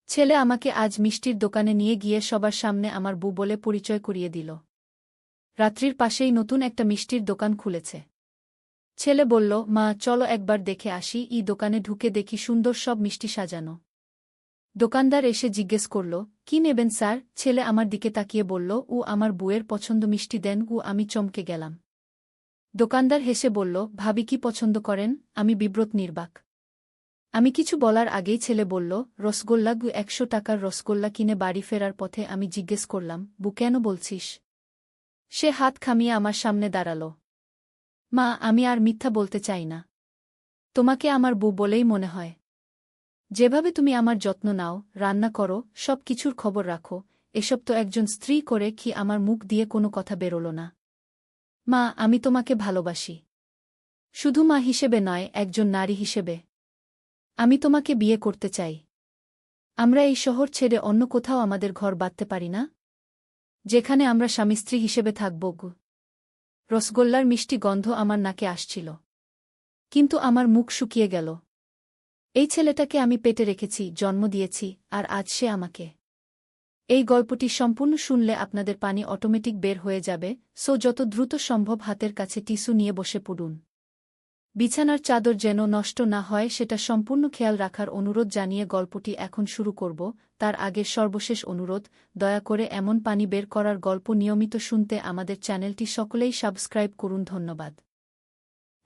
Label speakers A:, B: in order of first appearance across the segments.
A: ছেলে আমাকে আজ মিষ্টির দোকানে নিয়ে গিয়ে সবার সামনে আমার বউ বলে পরিচয় করিয়ে দিল। রাত্রির পাশেই নতুন একটা মিষ্টির দোকান খুলেছে। ছেলে বলল, মা চলো একবার দেখে আসি, এই দোকানে ঢুকে দেখি সুন্দর সব মিষ্টি সাজানো। দোকানদার এসে জিজ্ঞেস করল, কি নেবেন স্যার? ছেলে আমার দিকে তাকিয়ে বলল, ও আমার বউয়ের পছন্দ মিষ্টি দেন। আমি চমকে গেলাম। দোকানদার হেসে বলল, ভাবি কি পছন্দ করেন? আমি বিব্রত নির্বাক। আমি কিছু বলার আগেই ছেলে বলল, রসগোল্লা। ১০০ টাকার রসগোল্লা কিনে বাড়ি ফেরার পথে আমি জিজ্ঞেস করলাম, বউ কেন বলছিস? সে হাত খামিয়ে আমার সামনে দাঁড়াল। মা, আমি আর মিথ্যা বলতে চাই না। তোমাকে আমার বউ বলেই মনে হয়। যেভাবে তুমি আমার যত্ন নাও, রান্না করো, সব কিছুর খবর রাখো, এসব তো একজন স্ত্রী করে কি আমার মুখ দিয়ে কোনো কথা বেরোল না। মা, আমি তোমাকে ভালোবাসি। শুধু মা হিসেবে নয়, একজন নারী হিসেবে। আমি তোমাকে বিয়ে করতে চাই। আমরা এই শহর ছেড়ে অন্য কোথাও আমাদের ঘর বাঁধতে পারি না? যেখানে আমরা স্বামী স্ত্রী হিসেবে থাকব। রসগোল্লার মিষ্টি গন্ধ আমার নাকে আসছিল। কিন্তু আমার মুখ শুকিয়ে গেল। এই ছেলেটাকে আমি পেটে রেখেছি, জন্ম দিয়েছি, আর আজ সে আমাকে। এই গল্পটি সম্পূর্ণ শুনলে আপনাদের পানি অটোমেটিক বের হয়ে যাবে, সো যত দ্রুত সম্ভব হাতের কাছে টিস্যু নিয়ে বসে পড়ুন। বিছানার চাদর যেন নষ্ট না হয় সেটা সম্পূর্ণ খেয়াল রাখার অনুরোধ জানিয়ে গল্পটি এখন শুরু করব। তার আগে সর্বশেষ অনুরোধ, দয়া করে এমন পানি বের করার গল্প নিয়মিত শুনতে আমাদের চ্যানেলটি সকলেই সাবস্ক্রাইব করুন। ধন্যবাদ।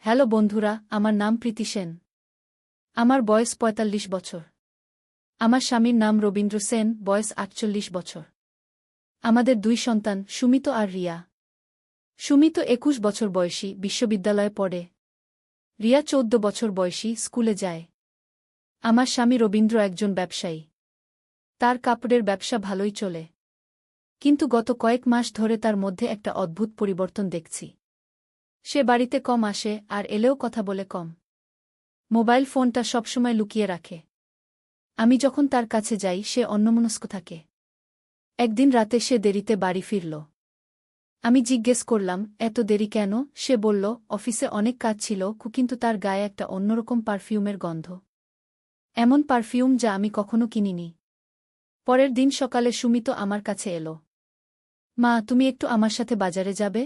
A: হ্যালো বন্ধুরা, আমার নাম প্রীতি সেন। আমার বয়স ৪৫ বছর। আমার স্বামীর নাম রবীন্দ্র সেন, বয়স ৪৮ বছর। আমাদের ২ সন্তান, সুমিত আর রিয়া। সুমিত ২১ বছর বয়সী, বিশ্ববিদ্যালয়ে পড়ে। রিয়া ১৪ বছর বয়সী, স্কুলে যায়। আমার স্বামী রবীন্দ্র একজন ব্যবসায়ী। তার কাপড়ের ব্যবসা ভালোই চলে। কিন্তু গত কয়েক মাস ধরে তার মধ্যে একটা অদ্ভুত পরিবর্তন দেখছি। সে বাড়িতে কম আসে, আর এলেও কথা বলে কম। মোবাইল ফোনটা সবসময় লুকিয়ে রাখে। আমি যখন তার কাছে যাই সে অন্যমনস্ক থাকে। একদিন রাতে সে দেরিতে বাড়ি ফিরল। আমি জিজ্ঞেস করলাম, এত দেরি কেন? সে বলল, অফিসে অনেক কাজ ছিল, কিন্তু তার গায়ে একটা অন্যরকম পারফিউমের গন্ধ। এমন পারফিউম যা আমি কখনো কিনিনি। পরের দিন সকালে সুমিত আমার কাছে এলো। মা, তুমি একটু আমার সাথে বাজারে যাবে?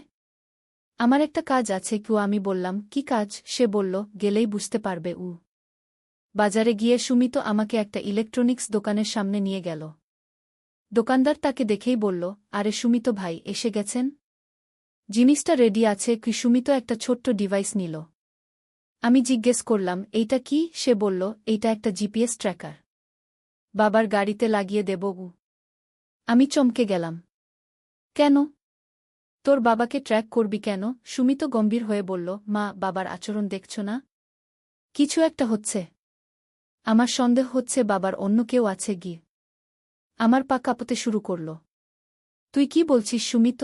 A: আমার একটা কাজ আছে। আমি বললাম, কি কাজ? সে বলল, গেলেই বুঝতে পারবে। বাজারে গিয়ে সুমিত আমাকে একটা ইলেকট্রনিক্স দোকানের সামনে নিয়ে গেল। দোকানদার তাকে দেখেই বলল, আরে সুমিত ভাই, এসে গেছেন? জিনিসটা রেডি আছে কি? সুমিত একটা ছোট্ট ডিভাইস নিল। আমি জিজ্ঞেস করলাম, এইটা কি? সে বলল, এইটা একটা জিপিএস ট্র্যাকার। বাবার গাড়িতে লাগিয়ে দেব। আমি চমকে গেলাম। কেন? তোর বাবাকে ট্র্যাক করবি কেন? সুমিত গম্ভীর হয়ে বলল, মা, বাবার আচরণ দেখছ না? কিছু একটা হচ্ছে। আমার সন্দেহ হচ্ছে বাবার অন্য কেউ আছে। আমার পা কাঁপতে শুরু করল। তুই কি বলছিস সুমিত?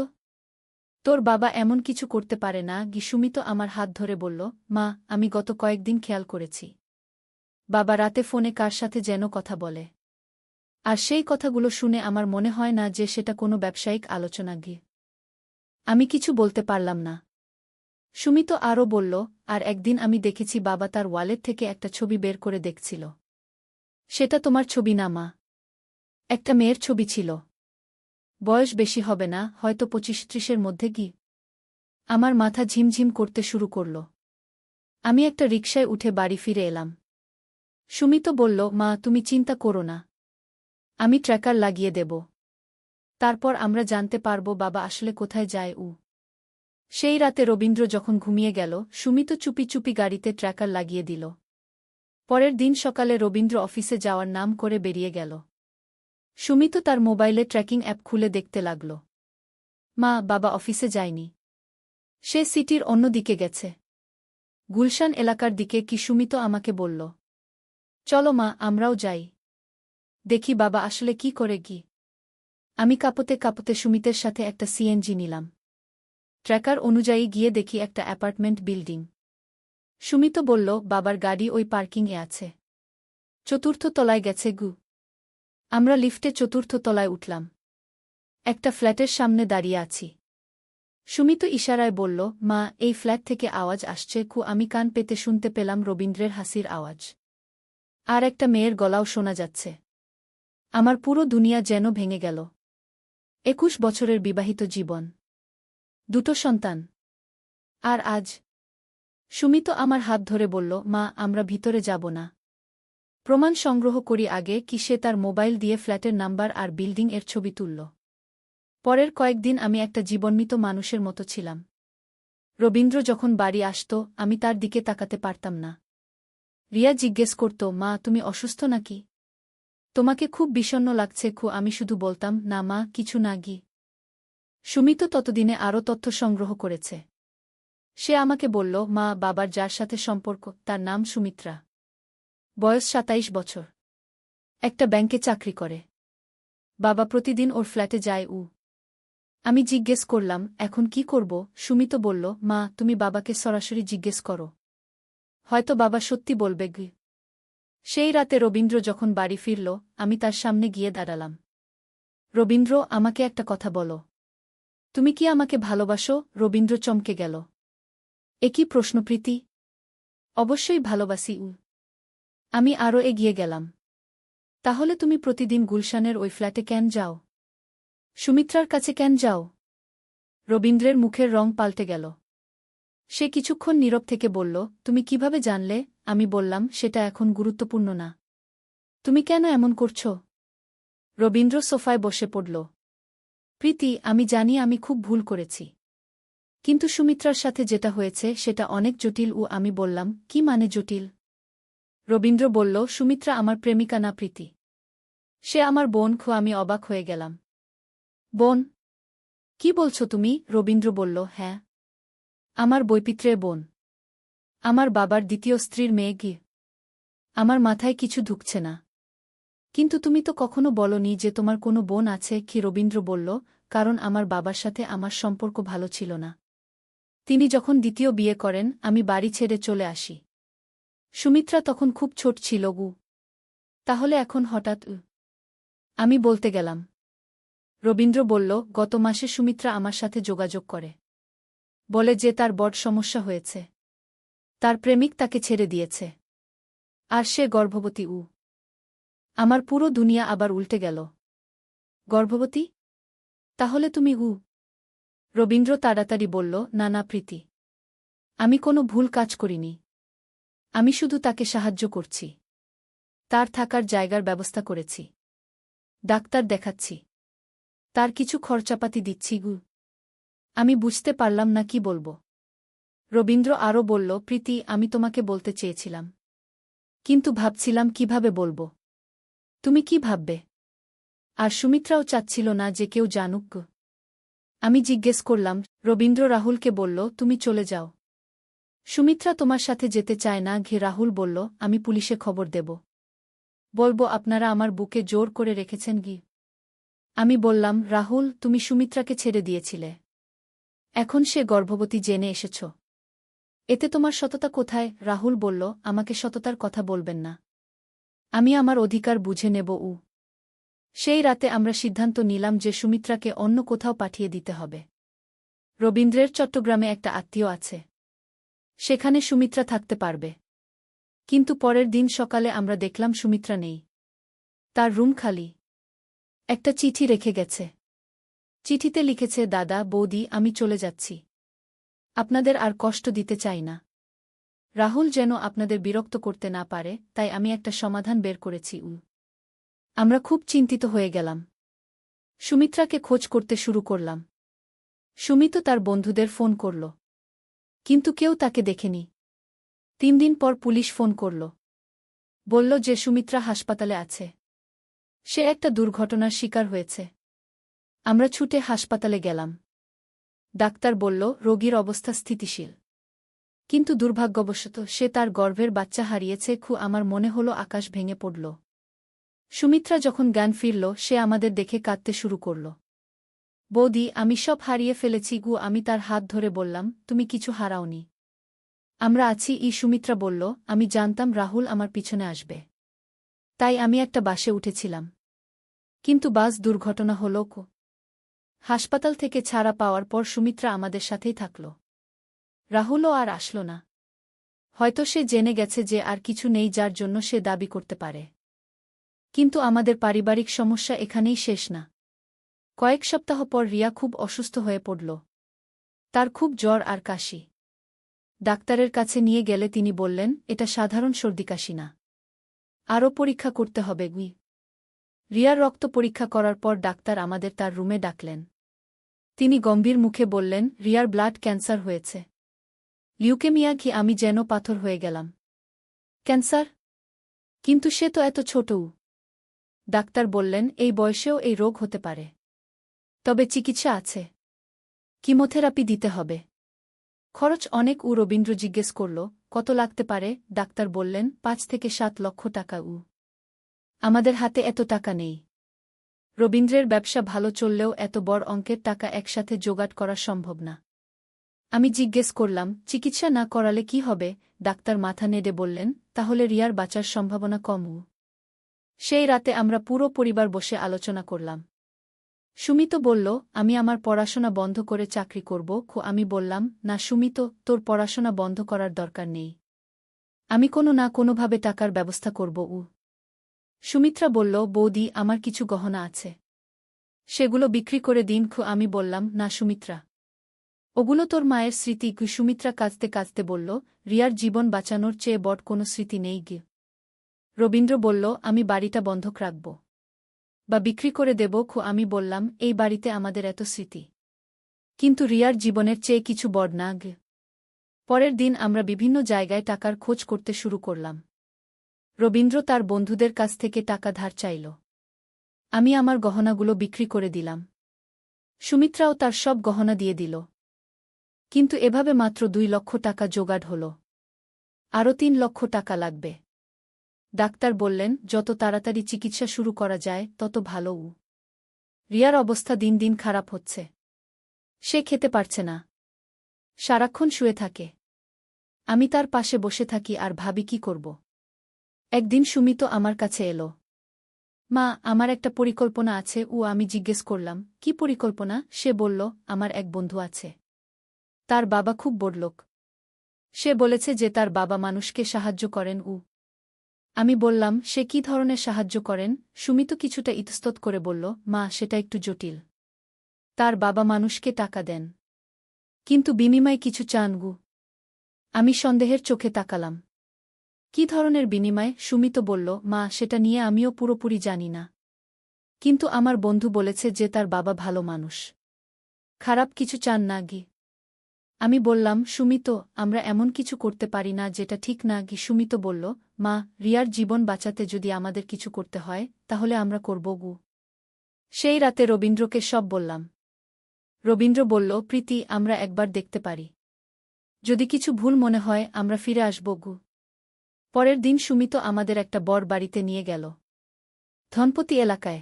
A: তোর বাবা এমন কিছু করতে পারে না। সুমিত আমার হাত ধরে বলল, মা, আমি গত কয়েকদিন খেয়াল করেছি। বাবা রাতে ফোনে কার সাথে যেন কথা বলে। আর সেই কথাগুলো শুনে আমার মনে হয় না যে সেটা কোনো ব্যবসায়িক আলোচনা। আমি কিছু বলতে পারলাম না। সুমিত আরও বলল, আর একদিন আমি দেখেছি বাবা তার ওয়ালেট থেকে একটা ছবি বের করে দেখছিল। সেটা তোমার ছবি না মা। একটা মেয়ের ছবি ছিল। বয়স বেশি হবে না, হয়তো ২৫-৩০-এর মধ্যে। আমার মাথা ঝিমঝিম করতে শুরু করল। আমি একটা রিকশায় উঠে বাড়ি ফিরে এলাম। সুমিত বলল, মা, তুমি চিন্তা করো না। আমি ট্র্যাকার লাগিয়ে দেব। তারপর আমরা জানতে পারব বাবা আসলে কোথায় যায়। সেই রাতে রবীন্দ্র যখন ঘুমিয়ে গেল, সুমিত চুপি চুপি গাড়িতে ট্র্যাকার লাগিয়ে দিল। পরের দিন সকালে রবীন্দ্র অফিসে যাওয়ার নাম করে বেরিয়ে গেল। সুমিত তার মোবাইলে ট্র্যাকিং অ্যাপ খুলে দেখতে লাগল। মা, বাবা অফিসে যায়নি। সে সিটির অন্য দিকে গেছে। গুলশান এলাকার দিকে। সুমিত আমাকে বলল, চলো মা, আমরাও যাই। দেখি বাবা আসলে কি করে। আমি কাঁপতে কাঁপতে সুমিতের সাথে একটা সিএনজি নিলাম। ট্র্যাকার অনুযায়ী গিয়ে দেখি একটা অ্যাপার্টমেন্ট বিল্ডিং। সুমিত বলল, বাবার গাড়ি ওই পার্কিংয়ে আছে। ৪র্থ তলায় গেছে। আমরা লিফটে ৪র্থ তলায় উঠলাম। একটা ফ্ল্যাটের সামনে দাঁড়িয়ে আছি। সুমিত ইশারায় বলল, মা, এই ফ্ল্যাট থেকে আওয়াজ আসছে। আমি কান পেতে শুনতে পেলাম রবীন্দ্রের হাসির আওয়াজ। আর একটা মেয়ের গলাও শোনা যাচ্ছে। আমার পুরো দুনিয়া যেন ভেঙে গেল। 21 বছরের বিবাহিত জীবন, 2 সন্তান। আর আজ সুমিত আমার হাত ধরে বলল, মা, আমরা ভিতরে যাব না। প্রমাণ সংগ্রহ করি আগে কি সে তার মোবাইল দিয়ে ফ্ল্যাটের নাম্বার আর বিল্ডিং এর ছবি তুলল। পরের কয়েকদিন আমি একটা জীবন্মৃত মানুষের মতো ছিলাম। রবীন্দ্র যখন বাড়ি আসত, আমি তার দিকে তাকাতে পারতাম না। রিয়া জিজ্ঞেস করত, মা, তুমি অসুস্থ নাকি? তোমাকে খুব বিষণ্ণ লাগছে আমি শুধু বলতাম, না মা, কিছু না গি। সুমিত ততদিনে আরও তথ্য সংগ্রহ করেছে। সে আমাকে বলল, মা, বাবার যার সাথে সম্পর্ক তার নাম সুমিত্রা। বয়স 27 বছর। একটা ব্যাংকে চাকরি করে। বাবা প্রতিদিন ওর ফ্ল্যাটে যায়। আমি জিজ্ঞেস করলাম, এখন কি করব? সুমিত বলল, মা, তুমি বাবাকে সরাসরি জিজ্ঞেস করো। হয়তো বাবা সত্যি বলবে গি। সেই রাতে রবীন্দ্র যখন বাড়ি ফিরল, আমি তার সামনে গিয়ে দাঁড়ালাম। রবীন্দ্র, আমাকে একটা কথা বলো। তুমি কি আমাকে ভালোবাসো? রবীন্দ্র চমকে গেল। এ কি প্রশ্ন প্রীতি? অবশ্যই ভালোবাসি। আমি আরও এগিয়ে গেলাম। তাহলে তুমি প্রতিদিন গুলশানের ওই ফ্ল্যাটে কেন যাও? সুমিত্রার কাছে কেন যাও? রবীন্দ্রের মুখের রং পাল্টে গেল। সে কিছুক্ষণ নীরব থেকে বলল, তুমি কিভাবে জানলে? আমি বললাম, সেটা এখন গুরুত্বপূর্ণ না। তুমি কেন এমন করছ? রবীন্দ্র সোফায় বসে পড়ল। প্রীতি, আমি জানি আমি খুব ভুল করেছি। কিন্তু সুমিত্রার সাথে যেটা হয়েছে সেটা অনেক জটিল। আমি বললাম, কি মানে জটিল? রবীন্দ্র বলল, সুমিত্রা আমার প্রেমিকা না প্রীতি। সে আমার বোন। আমি অবাক হয়ে গেলাম। বোন? কি বলছো তুমি? রবীন্দ্র বলল, হ্যাঁ, আমার বৈপিত্রের বোন। আমার বাবার দ্বিতীয় স্ত্রীর মেয়ে গি। আমার মাথায় কিছু ঢুকছে না। কিন্তু তুমি তো কখনো বলনি যে তোমার কোনো বোন আছে কি? রবীন্দ্র বলল, কারণ আমার বাবার সাথে আমার সম্পর্ক ভালো ছিল না। তিনি যখন দ্বিতীয় বিয়ে করেন, আমি বাড়ি ছেড়ে চলে আসি। সুমিত্রা তখন খুব ছোট ছিল। তাহলে এখন হঠাৎ? আমি বলতে গেলাম। রবীন্দ্র বলল, গত মাসে সুমিত্রা আমার সাথে যোগাযোগ করে। বলে যে তার বড় সমস্যা হয়েছে। তার প্রেমিক তাকে ছেড়ে দিয়েছে। আর সে গর্ভবতী। আমার পুরো দুনিয়া আবার উল্টে গেল। গর্ভবতী? তাহলে তুমি? রবীন্দ্র তাড়াতাড়ি বলল, না না প্রীতি, আমি কোনো ভুল কাজ করিনি। আমি শুধু তাকে সাহায্য করছি। তার থাকার জায়গার ব্যবস্থা করেছি। ডাক্তার দেখাচ্ছি। তার কিছু খরচাপাতি দিচ্ছি। আমি বুঝতে পারলাম না কি বলবো। রবীন্দ্র আরও বলল, প্রীতি, আমি তোমাকে বলতে চেয়েছিলাম, কিন্তু ভাবছিলাম কিভাবে বলবো। তুমি কি ভাববে? আর সুমিত্রাও চাচ্ছিল না যে কেউ জানুক। আমি জিজ্ঞেস করলাম। রবীন্দ্র রাহুলকে বলল, তুমি চলে যাও। সুমিত্রা তোমার সাথে যেতে চায় না। রাহুল বলল, আমি পুলিশে খবর দেব। বলবো আপনারা আমার বুকে জোর করে রেখেছেন গি। আমি বললাম, রাহুল, তুমি সুমিত্রাকে ছেড়ে দিয়েছিলে। এখন সে গর্ভবতী জেনে এসেছ। এতে তোমার সততা কোথায়? রাহুল বলল, আমাকে সততার কথা বলবেন না। আমি আমার অধিকার বুঝে নেব। সেই রাতে আমরা সিদ্ধান্ত নিলাম যে সুমিত্রাকে অন্য কোথাও পাঠিয়ে দিতে হবে। রবীন্দ্রের চট্টগ্রামে একটা আত্মীয় আছে। সেখানে সুমিত্রা থাকতে পারবে। কিন্তু পরের দিন সকালে আমরা দেখলাম সুমিত্রা নেই। তার রুম খালি। একটা চিঠি রেখে গেছে। চিঠিতে লিখেছে, দাদা, বৌদি, আমি চলে যাচ্ছি। আপনাদের আর কষ্ট দিতে চাই না। রাহুল যেন আপনাদের বিরক্ত করতে না পারে, তাই আমি একটা সমাধান বের করেছি। আমরা খুব চিন্তিত হয়ে গেলাম। সুমিত্রাকে খোঁজ করতে শুরু করলাম। সুমিত তার বন্ধুদের ফোন করল। কিন্তু কেউ তাকে দেখেনি। 3 দিন পর পুলিশ ফোন করল। বলল যে সুমিত্রা হাসপাতালে আছে। সে একটা দুর্ঘটনার শিকার হয়েছে। আমরা ছুটে হাসপাতালে গেলাম। ডাক্তার বলল, রোগীর অবস্থা স্থিতিশীল। কিন্তু দুর্ভাগ্যবশত সে তার গর্ভের বাচ্চা হারিয়েছে। আমার মনে হলো আকাশ ভেঙে পড়ল। সুমিত্রা যখন জ্ঞান ফিরল, সে আমাদের দেখে কাঁদতে শুরু করল। বৌদি, আমি সব হারিয়ে ফেলেছি। আমি তার হাত ধরে বললাম, তুমি কিছু হারাওনি। আমরা আছি। সুমিত্রা বলল, আমি জানতাম রাহুল আমার পিছনে আসবে। তাই আমি একটা বাসে উঠেছিলাম। কিন্তু বাস দুর্ঘটনা হল। হাসপাতাল থেকে ছাড়া পাওয়ার পর সুমিত্রা আমাদের সাথেই থাকল। রাহুলও আর আসল না। হয়তো সে জেনে গেছে যে আর কিছু নেই যার জন্য সে দাবি করতে পারে। কিন্তু আমাদের পারিবারিক সমস্যা এখানেই শেষ না। কয়েক সপ্তাহ পর রিয়া খুব অসুস্থ হয়ে পড়ল। তার খুব জ্বর আর কাশি। ডাক্তারের কাছে নিয়ে গেলে তিনি বললেন, এটা সাধারণ সর্দি-কাশি না। আরও পরীক্ষা করতে হবে। রিয়ার রক্ত পরীক্ষা করার পর ডাক্তার আমাদের তার রুমে ডাকলেন। তিনি গম্ভীর মুখে বললেন, রিয়ার ব্লাড ক্যান্সার হয়েছে। লিউকেমিয়া কি? আমি যেন পাথর হয়ে গেলাম। ক্যান্সার? কিন্তু সে তো এত ছোটও। ডাক্তার বললেন, এই বয়সেও এই রোগ হতে পারে। তবে চিকিৎসা আছে। কিমোথেরাপি দিতে হবে। খরচ অনেক। রবীন্দ্র জিজ্ঞেস করল, কত লাগতে পারে? ডাক্তার বললেন, ৫ থেকে ৭ লক্ষ টাকা। আমাদের হাতে এত টাকা নেই। রবীন্দ্রের ব্যবসা ভালো চললেও এত বড় অঙ্কের টাকা একসাথে জোগাড় করা সম্ভব না। আমি জিজ্ঞেস করলাম, চিকিৎসা না করালে কি হবে? ডাক্তার মাথা নেড়ে বললেন, তাহলে রিয়ার বাঁচার সম্ভাবনা কম। সেই রাতে আমরা পুরো পরিবার বসে আলোচনা করলাম। সুমিত বলল, আমি আমার পড়াশোনা বন্ধ করে চাকরি করব। আমি বললাম, না সুমিত, তোর পড়াশোনা বন্ধ করার দরকার নেই। আমি কোনো না কোনোভাবে টাকার ব্যবস্থা করব। সুমিত্রা বলল, বৌদি, আমার কিছু গহনা আছে। সেগুলো বিক্রি করে দিন। আমি বললাম, না সুমিত্রা, ওগুলো তোর মায়ের স্মৃতি। সুমিত্রা কাঁদতে কাঁদতে বলল, রিয়ার জীবন বাঁচানোর চেয়ে বড় কোনো স্মৃতি নেই। রবীন্দ্র বলল, আমি বাড়িটা বন্ধক রাখব বা বিক্রি করে দেব। আমি বললাম, এই বাড়িতে আমাদের এত স্মৃতি, কিন্তু রিয়ার জীবনের চেয়ে কিছু বড় না। পরের দিন আমরা বিভিন্ন জায়গায় টাকার খোঁজ করতে শুরু করলাম। রবীন্দ্র তার বন্ধুদের কাছ থেকে টাকা ধার চাইল। আমি আমার গহনাগুলো বিক্রি করে দিলাম। সুমিত্রাও তার সব গহনা দিয়ে দিল। কিন্তু এভাবে মাত্র ২ লক্ষ টাকা জোগাড় হল। আরও ৩ লক্ষ টাকা লাগবে। ডাক্তার বললেন, যত তাড়াতাড়ি চিকিৎসা শুরু করা যায় তত ভালো। রিয়ার অবস্থা দিন দিন খারাপ হচ্ছে। সে খেতে পারছে না, সারাক্ষণ শুয়ে থাকে। আমি তার পাশে বসে থাকি আর ভাবি কি করব। একদিন সুমিত আমার কাছে এলো। মা, আমার একটা পরিকল্পনা আছে। আমি জিজ্ঞেস করলাম, কি পরিকল্পনা? সে বলল, আমার এক বন্ধু আছে। তার বাবা খুব বড়লোক। সে বলেছে যে তার বাবা মানুষকে সাহায্য করেন। আমি বললাম, সে কি ধরনের সাহায্য করেন? সুমিত কিছুটা ইতস্তত করে বলল, মা, সেটা একটু জটিল। তার বাবা মানুষকে টাকা দেন, কিন্তু বিনিময়ে কিছু চান। আমি সন্দেহের চোখে তাকালাম। কি ধরনের বিনিময়? সুমিত বলল, মা, সেটা নিয়ে আমিও পুরোপুরি জানি না, কিন্তু আমার বন্ধু বলেছে যে তার বাবা ভালো মানুষ, খারাপ কিছু চান না। আমি বললাম, সুমিত, আমরা এমন কিছু করতে পারি না যেটা ঠিক না। সুমিত বলল, মা, রিয়ার জীবন বাঁচাতে যদি আমাদের কিছু করতে হয় তাহলে আমরা করব। সেই রাতে রবীন্দ্রকে সব বললাম। রবীন্দ্র বলল, প্রীতি, আমরা একবার দেখতে পারি। যদি কিছু ভুল মনে হয় আমরা ফিরে আসব। পরের দিন সুমিত আমাদের একটা বড় বাড়িতে নিয়ে গেল, ধনপতি এলাকায়।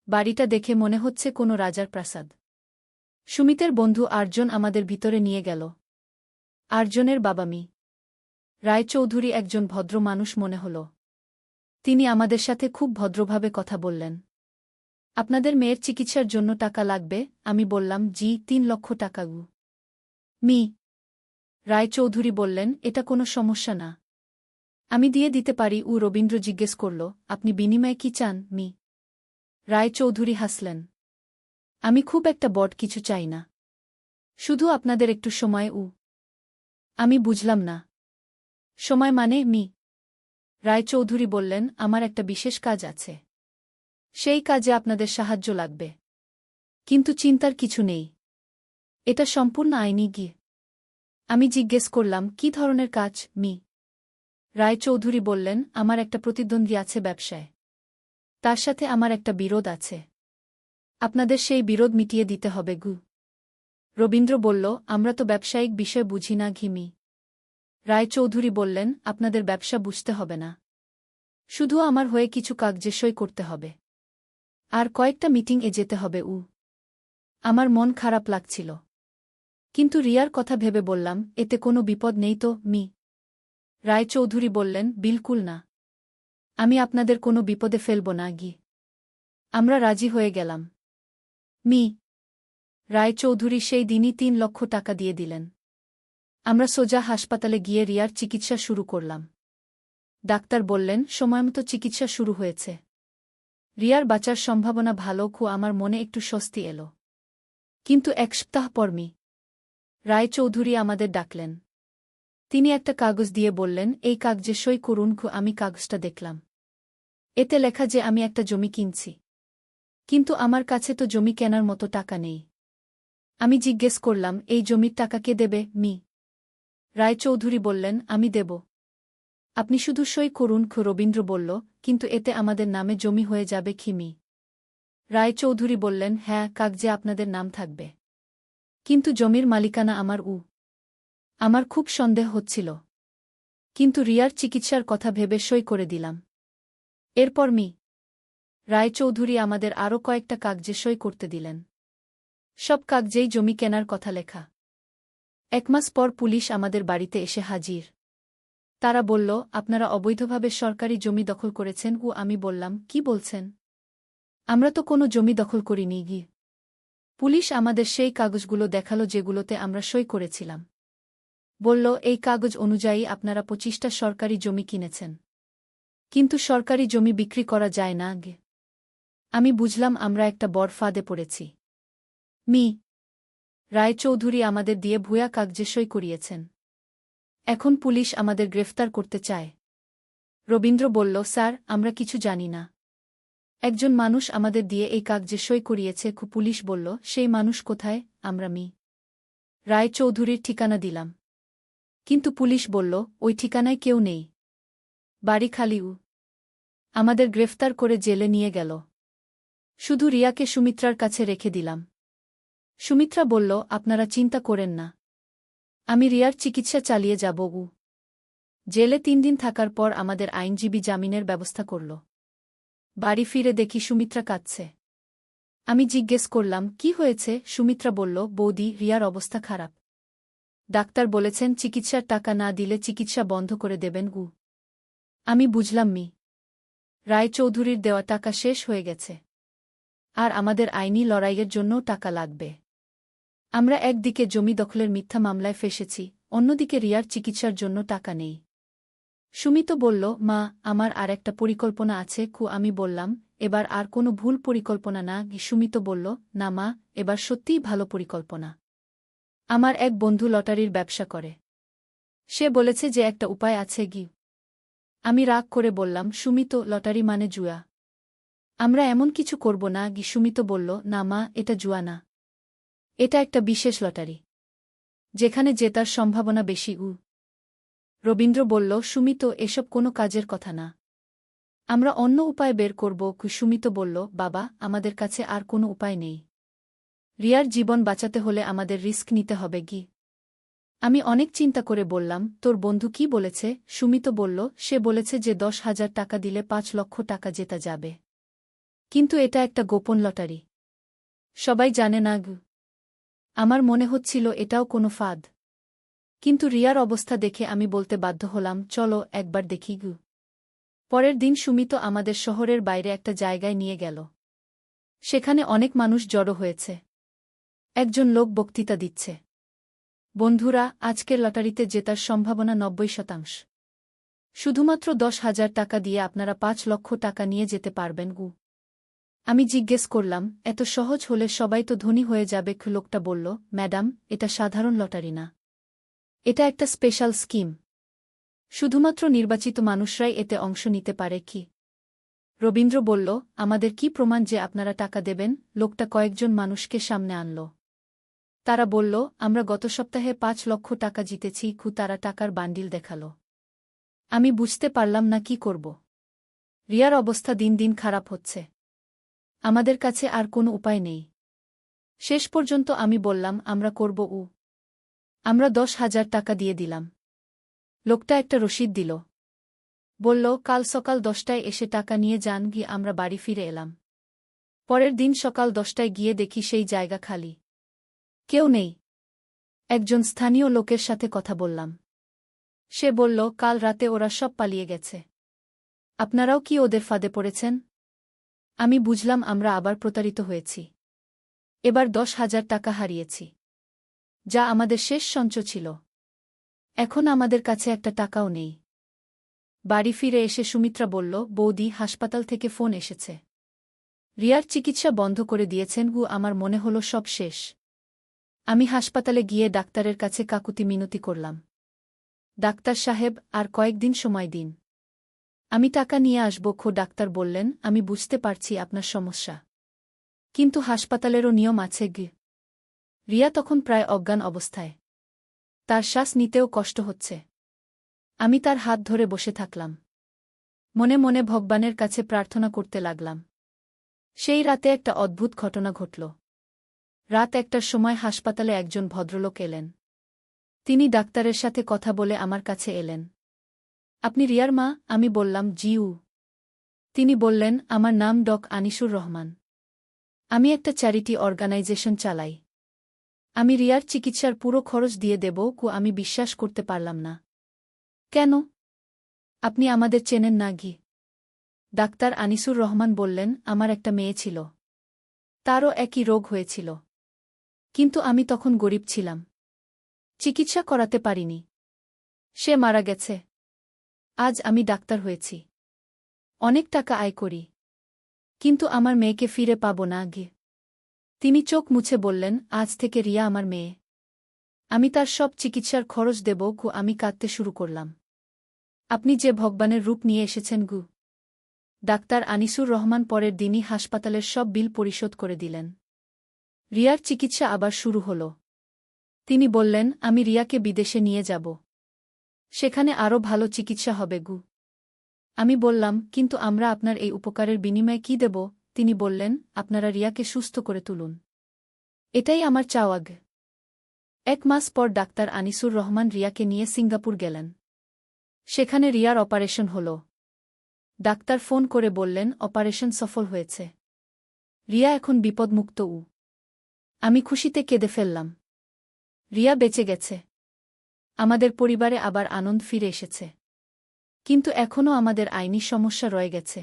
A: বাড়িটা দেখে মনে হচ্ছে কোনো রাজার প্রাসাদ। সুমিতের বন্ধু আর্জন আমাদের ভিতরে নিয়ে গেল। আর্জনের বাবা মি রায়চৌধুরী একজন ভদ্র মানুষ মনে হল। তিনি আমাদের সাথে খুব ভদ্রভাবে কথা বললেন। আপনাদের মেয়ের চিকিৎসার জন্য টাকা লাগবে? আমি বললাম, জি, ৩ লক্ষ টাকা। মি রায়চৌধুরী বললেন, এটা কোনো সমস্যা না, আমি দিয়ে দিতে পারি। রবীন্দ্র জিজ্ঞেস করল, আপনি বিনিময়ে কি চান? মি রায়চৌধুরী হাসলেন, আমি খুব একটা বড় কিছু চাই না, শুধু আপনাদের একটু সময়। আমি বুঝলাম না। সময় মানে? মি রায়চৌধুরী বললেন, আমার একটা বিশেষ কাজ আছে, সেই কাজে আপনাদের সাহায্য লাগবে। কিন্তু চিন্তার কিছু নেই, এটা সম্পূর্ণ আইনি। আমি জিজ্ঞেস করলাম, কি ধরনের কাজ? মি রায়চৌধুরী বললেন, আমার একটা প্রতিদ্বন্দ্বী আছে ব্যবসায়, তার সাথে আমার একটা বিরোধ আছে, আপনাদের সেই বিরোধ মিটিয়ে দিতে হবে। রবীন্দ্র বলল, আমরা তো ব্যবসায়িক বিষয় বুঝি না। মি রায়চৌধুরী বললেন, আপনাদের ব্যবসা বুঝতে হবে না, শুধু আমার হয়ে কিছু কাগজে সই করতে হবে আর কয়েকটা মিটিংয়ে যেতে হবে। আমার মন খারাপ লাগছিল, কিন্তু রিয়ার কথা ভেবে বললাম, এতে কোনো বিপদ নেই তো? মি রায়চৌধুরী বললেন, বিলকুল না, আমি আপনাদের কোনো বিপদে ফেলব না। আমরা রাজি হয়ে গেলাম। মি রায়চৌধুরী সেই দিনই ৩ লক্ষ টাকা দিয়ে দিলেন। আমরা সোজা হাসপাতালে গিয়ে রিয়ার চিকিৎসা শুরু করলাম। ডাক্তার বললেন, সময়মতো চিকিৎসা শুরু হয়েছে। রিয়ার বাঁচার সম্ভাবনা ভালো, আমার মনে একটু স্বস্তি এল। কিন্তু এক সপ্তাহ পর রায়চৌধুরী আমাদের ডাকলেন। তিনি একটা কাগজ দিয়ে বললেন, এই কাগজে সই করুন। আমি কাগজটা দেখলাম। এতে লেখা যে আমি একটা জমি কিনছি। কিন্তু আমার কাছে তো জমি কেনার মতো টাকা নেই। আমি জিজ্ঞেস করলাম, এই জমির টাকা কে দেবে? রায়চৌধুরী বললেন, আমি দেব। আপনি শুধু সই করুন। রবীন্দ্র বলল, কিন্তু এতে আমাদের নামে জমি হয়ে যাবে মি? রায়চৌধুরী বললেন, হ্যাঁ, কাগজে আপনাদের নাম থাকবে। কিন্তু জমির মালিকানা আমার খুব সন্দেহ হচ্ছিল। কিন্তু রিয়ার চিকিৎসার কথা ভেবে সই করে দিলাম। এরপর রায়চৌধুরী আমাদের আরও কয়েকটা কাগজে সই করতে দিলেন। সব কাগজেই জমি কেনার কথা লেখা। 1 মাস পর পুলিশ আমাদের বাড়িতে এসে হাজির। তারা বলল, আপনারা অবৈধভাবে সরকারি জমি দখল করেছেন। আমি বললাম, কি বলছেন? আমরা তো কোনো জমি দখল করিনি। পুলিশ আমাদের সেই কাগজগুলো দেখালো যেগুলোতে আমরা সই করেছিলাম। বলল, এই কাগজ অনুযায়ী আপনারা 25টা সরকারি জমি কিনেছেন। কিন্তু সরকারি জমি বিক্রি করা যায় না। আমি বুঝলাম আমরা একটা বড় ফাঁদে পড়েছি। রায়চৌধুরী আমাদের দিয়ে ভুয়া কাগজে সই করিয়েছেন। এখন পুলিশ আমাদের গ্রেফতার করতে চায়। রবীন্দ্র বলল, স্যার, আমরা কিছু জানি না। একজন মানুষ আমাদের দিয়ে এই কাগজে সই করিয়েছে। পুলিশ বলল, সেই মানুষ কোথায়? আমরা রায়চৌধুরীর ঠিকানা দিলাম। কিন্তু পুলিশ বলল, ওই ঠিকানায় কেউ নেই। বাড়ি খালি। আমাদের গ্রেফতার করে জেলে নিয়ে গেল। শুধু রিয়াকে সুমিত্রার কাছে রেখে দিলাম। সুমিত্রা বলল, আপনারা চিন্তা করেন না, আমি রিয়ার চিকিৎসা চালিয়ে যাব। জেলে 3 দিন থাকার পর আমাদের আইনজীবী জামিনের ব্যবস্থা করল। বাড়ি ফিরে দেখি সুমিত্রা কাঁদছে। আমি জিজ্ঞেস করলাম, কি হয়েছে? সুমিত্রা বলল, বৌদি, রিয়ার অবস্থা খারাপ। ডাক্তার বলেছেন চিকিৎসার টাকা না দিলে চিকিৎসা বন্ধ করে দেবেন। আমি বুঝলাম রায়চৌধুরীর দেওয়া টাকা শেষ হয়ে গেছে। আর আমাদের আইনি লড়াইয়ের জন্যও টাকা লাগবে। আমরা একদিকে জমি দখলের মিথ্যা মামলায় ফেসেছি, অন্যদিকে রিয়ার চিকিৎসার জন্য টাকা নেই। সুমিত বলল, মা, আমার আর একটা পরিকল্পনা আছে। আমি বললাম, এবার আর কোনো ভুল পরিকল্পনা না? সুমিত বলল, না মা, এবার সত্যিই ভালো পরিকল্পনা। আমার এক বন্ধু লটারির ব্যবসা করে। সে বলেছে যে একটা উপায় আছে। আমি রাগ করে বললাম, সুমিত, লটারি মানে জুয়া। আমরা এমন কিছু করব না। সুমিত বলল, না মা, এটা জুয়া না। এটা একটা বিশেষ লটারি, যেখানে জেতার সম্ভাবনা বেশি। রবীন্দ্র বলল, সুমিত, এসব কোনো কাজের কথা না। আমরা অন্য উপায় বের করব। সুমিত বলল, বাবা, আমাদের কাছে আর কোনো উপায় নেই। রিয়ার জীবন বাঁচাতে হলে আমাদের রিস্ক নিতে হবে। আমি অনেক চিন্তা করে বললাম, তোর বন্ধু কি বলেছে? সুমিত বলল, সে বলেছে যে 10,000 টাকা দিলে 5 লক্ষ টাকা জেতা যাবে। কিন্তু এটা একটা গোপন লটারি, সবাই জানে না। আমার মনে হচ্ছিল এটাও কোনো ফাঁদ। কিন্তু রিয়ার অবস্থা দেখে আমি বলতে বাধ্য হলাম, চলো একবার দেখি। পরের দিন সুমিত আমাদের শহরের বাইরে একটা জায়গায় নিয়ে গেল। সেখানে অনেক মানুষ জড়ো হয়েছে। একজন লোক বক্তৃতা দিচ্ছে, বন্ধুরা, আজকের লটারিতে জেতার সম্ভাবনা 90%। শুধুমাত্র 10,000 টাকা দিয়ে আপনারা 5 লক্ষ টাকা নিয়ে যেতে পারবেন। আমি জিজ্ঞেস করলাম, এত সহজ হলে সবাই তো ধনী হয়ে যাবে। লোকটা বলল, ম্যাডাম, এটা সাধারণ লটারি না, এটা একটা স্পেশাল স্কিম। শুধুমাত্র নির্বাচিত মানুষরাই এতে অংশ নিতে পারে। রবীন্দ্র বলল, আমাদের কি প্রমাণ যে আপনারা টাকা দেবেন? লোকটা কয়েকজন মানুষকে সামনে আনল। তারা বলল, আমরা গত সপ্তাহে 5 লক্ষ টাকা জিতেছি। তারা টাকার বান্ডিল দেখাল। আমি বুঝতে পারলাম না কি করব। রিয়ার অবস্থা দিন দিন খারাপ হচ্ছে। আমাদের কাছে আর কোনো উপায় নেই। শেষ পর্যন্ত আমি বললাম, আমরা করব। আমরা 10,000 টাকা দিয়ে দিলাম। লোকটা একটা রসিদ দিল। বলল, কাল সকাল 10টায় এসে টাকা নিয়ে যান। আমরা বাড়ি ফিরে এলাম। পরের দিন সকাল 10টায় গিয়ে দেখি সেই জায়গা খালি, কেউ নেই। একজন স্থানীয় লোকের সাথে কথা বললাম। সে বলল, কাল রাতে ওরা সব পালিয়ে গেছে। আপনারাও কি ওদের ফাঁদে পড়েছেন? আমি বুঝলাম আমরা আবার প্রতারিত হয়েছি। এবার 10,000 টাকা হারিয়েছি, যা আমাদের শেষ সঞ্চয় ছিল। এখন আমাদের কাছে একটা টাকাও নেই। বাড়ি ফিরে এসে সুমিত্রা বলল, বৌদি, হাসপাতাল থেকে ফোন এসেছে। রিয়ার চিকিৎসা বন্ধ করে দিয়েছেন আমার মনে হলো সব শেষ। আমি হাসপাতালে গিয়ে ডাক্তারের কাছে কাকুতি মিনতি করলাম। ডাক্তার সাহেব, আর কয়েকদিন সময় দিন। আমি টাকা নিয়ে আসব। ডাক্তার বললেন, আমি বুঝতে পারছি আপনার সমস্যা, কিন্তু হাসপাতালেরও নিয়ম আছে। রিয়া তখন প্রায় অজ্ঞান অবস্থায়। তার শ্বাস নিতেও কষ্ট হচ্ছে। আমি তার হাত ধরে বসে থাকলাম। মনে মনে ভগবানের কাছে প্রার্থনা করতে লাগলাম। সেই রাতে একটা অদ্ভুত ঘটনা ঘটল। রাত 1টার সময় হাসপাতালে একজন ভদ্রলোক এলেন। তিনি ডাক্তারের সাথে কথা বলে আমার কাছে এলেন। আপনি রিয়ার মা? আমি বললাম, জিউ। তিনি বললেন, আমার নাম আনিসুর রহমান। আমি একটা চ্যারিটি অর্গানাইজেশন চালাই। আমি রিয়ার চিকিৎসার পুরো খরচ দিয়ে দেব। আমি বিশ্বাস করতে পারলাম না। কেন? আপনি আমাদের চেনেন না? ডাক্তার আনিসুর রহমান বললেন, আমার একটা মেয়ে ছিল। তারও একই রোগ হয়েছিল। কিন্তু আমি তখন গরিব ছিলাম। চিকিৎসা করাতে পারিনি। সে মারা গেছে। আজ আমি ডাক্তার হয়েছি। অনেক টাকা আয় করি। কিন্তু আমার মেয়েকে ফিরে পাব না। তিনি চোখ মুছে বললেন, আজ থেকে রিয়া আমার মেয়ে। আমি তার সব চিকিৎসার খরচ দেব। আমি কাঁদতে শুরু করলাম। আপনি যে ভগবানের রূপ নিয়ে এসেছেন। ডাক্তার আনিসুর রহমান পরের দিনই হাসপাতালের সব বিল পরিশোধ করে দিলেন। রিয়ার চিকিৎসা আবার শুরু হল। তিনি বললেন, আমি রিয়াকে বিদেশে নিয়ে যাব। সেখানে আরও ভালো চিকিৎসা হবে। আমি বললাম, কিন্তু আমরা আপনার এই উপকারের বিনিময়ে কি দেব? তিনি বললেন, আপনারা রিয়াকে সুস্থ করে তুলুন। এটাই আমার চাওয়া। 1 মাস পর ডাক্তার আনিসুর রহমান রিয়াকে নিয়ে সিঙ্গাপুর গেলেন। সেখানে রিয়ার অপারেশন হল। ডাক্তার ফোন করে বললেন, অপারেশন সফল হয়েছে। রিয়া এখন বিপদমুক্ত। আমি খুশিতে কেঁদে ফেললাম। রিয়া বেঁচে গেছে। আমাদের পরিবারে আবার আনন্দ ফিরে এসেছে। কিন্তু এখনও আমাদের আইনি সমস্যা রয়ে গেছে।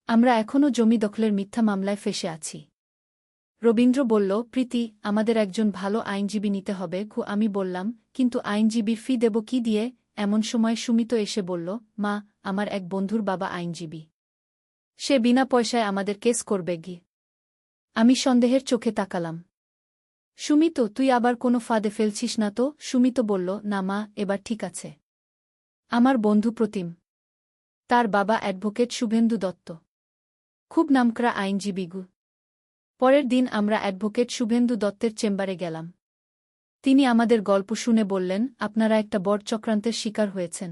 A: আমরা এখনও জমি দখলের মিথ্যা মামলায় ফেঁসে আছি। রবীন্দ্র বলল, প্রীতি, আমাদের একজন ভালো আইনজীবী নিতে হবে। আমি বললাম, কিন্তু আইনজীবীর ফি দেব কি দিয়ে? এমন সময় সুমিত এসে বলল, মা, আমার এক বন্ধুর বাবা আইনজীবী। সে বিনা পয়সায় আমাদের কেস করবে। আমি সন্দেহের চোখে তাকালাম। সুমিত, তুই আবার কোনো ফাঁদে ফেলছিস না তো? সুমিত বলল, না মা, এবার ঠিক আছে। আমার বন্ধু প্রতিম। তার বাবা অ্যাডভোকেট শুভেন্দু দত্ত, খুব নামকরা আইনজীবী। পরের দিন আমরা অ্যাডভোকেট শুভেন্দু দত্তের চেম্বারে গেলাম। তিনি আমাদের গল্প শুনে বললেন, আপনারা একটা বড় চক্রান্তের শিকার হয়েছেন।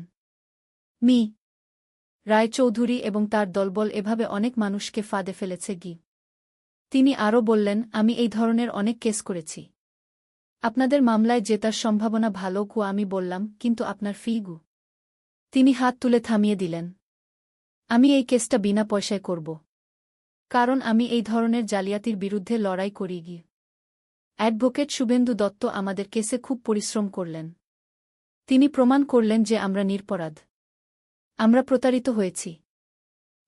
A: মি রায়চৌধুরী এবং তার দলবল এভাবে অনেক মানুষকে ফাঁদে ফেলেছে। তিনি আরও বললেন, আমি এই ধরনের অনেক কেস করেছি। আপনাদের মামলায় জেতার সম্ভাবনা ভালো। আমি বললাম, কিন্তু আপনার ফি? তিনি হাত তুলে থামিয়ে দিলেন। আমি এই কেসটা বিনা পয়সায় করব। কারণ আমি এই ধরনের জালিয়াতির বিরুদ্ধে লড়াই করি। অ্যাডভোকেট শুভেন্দু দত্ত আমাদের কেসে খুব পরিশ্রম করলেন। তিনি প্রমাণ করলেন যে আমরা নিরপরাধ। আমরা প্রতারিত হয়েছি।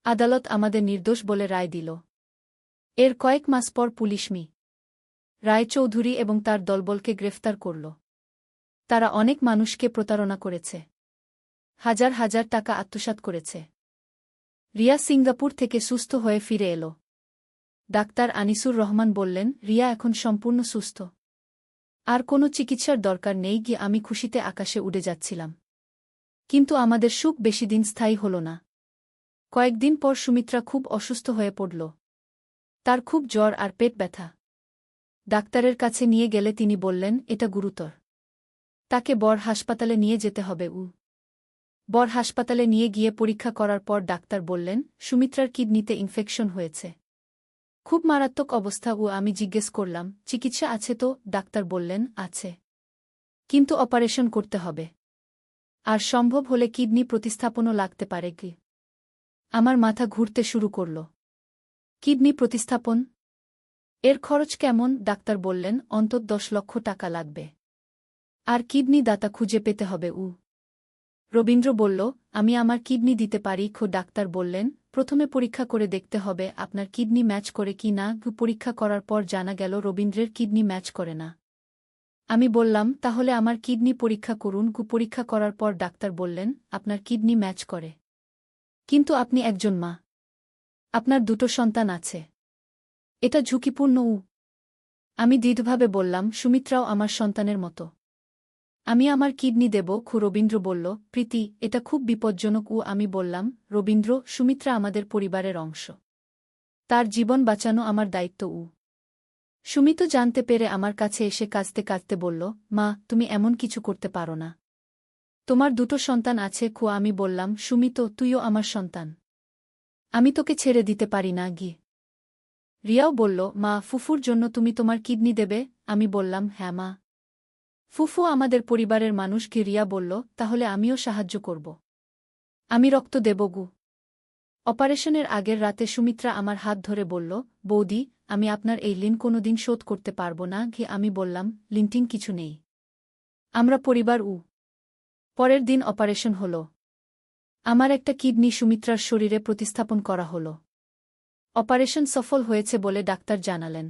A: আদালত আমাদের নির্দোষ বলে রায় দিল। এর কয়েক মাস পর পুলিশ মি রায়চৌধুরী এবং তার দলবলকে গ্রেফতার করল। তারা অনেক মানুষকে প্রতারণা করেছে। হাজার হাজার টাকা আত্মসাৎ করেছে। রিয়া সিঙ্গাপুর থেকে সুস্থ হয়ে ফিরে এল। ডাক্তার আনিসুর রহমান বললেন, রিয়া এখন সম্পূর্ণ সুস্থ। আর কোনো চিকিৎসার দরকার নেই। আমি খুশিতে আকাশে উড়ে যাচ্ছিলাম। কিন্তু আমাদের সুখ বেশিদিন স্থায়ী হল না। কয়েকদিন পর সুমিত্রা খুব অসুস্থ হয়ে পড়ল। তার খুব জ্বর আর পেট ব্যথা। ডাক্তারের কাছে নিয়ে গেলে তিনি বললেন, এটা গুরুতর। তাকে বড় হাসপাতালে নিয়ে যেতে হবে। বড় হাসপাতালে নিয়ে গিয়ে পরীক্ষা করার পর ডাক্তার বললেন, সুমিত্রার কিডনিতে ইনফেকশন হয়েছে। খুব মারাত্মক অবস্থা। আমি জিজ্ঞেস করলাম, চিকিৎসা আছে তো? ডাক্তার বললেন, আছে। কিন্তু অপারেশন করতে হবে। আর সম্ভব হলে কিডনি প্রতিস্থাপনও লাগতে পারে। আমার মাথা ঘুরতে শুরু করল। কিডনি প্রতিস্থাপন? এর খরচ কেমন? ডাক্তার বললেন, অন্তত 10 লক্ষ টাকা লাগবে। আর কিডনি দাতা খুঁজে পেতে হবে। রবীন্দ্র বলল, আমি আমার কিডনি দিতে পারি। ডাক্তার বললেন, প্রথমে পরীক্ষা করে দেখতে হবে আপনার কিডনি ম্যাচ করে কি না। পরীক্ষা করার পর জানা গেল রবীন্দ্রের কিডনি ম্যাচ করে না। আমি বললাম, তাহলে আমার কিডনি পরীক্ষা করুন। পরীক্ষা করার পর ডাক্তার বললেন, আপনার কিডনি ম্যাচ করে। কিন্তু আপনি একজন মা। আপনার দুটো সন্তান আছে। এটা ঝুঁকিপূর্ণ। আমি দৃঢ়ভাবে বললাম, সুমিত্রাও আমার সন্তানের মতো। আমি আমার কিডনি দেব। রবীন্দ্র বলল, প্রীতি, এটা খুব বিপজ্জনক। আমি বললাম, রবীন্দ্র, সুমিত্রা আমাদের পরিবারের অংশ। তার জীবন বাঁচানো আমার দায়িত্ব। সুমিত জানতে পেরে আমার কাছে এসে কাঁদতে কাঁদতে বলল, মা, তুমি এমন কিছু করতে পারো না। তোমার দুটো সন্তান আছে। আমি বললাম, সুমিত, তুইও আমার সন্তান। আমি তোকে ছেড়ে দিতে পারি না। রিয়াও বলল, মা, ফুফুর জন্য তুমি তোমার কিডনি দেবে? আমি বললাম, হ্যাঁ মা। ফুফু আমাদের পরিবারের মানুষ। রিয়া বলল, তাহলে আমিও সাহায্য করব। আমি রক্ত দেব। অপারেশনের আগের রাতে সুমিত্রা আমার হাত ধরে বলল, বৌদি, আমি আপনার এই ঋণ কোনোদিন শোধ করতে পারব না। আমি বললাম, ঋণটিন কিছু নেই। আমরা পরিবার। পরের দিন অপারেশন হল। আমার একটা কিডনি সুমিত্রার শরীরে প্রতিস্থাপন করা হল। অপারেশন সফল হয়েছে বলে ডাক্তার জানালেন।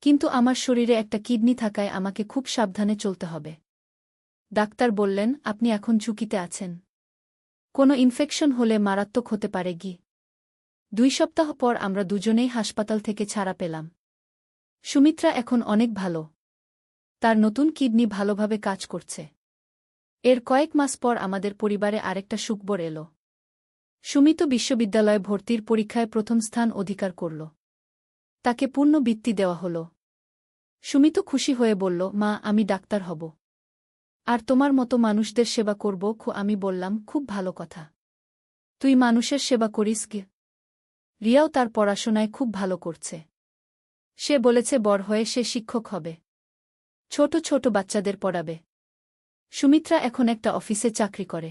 A: কিন্তু আমার শরীরে একটা কিডনি থাকায় আমাকে খুব সাবধানে চলতে হবে। ডাক্তার বললেন, আপনি এখন ঝুঁকিতে আছেন। কোনো ইনফেকশন হলে মারাত্মক হতে পারে। 2 সপ্তাহ পর আমরা দুজনেই হাসপাতাল থেকে ছাড়া পেলাম। সুমিত্রা এখন অনেক ভালো। তার নতুন কিডনি ভালোভাবে কাজ করছে। এর কয়েক মাস পর আমাদের পরিবারে আরেকটা সুখবর এল। সুমিত বিশ্ববিদ্যালয়ে ভর্তির পরীক্ষায় প্রথম স্থান অধিকার করল। তাকে পূর্ণ বৃত্তি দেওয়া হল। সুমিত খুশি হয়ে বলল, মা, আমি ডাক্তার হব। আর তোমার মতো মানুষদের সেবা করব। আমি বললাম, খুব ভালো কথা। তুই মানুষের সেবা করিস। রিয়াও তার পড়াশোনায় খুব ভালো করছে। সে বলেছে বড় হয়ে সে শিক্ষক হবে। ছোট ছোট বাচ্চাদের পড়াবে। সুমিত্রা এখন একটা অফিসে চাকরি করে।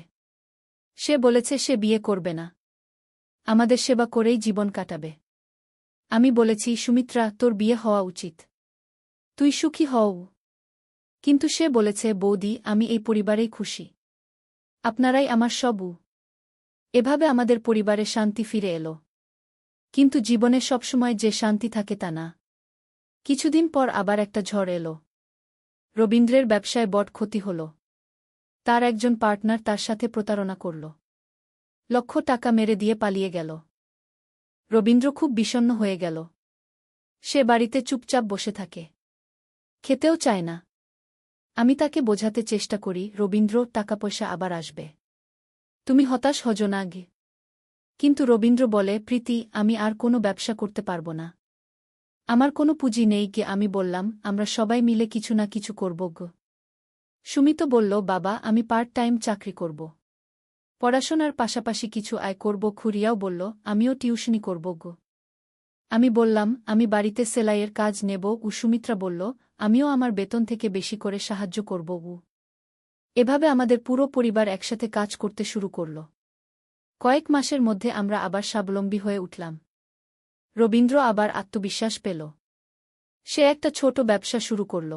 A: সে বলেছে সে বিয়ে করবে না। আমাদের সেবা করেই জীবন কাটাবে। আমি বলেছি, সুমিত্রা, তোর বিয়ে হওয়া উচিত। তুই সুখী হও। কিন্তু সে বলেছে, বৌদি, আমি এই পরিবারেই খুশি। আপনারাই আমার সব। এভাবে আমাদের পরিবারে শান্তি ফিরে এলো। কিন্তু জীবনে সবসময় যে শান্তি থাকে তা না। কিছুদিন পর আবার একটা ঝড় এলো। রবীন্দ্রের ব্যবসায় বড় ক্ষতি হল। তার একজন পার্টনার তার সাথে প্রতারণা করল। লক্ষ টাকা মেরে দিয়ে পালিয়ে গেল। রবীন্দ্র খুব বিষণ্ণ হয়ে গেল। সে বাড়িতে চুপচাপ বসে থাকে। খেতেও চায় না। আমি তাকে বোঝাতে চেষ্টা করি, রবীন্দ্র, টাকা পয়সা আবার আসবে। তুমি হতাশ হজো না। কিন্তু রবীন্দ্র বলে, প্রীতি, আমি আর কোনো ব্যবসা করতে পারব না। আমার কোনো পুঁজি নেই। আমি বললাম, আমরা সবাই মিলে কিছু না কিছু করব। সুমিত বলল, বাবা, আমি পার্ট টাইম চাকরি করব। পড়াশোনার পাশাপাশি কিছু আয় করব। রিয়াও বলল, আমিও টিউশনি করব। আমি বললাম, আমি বাড়িতে সেলাইয়ের কাজ নেব। সুমিত্রা বলল, আমিও আমার বেতন থেকে বেশি করে সাহায্য করব। এভাবে আমাদের পুরো পরিবার একসাথে কাজ করতে শুরু করল। কয়েক মাসের মধ্যে আমরা আবার স্বাবলম্বী হয়ে উঠলাম। রবীন্দ্র আবার আত্মবিশ্বাস পেল। সে একটা ছোট ব্যবসা শুরু করল।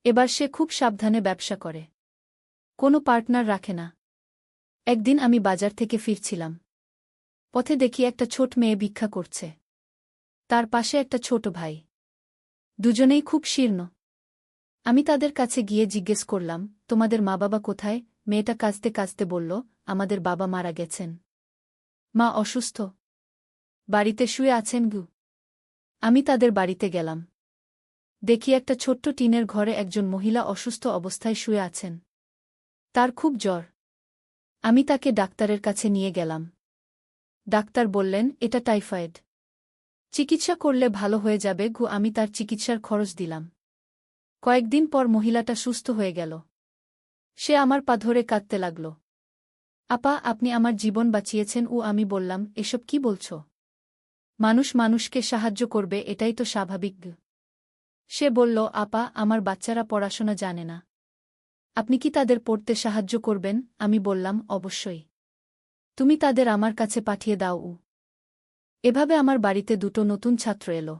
A: এবার সে খুব সাবধানে ব্যবসা করে। কোনো পার্টনার রাখে না। একদিন আমি বাজার থেকে ফিরছিলাম। পথে দেখি একটা ছোট মেয়ে ভিক্ষা করছে। তার পাশে একটা ছোট ভাই। দুজনেই খুব শীর্ণ। আমি তাদের কাছে গিয়ে জিজ্ঞেস করলাম, তোমাদের মা বাবা কোথায়? মেয়েটা কাঁদতে কাঁদতে বলল, আমাদের বাবা মারা গেছেন। মা অসুস্থ। বাড়িতে শুয়ে আছেন। আমি তাদের বাড়িতে গেলাম। দেখি একটা ছোট্ট টিনের ঘরে একজন মহিলা অসুস্থ অবস্থায় শুয়ে আছেন। তার খুব জ্বর। আমি তাকে ডাক্তারের কাছে নিয়ে গেলাম। ডাক্তার বললেন, এটা টাইফয়েড। চিকিৎসা করলে ভালো হয়ে যাবে। আমি তার চিকিৎসার খরচ দিলাম। কয়েকদিন পর মহিলাটা সুস্থ হয়ে গেল। সে আমার পা ধরে কাঁদতে লাগল। আপা, আপনি আমার জীবন বাঁচিয়েছেন। আমি বললাম, এসব কি বলছ? মানুষ মানুষকে সাহায্য করবে, এটাই তো স্বাভাবিক। সে বলল, আপা, আমার বাচ্চারা পড়াশোনা জানে না। আপনি কি তাদের পড়তে সাহায্য করবেন? আমি বললাম, অবশ্যই। তুমি তাদের আমার কাছে পাঠিয়ে দাও। এভাবে আমার বাড়িতে দুটো নতুন ছাত্র এলো।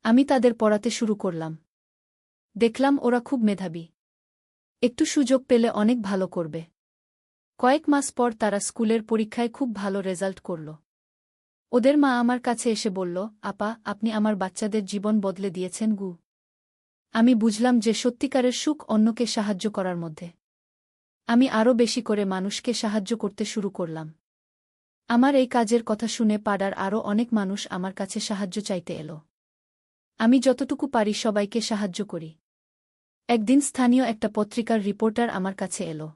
A: আমি তাদের পড়াতে শুরু করলাম। দেখলাম ওরা খুব মেধাবী। একটু সুযোগ পেলে অনেক ভালো করবে। কয়েক মাস পর তারা স্কুলের পরীক্ষায় খুব ভালো রেজাল্ট করল। ওদের মা আমার কাছে এসে বলল, আপা, আপনি আমার বাচ্চাদের জীবন বদলে দিয়েছেন। আমি বুঝলাম যে সত্যিকারের সুখ অন্যকে সাহায্য করার মধ্যে। আমি আরও বেশি করে মানুষকে সাহায্য করতে শুরু করলাম। আমার এই কাজের কথা শুনে পাড়ার আরও অনেক মানুষ আমার কাছে সাহায্য চাইতে এলো। আমি যতটুকু পারি সবাইকে সাহায্য করি। একদিন স্থানীয় একটা পত্রিকার রিপোর্টার আমার কাছে এলো।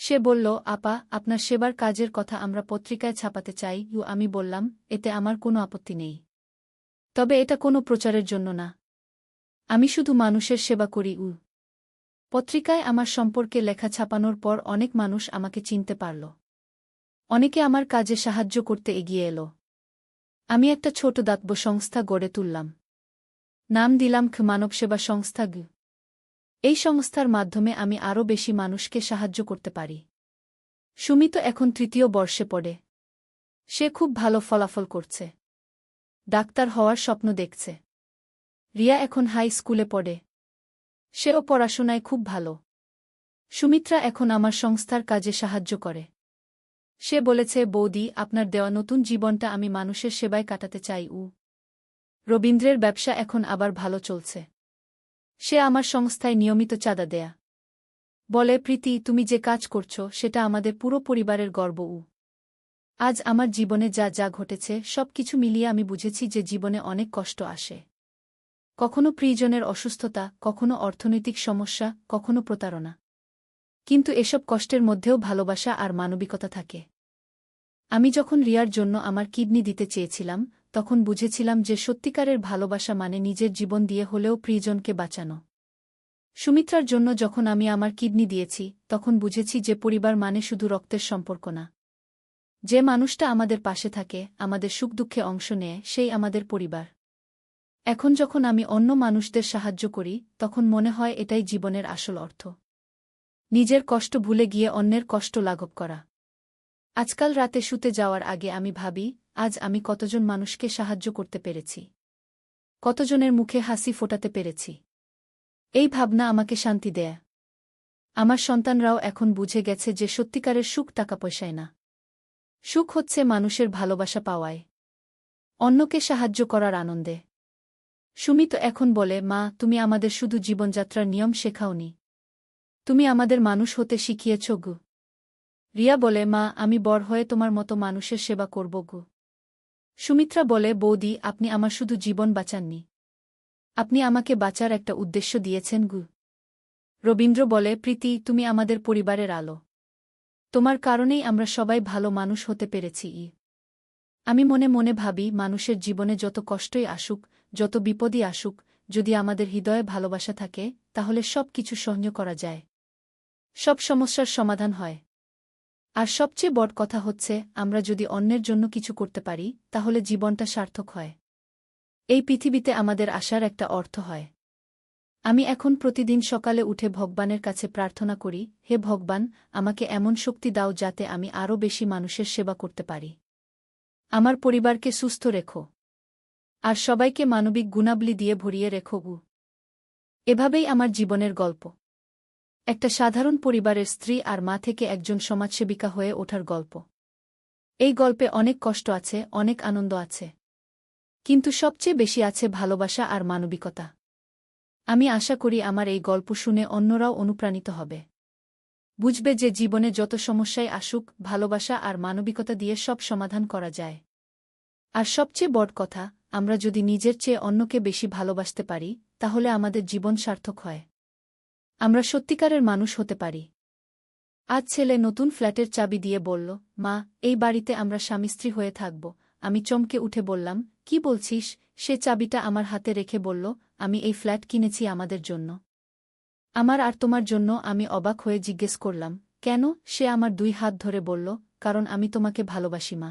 A: সে বলল, আপা, আপনার সেবার কাজের কথা আমরা পত্রিকায় ছাপাতে চাই। আমি বললাম, এতে আমার কোনো আপত্তি নেই। তবে এটা কোনো প্রচারের জন্য না। আমি শুধু মানুষের সেবা করি। পত্রিকায় আমার সম্পর্কে লেখা ছাপানোর পর অনেক মানুষ আমাকে চিনতে পারল। অনেকে আমার কাজে সাহায্য করতে এগিয়ে এলো। আমি একটা ছোট দাতব্য সংস্থা গড়ে তুললাম। নাম দিলাম মানবসেবা সংস্থা। এই সংস্থার মাধ্যমে আমি আরও বেশি মানুষকে সাহায্য করতে পারি। সুমিত এখন ৩য় বর্ষে পড়ে। সে খুব ভালো ফলাফল করছে। ডাক্তার হওয়ার স্বপ্ন দেখছে। রিয়া এখন হাই স্কুলে পড়ে। সেও পড়াশোনায় খুব ভালো। সুমিত্রা এখন আমার সংস্থার কাজে সাহায্য করে। সে বলেছে, বৌদি, আপনার দেওয়া নতুন জীবনটা আমি মানুষের সেবায় কাটাতে চাই। রবীন্দ্রের ব্যবসা এখন আবার ভালো চলছে। সে আমার সংস্থায় নিয়মিত চাঁদা দেয়া। বলে, প্রীতি, তুমি যে কাজ করছো সেটা আমাদের পুরো পরিবারের গর্ব। আজ আমার জীবনে যা যা ঘটেছে সব কিছু মিলিয়ে আমি বুঝেছি যে জীবনে অনেক কষ্ট আসে। কখনো প্রিয়জনের অসুস্থতা, কখনো অর্থনৈতিক সমস্যা, কখনো প্রতারণা। কিন্তু এসব কষ্টের মধ্যেও ভালোবাসা আর মানবিকতা থাকে। আমি যখন রিয়ার জন্য আমার কিডনি দিতে চেয়েছিলাম, তখন বুঝেছিলাম যে সত্যিকারের ভালোবাসা মানে নিজের জীবন দিয়ে হলেও প্রিয়জনকে বাঁচানো। সুমিত্রার জন্য যখন আমি আমার কিডনি দিয়েছি, তখন বুঝেছি যে পরিবার মানে শুধু রক্তের সম্পর্ক না। যে মানুষটা আমাদের পাশে থাকে, আমাদের সুখ দুঃখে অংশ নেয়, সেই আমাদের পরিবার। এখন যখন আমি অন্য মানুষদের সাহায্য করি, তখন মনে হয় এটাই জীবনের আসল অর্থ। নিজের কষ্ট ভুলে গিয়ে অন্যের কষ্ট লাঘব করা। আজকাল রাতে শুতে যাওয়ার আগে আমি ভাবি, আজ আমি কতজন মানুষকে সাহায্য করতে পেরেছি, কতজনের মুখে হাসি ফোটাতে পেরেছি। এই ভাবনা আমাকে শান্তি দেয়। আমার সন্তানরাও এখন বুঝে গেছে যে সত্যিকারের সুখ টাকা পয়সায় না। সুখ হচ্ছে মানুষের ভালোবাসা পাওয়ায়, অন্যকে সাহায্য করার আনন্দে। সুমিত এখন বলে, মা, তুমি আমাদের শুধু জীবনযাত্রার নিয়ম শেখাওনি, তুমি আমাদের মানুষ হতে শিখিয়েছ গু। রিয়া বলে, মা, আমি বড় হয়ে তোমার মতো মানুষের সেবা করব গু। সুমিত্রা বলে, বৌদি, আপনি আমার শুধু জীবন বাঁচাননি, আপনি আমাকে বাঁচার একটা উদ্দেশ্য দিয়েছেন গু। রবীন্দ্র বলে, প্রীতি, তুমি আমাদের পরিবারের আলো। তোমার কারণেই আমরা সবাই ভালো মানুষ হতে পেরেছি। আমি মনে মনে ভাবি, মানুষের জীবনে যত কষ্টই আসুক, যত বিপদই আসুক, যদি আমাদের হৃদয়ে ভালোবাসা থাকে, তাহলে সব কিছু সহ্য করা যায়। সব সমস্যার সমাধান হয়। আর সবচেয়ে বড় কথা হচ্ছে, আমরা যদি অন্যের জন্য কিছু করতে পারি, তাহলে জীবনটা সার্থক হয়। এই পৃথিবীতে আমাদের আসার একটা অর্থ হয়। আমি এখন প্রতিদিন সকালে উঠে ভগবানের কাছে প্রার্থনা করি, হে ভগবান, আমাকে এমন শক্তি দাও যাতে আমি আরও বেশি মানুষের সেবা করতে পারি। আমার পরিবারকে সুস্থ রেখো। আর সবাইকে মানবিক গুণাবলী দিয়ে ভরিয়ে রেখো। এভাবেই আমার জীবনের গল্প। একটা সাধারণ পরিবারের স্ত্রী আর মা থেকে একজন সমাজসেবিকা হয়ে ওঠার গল্প। এই গল্পে অনেক কষ্ট আছে, অনেক আনন্দ আছে। কিন্তু সবচেয়ে বেশি আছে ভালোবাসা আর মানবিকতা। আমি আশা করি আমার এই গল্প শুনে অন্যরাও অনুপ্রাণিত হবে। বুঝবে যে জীবনে যত সমস্যাই আসুক, ভালোবাসা আর মানবিকতা দিয়ে সব সমাধান করা যায়। আর সবচেয়ে বড় কথা, আমরা যদি নিজের চেয়ে অন্যকে বেশি ভালোবাসতে পারি, তাহলে আমাদের জীবন সার্থক হয়। আমরা সত্যিকারের মানুষ হতে পারি। আজ ছেলে নতুন ফ্ল্যাটের চাবি দিয়ে বলল, মা, এই বাড়িতে আমরা স্বামী-স্ত্রী হয়ে থাকব। আমি চমকে উঠে বললাম, কি বলছিস? সে চাবিটা আমার হাতে রেখে বলল, আমি এই ফ্ল্যাট কিনেছি আমাদের জন্য। আমার আর তোমার জন্য। আমি অবাক হয়ে জিজ্ঞেস করলাম, কেন? সে আমার 2 হাত ধরে বলল, কারণ আমি তোমাকে ভালোবাসি মা।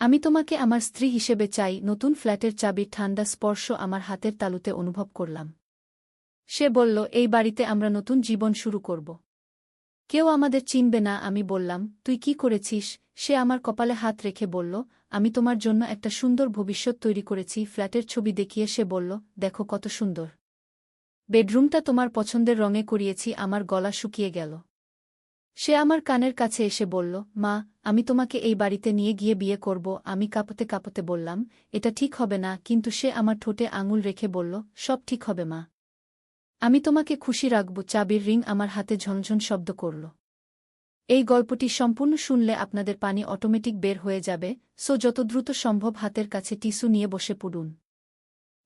A: আমি তোমাকে আমার স্ত্রী হিসেবে চাই। নতুন ফ্ল্যাটের চাবির ঠান্ডা স্পর্শ আমার হাতের তালুতে অনুভব করলাম। সে বলল, এই বাড়িতে আমরা নতুন জীবন শুরু করব। কেউ আমাদের চিনবে না। আমি বললাম, তুই কি করেছিস? সে আমার কপালে হাত রেখে বলল, আমি তোমার জন্য একটা সুন্দর ভবিষ্যৎ তৈরি করেছি। ফ্ল্যাটের ছবি দেখিয়ে সে বলল, দেখো কত সুন্দর। বেডরুমটা তোমার পছন্দের রঙে করিয়েছি। আমার গলা শুকিয়ে গেল। সে আমার কানের কাছে এসে বলল, মা, আমি তোমাকে এই বাড়িতে নিয়ে গিয়ে বিয়ে করব। আমি কাঁপতে কাঁপতে বললাম, এটা ঠিক হবে না। কিন্তু সে আমার ঠোঁটে আঙুল রেখে বলল, সব ঠিক হবে মা। আমি তোমাকে খুশি রাখব। চাবির রিং আমার হাতে ঝনঝন শব্দ করল। এই গল্পটি সম্পূর্ণ শুনলে আপনাদের পানি অটোমেটিক বের হয়ে যাবে, সো যত দ্রুত সম্ভব হাতের কাছে টিস্যু নিয়ে বসে পড়ুন।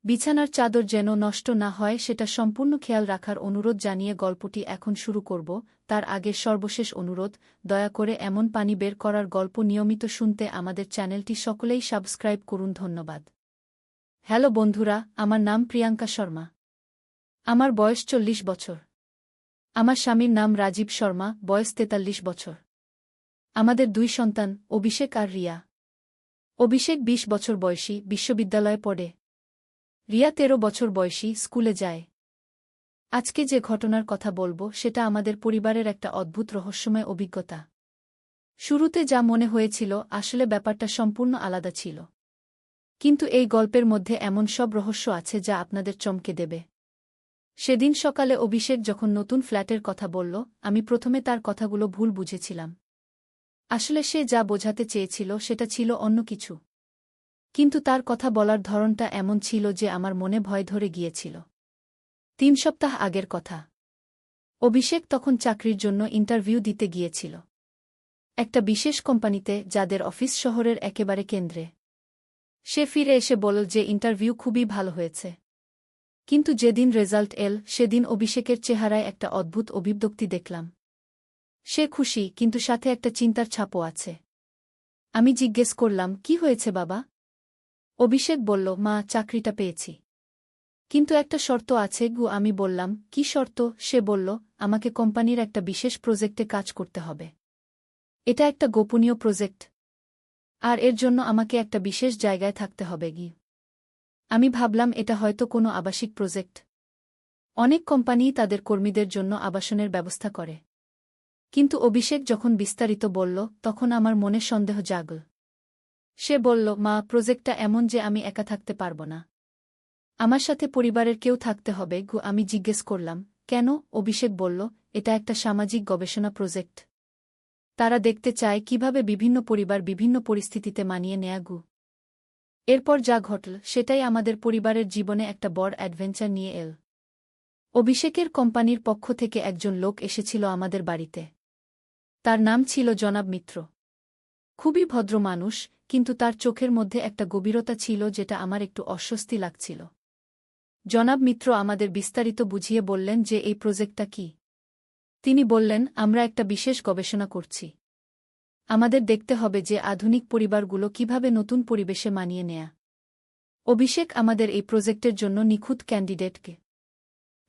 A: বিছানার চাদর যেন নষ্ট না হয় সেটা সম্পূর্ণ খেয়াল রাখার অনুরোধ জানিয়ে গল্পটি এখন শুরু করব। তার আগে সর্বশেষ অনুরোধ, দয়া করে এমন পানি বের করার গল্প নিয়মিত শুনতে আমাদের চ্যানেলটি সকলেই সাবস্ক্রাইব করুন। ধন্যবাদ। হ্যালো বন্ধুরা, আমার নাম প্রিয়াঙ্কা শর্মা। আমার বয়স 40 বছর। আমার স্বামীর নাম রাজীব শর্মা, বয়স 43 বছর। আমাদের 2 সন্তান, অভিষেক আর রিয়া। অভিষেক 20 বছর বয়সী, বিশ্ববিদ্যালয়ে পড়ে। রিয়া 13 বছর বয়সী, স্কুলে যায়। আজকে যে ঘটনার কথা বলবো সেটা আমাদের পরিবারের একটা অদ্ভুত রহস্যময় অভিজ্ঞতা। শুরুতে যা মনে হয়েছিল আসলে ব্যাপারটা সম্পূর্ণ আলাদা ছিল। কিন্তু এই গল্পের মধ্যে এমন সব রহস্য আছে যা আপনাদের চমকে দেবে। সেদিন সকালে অভিষেক যখন নতুন ফ্ল্যাটের কথা বলল, আমি প্রথমে তার কথাগুলো ভুল বুঝেছিলাম। আসলে সে যা বোঝাতে চেয়েছিল সেটা ছিল অন্য কিছু। কিন্তু তার কথা বলার ধরনটা এমন ছিল যে আমার মনে ভয় ধরে গিয়েছিল। 3 সপ্তাহ আগের কথা। অভিষেক তখন চাকরির জন্য ইন্টারভিউ দিতে গিয়েছিল একটা বিশেষ কোম্পানিতে, যাদের অফিস শহরের একেবারে কেন্দ্রে। সে ফিরে এসে বলল যে ইন্টারভিউ খুবই ভালো হয়েছে। কিন্তু যেদিন রেজাল্ট এল সেদিন অভিষেকের চেহারায় একটা অদ্ভুত অভিব্যক্তি দেখলাম। সে খুশি, কিন্তু সাথে একটা চিন্তার ছাপও আছে। আমি জিজ্ঞেস করলাম, কি হয়েছে বাবা? অভিষেক বলল, মা, চাকরিটা পেয়েছি। কিন্তু একটা শর্ত আছে গু। আমি বললাম, কি শর্ত? সে বলল, আমাকে কোম্পানির একটা বিশেষ প্রজেক্টে কাজ করতে হবে। এটা একটা গোপনীয় প্রজেক্ট। আর এর জন্য আমাকে একটা বিশেষ জায়গায় থাকতে হবে গি। আমি ভাবলাম এটা হয়তো কোনো আবাসিক প্রজেক্ট। অনেক কোম্পানিই তাদের কর্মীদের জন্য আবাসনের ব্যবস্থা করে। কিন্তু অভিষেক যখন বিস্তারিত বলল তখন আমার মনে সন্দেহ জাগল। সে বলল, মা, প্রজেক্টটা এমন যে আমি একা থাকতে পারব না। আমার সাথে পরিবারের কেউ থাকতে হবে গু। আমি জিজ্ঞেস করলাম, কেন? অভিষেক বলল, এটা একটা সামাজিক গবেষণা প্রজেক্ট। তারা দেখতে চায় কিভাবে বিভিন্ন পরিবার বিভিন্ন পরিস্থিতিতে মানিয়ে নেয়া গু। এরপর যা ঘটল সেটাই আমাদের পরিবারের জীবনে একটা বড় অ্যাডভেঞ্চার নিয়ে এল। অভিষেকের কোম্পানির পক্ষ থেকে একজন লোক এসেছিল আমাদের বাড়িতে। তার নাম ছিল জনাব মিত্র। খুবই ভদ্র মানুষ, কিন্তু তার চোখের মধ্যে একটা গভীরতা ছিল যেটা আমার একটু অস্বস্তি লাগছিল। জনাব মিত্র আমাদের বিস্তারিত বুঝিয়ে বললেন যে এই প্রজেক্টটা কি। তিনি বললেন, আমরা একটা বিশেষ গবেষণা করছি। আমাদের দেখতে হবে যে আধুনিক পরিবারগুলো কিভাবে নতুন পরিবেশে মানিয়ে নেয়া। অভিষেক আমাদের এই প্রজেক্টের জন্য নিখুঁত ক্যান্ডিডেটকে।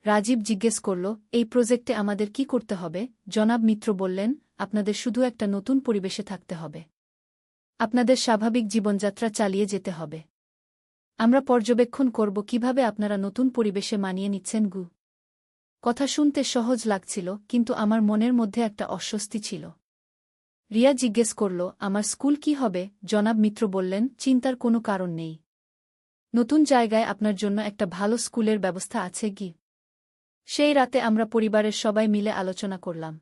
A: রাজীব জিজ্ঞেস করল, এই প্রজেক্টে আমাদের কি করতে হবে? জনাব মিত্র বললেন, আপনাদের শুধু একটা নতুন পরিবেশে থাকতে হবে। আপনাদের স্বাভাবিক জীবনযাত্রা চালিয়ে যেতে হবে। আমরা পর্যবেক্ষণ করব কিভাবে আপনারা নতুন পরিবেশে মানিয়ে নিচ্ছেন গু। কথা শুনতে সহজ লাগছিল, কিন্তু আমার মনের মধ্যে একটা অস্বস্তি ছিল। রিয়া জিজ্ঞেস করল, আমার স্কুল কি হবে? জনাব মিত্র বললেন, চিন্তার কোনো কারণ নেই। নতুন জায়গায় আপনার জন্য একটা ভালো স্কুলের ব্যবস্থা আছে গি। সেই রাতে আমরা পরিবারের সবাই মিলে আলোচনা করলাম।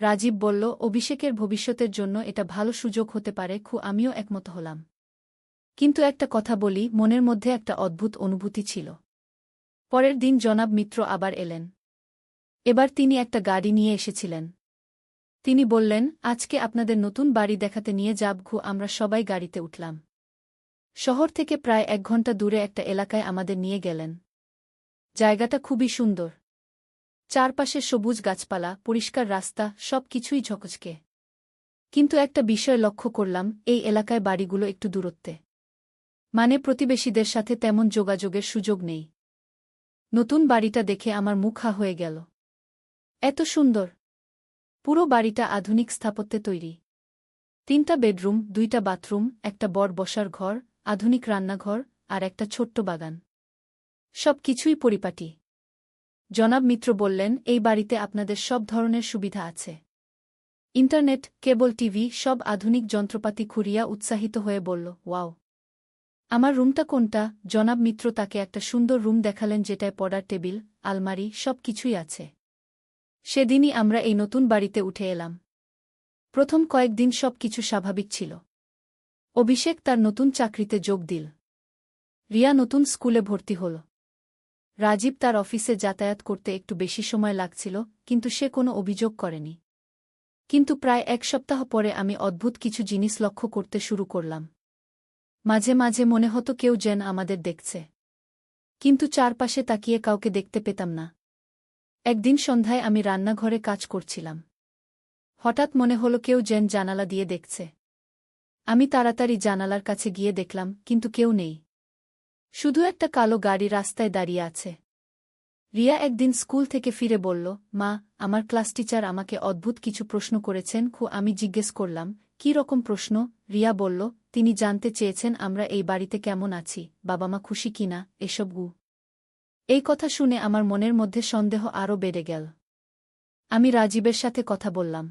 A: রাজীব বলল, অভিষেকের ভবিষ্যতের জন্য এটা ভালো সুযোগ হতে পারে। আমিও একমত হলাম। কিন্তু একটা কথা বলি, মনের মধ্যে একটা অদ্ভুত অনুভূতি ছিল। পরের দিন জনাব মিত্র আবার এলেন। এবার তিনি একটা গাড়ি নিয়ে এসেছিলেন। তিনি বললেন, আজকে আপনাদের নতুন বাড়ি দেখাতে নিয়ে যাব। আমরা সবাই গাড়িতে উঠলাম। শহর থেকে প্রায় 1 ঘন্টা দূরে একটা এলাকায় আমাদের নিয়ে গেলেন। জায়গাটা খুবই সুন্দর। চারপাশে সবুজ গাছপালা, পরিষ্কার রাস্তা, সব কিছুই ঝকঝকে। কিন্তু একটা বিষয় লক্ষ্য করলাম, এই এলাকায় বাড়িগুলো একটু দূরত্বে। মানে প্রতিবেশীদের সাথে তেমন যোগাযোগের সুযোগ নেই। নতুন বাড়িটা দেখে আমার মুখ হা হয়ে গেল। এত সুন্দর! পুরো বাড়িটা আধুনিক স্থাপত্যে তৈরি। 3টা বেডরুম, 2টা বাথরুম, একটা বড় বসার ঘর, আধুনিক রান্নাঘর, আর একটা ছোট্ট বাগান। সব কিছুই পরিপাটি। জনাব মিত্র বললেন, এই বাড়িতে আপনাদের সব ধরনের সুবিধা আছে। ইন্টারনেট, কেবল টিভি, সব আধুনিক যন্ত্রপাতি। খুঁড়িয়া উৎসাহিত হয়ে বলল, ওয়াও! আমার রুমটা কোনটা? জনাব মিত্র তাকে একটা সুন্দর রুম দেখালেন যেটায় পড়ার টেবিল, আলমারি, সব কিছুই আছে। সেদিনই আমরা এই নতুন বাড়িতে উঠে এলাম। প্রথম কয়েকদিন সব কিছু স্বাভাবিক ছিল। অভিষেক তার নতুন চাকরিতে যোগ দিল। রিয়া নতুন স্কুলে ভর্তি হল। রাজীব তার অফিসে যাতায়াত করতে একটু বেশি সময় লাগছিল, কিন্তু সে কোনো অভিযোগ করেনি। কিন্তু প্রায় 1 সপ্তাহ পরে আমি অদ্ভুত কিছু জিনিস লক্ষ্য করতে শুরু করলাম। মাঝে মাঝে মনে হতো কেউ যেন আমাদের দেখছে, কিন্তু চারপাশে তাকিয়ে কাউকে দেখতে পেতাম না। একদিন সন্ধ্যায় আমি রান্নাঘরে কাজ করছিলাম। হঠাৎ মনে হলো কেউ যেন জানালা দিয়ে দেখছে। আমি তাড়াতাড়ি জানালার কাছে গিয়ে দেখলাম, কিন্তু কেউ নেই। শুধু একটা কালো গাড়ি রাস্তায় দাঁড়িয়ে আছে। রিয়া একদিন স্কুল থেকে ফিরে বলল, মা, আমার ক্লাস টিচার আমাকে অদ্ভুত কিছু প্রশ্ন করেছেন। আমি জিজ্ঞেস করলাম, কী রকম প্রশ্ন? রিয়া বলল, তিনি জানতে চেয়েছেন আমরা এই বাড়িতে কেমন আছি, বাবা মা খুশি কিনা, এসব। এই কথা শুনে আমার মনের মধ্যে সন্দেহ আরও বেড়ে গেল। আমি রাজীবের সাথে কথা বললাম।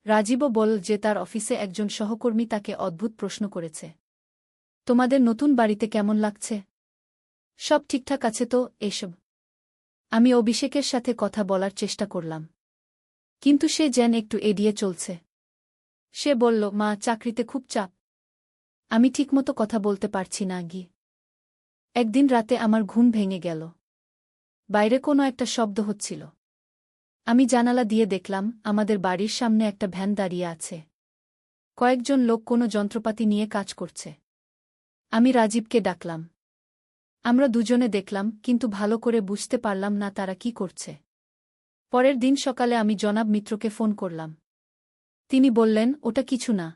A: রাজীবও বলল যে তার অফিসে একজন সহকর্মী তাকে অদ্ভুত প্রশ্ন করেছে। তোমাদের নতুন বাড়িতে কেমন লাগছে? সব ঠিকঠাক আছে তো? এসব। আমি অভিষেকের সাথে কথা বলার চেষ্টা করলাম, কিন্তু সে যেন একটু এড়িয়ে চলছে। সে বলল, মা, চাকরিতে খুব চাপ, আমি ঠিকমতো কথা বলতে পারছি না। একদিন রাতে আমার ঘুম ভেঙে গেল। বাইরে কোনো একটা শব্দ হচ্ছিল। আমি জানালা দিয়ে দেখলাম আমাদের বাড়ির সামনে একটা ভ্যান দাঁড়িয়ে আছে। কয়েকজন লোক কোনো যন্ত্রপাতি নিয়ে কাজ করছে। আমি রাজীবকে ডাকলাম। আমরা দুজনে দেখলাম, কিন্তু ভালো করে বুঝতে পারলাম না তারা কি করছে। পরের দিন সকালে আমি জনাব মিত্রকে ফোন করলাম। তিনি বললেন, ওটা কিছু না,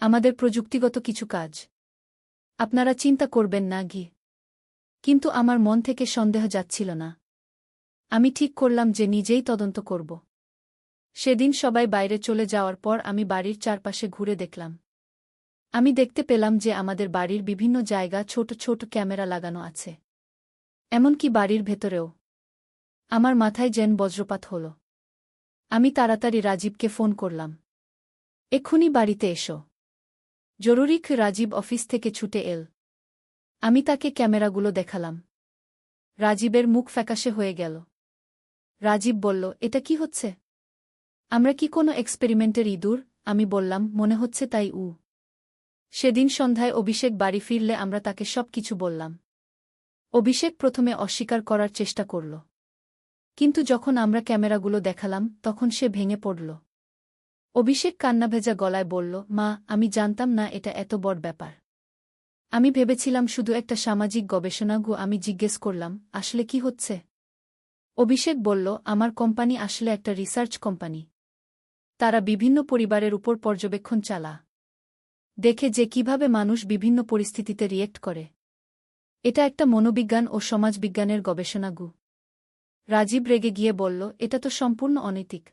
A: আমাদের প্রযুক্তিগত কিছু কাজ, আপনারা চিন্তা করবেন না। কিন্তু আমার মন থেকে সন্দেহ যাচ্ছিল না। আমি ঠিক করলাম যে নিজেই তদন্ত করব। সেদিন সবাই বাইরে চলে যাওয়ার পর আমি বাড়ির চারপাশে ঘুরে দেখলাম। আমি দেখতে পেলাম যে আমাদের বাড়ির বিভিন্ন জায়গা ছোট ছোট ক্যামেরা লাগানো আছে, এমনকি বাড়ির ভেতরেও। আমার মাথায় যেন বজ্রপাত হল। আমি তাড়াতাড়ি রাজীবকে ফোন করলাম। এক্ষুনি বাড়িতে এসো, জরুরি। রাজীব অফিস থেকে ছুটে এল। আমি তাকে ক্যামেরাগুলো দেখালাম। রাজীবের মুখ ফ্যাকাশে হয়ে গেল। রাজীব বলল, এটা কি হচ্ছে? আমরা কি কোনো এক্সপেরিমেন্টের ইঁদুর? আমি বললাম, মনে হচ্ছে তাই। সেদিন সন্ধ্যায় অভিষেক বাড়ি ফিরলে আমরা তাকে সব কিছু বললাম। অভিষেক প্রথমে অস্বীকার করার চেষ্টা করল, কিন্তু যখন আমরা ক্যামেরাগুলো দেখালাম তখন সে ভেঙে পড়ল। অভিষেক কান্নাভেজা গলায় বলল, মা, আমি জানতাম না এটা এত বড় ব্যাপার। আমি ভেবেছিলাম শুধু একটা সামাজিক গবেষণা। আমি জিজ্ঞেস করলাম, আসলে কি হচ্ছে? অভিষেক বলল, আমার কোম্পানি আসলে একটা রিসার্চ কোম্পানি। তারা বিভিন্ন পরিবারের উপর পর্যবেক্ষণ চালা, দেখে যে কিভাবে মানুষ বিভিন্ন পরিস্থিতিতে রিয়েক্ট করে। এটা একটা মনোবিজ্ঞান ও সমাজবিজ্ঞানের গবেষণা। রাজীব রেগে গিয়ে বলল, এটা তো সম্পূর্ণ অনৈতিক।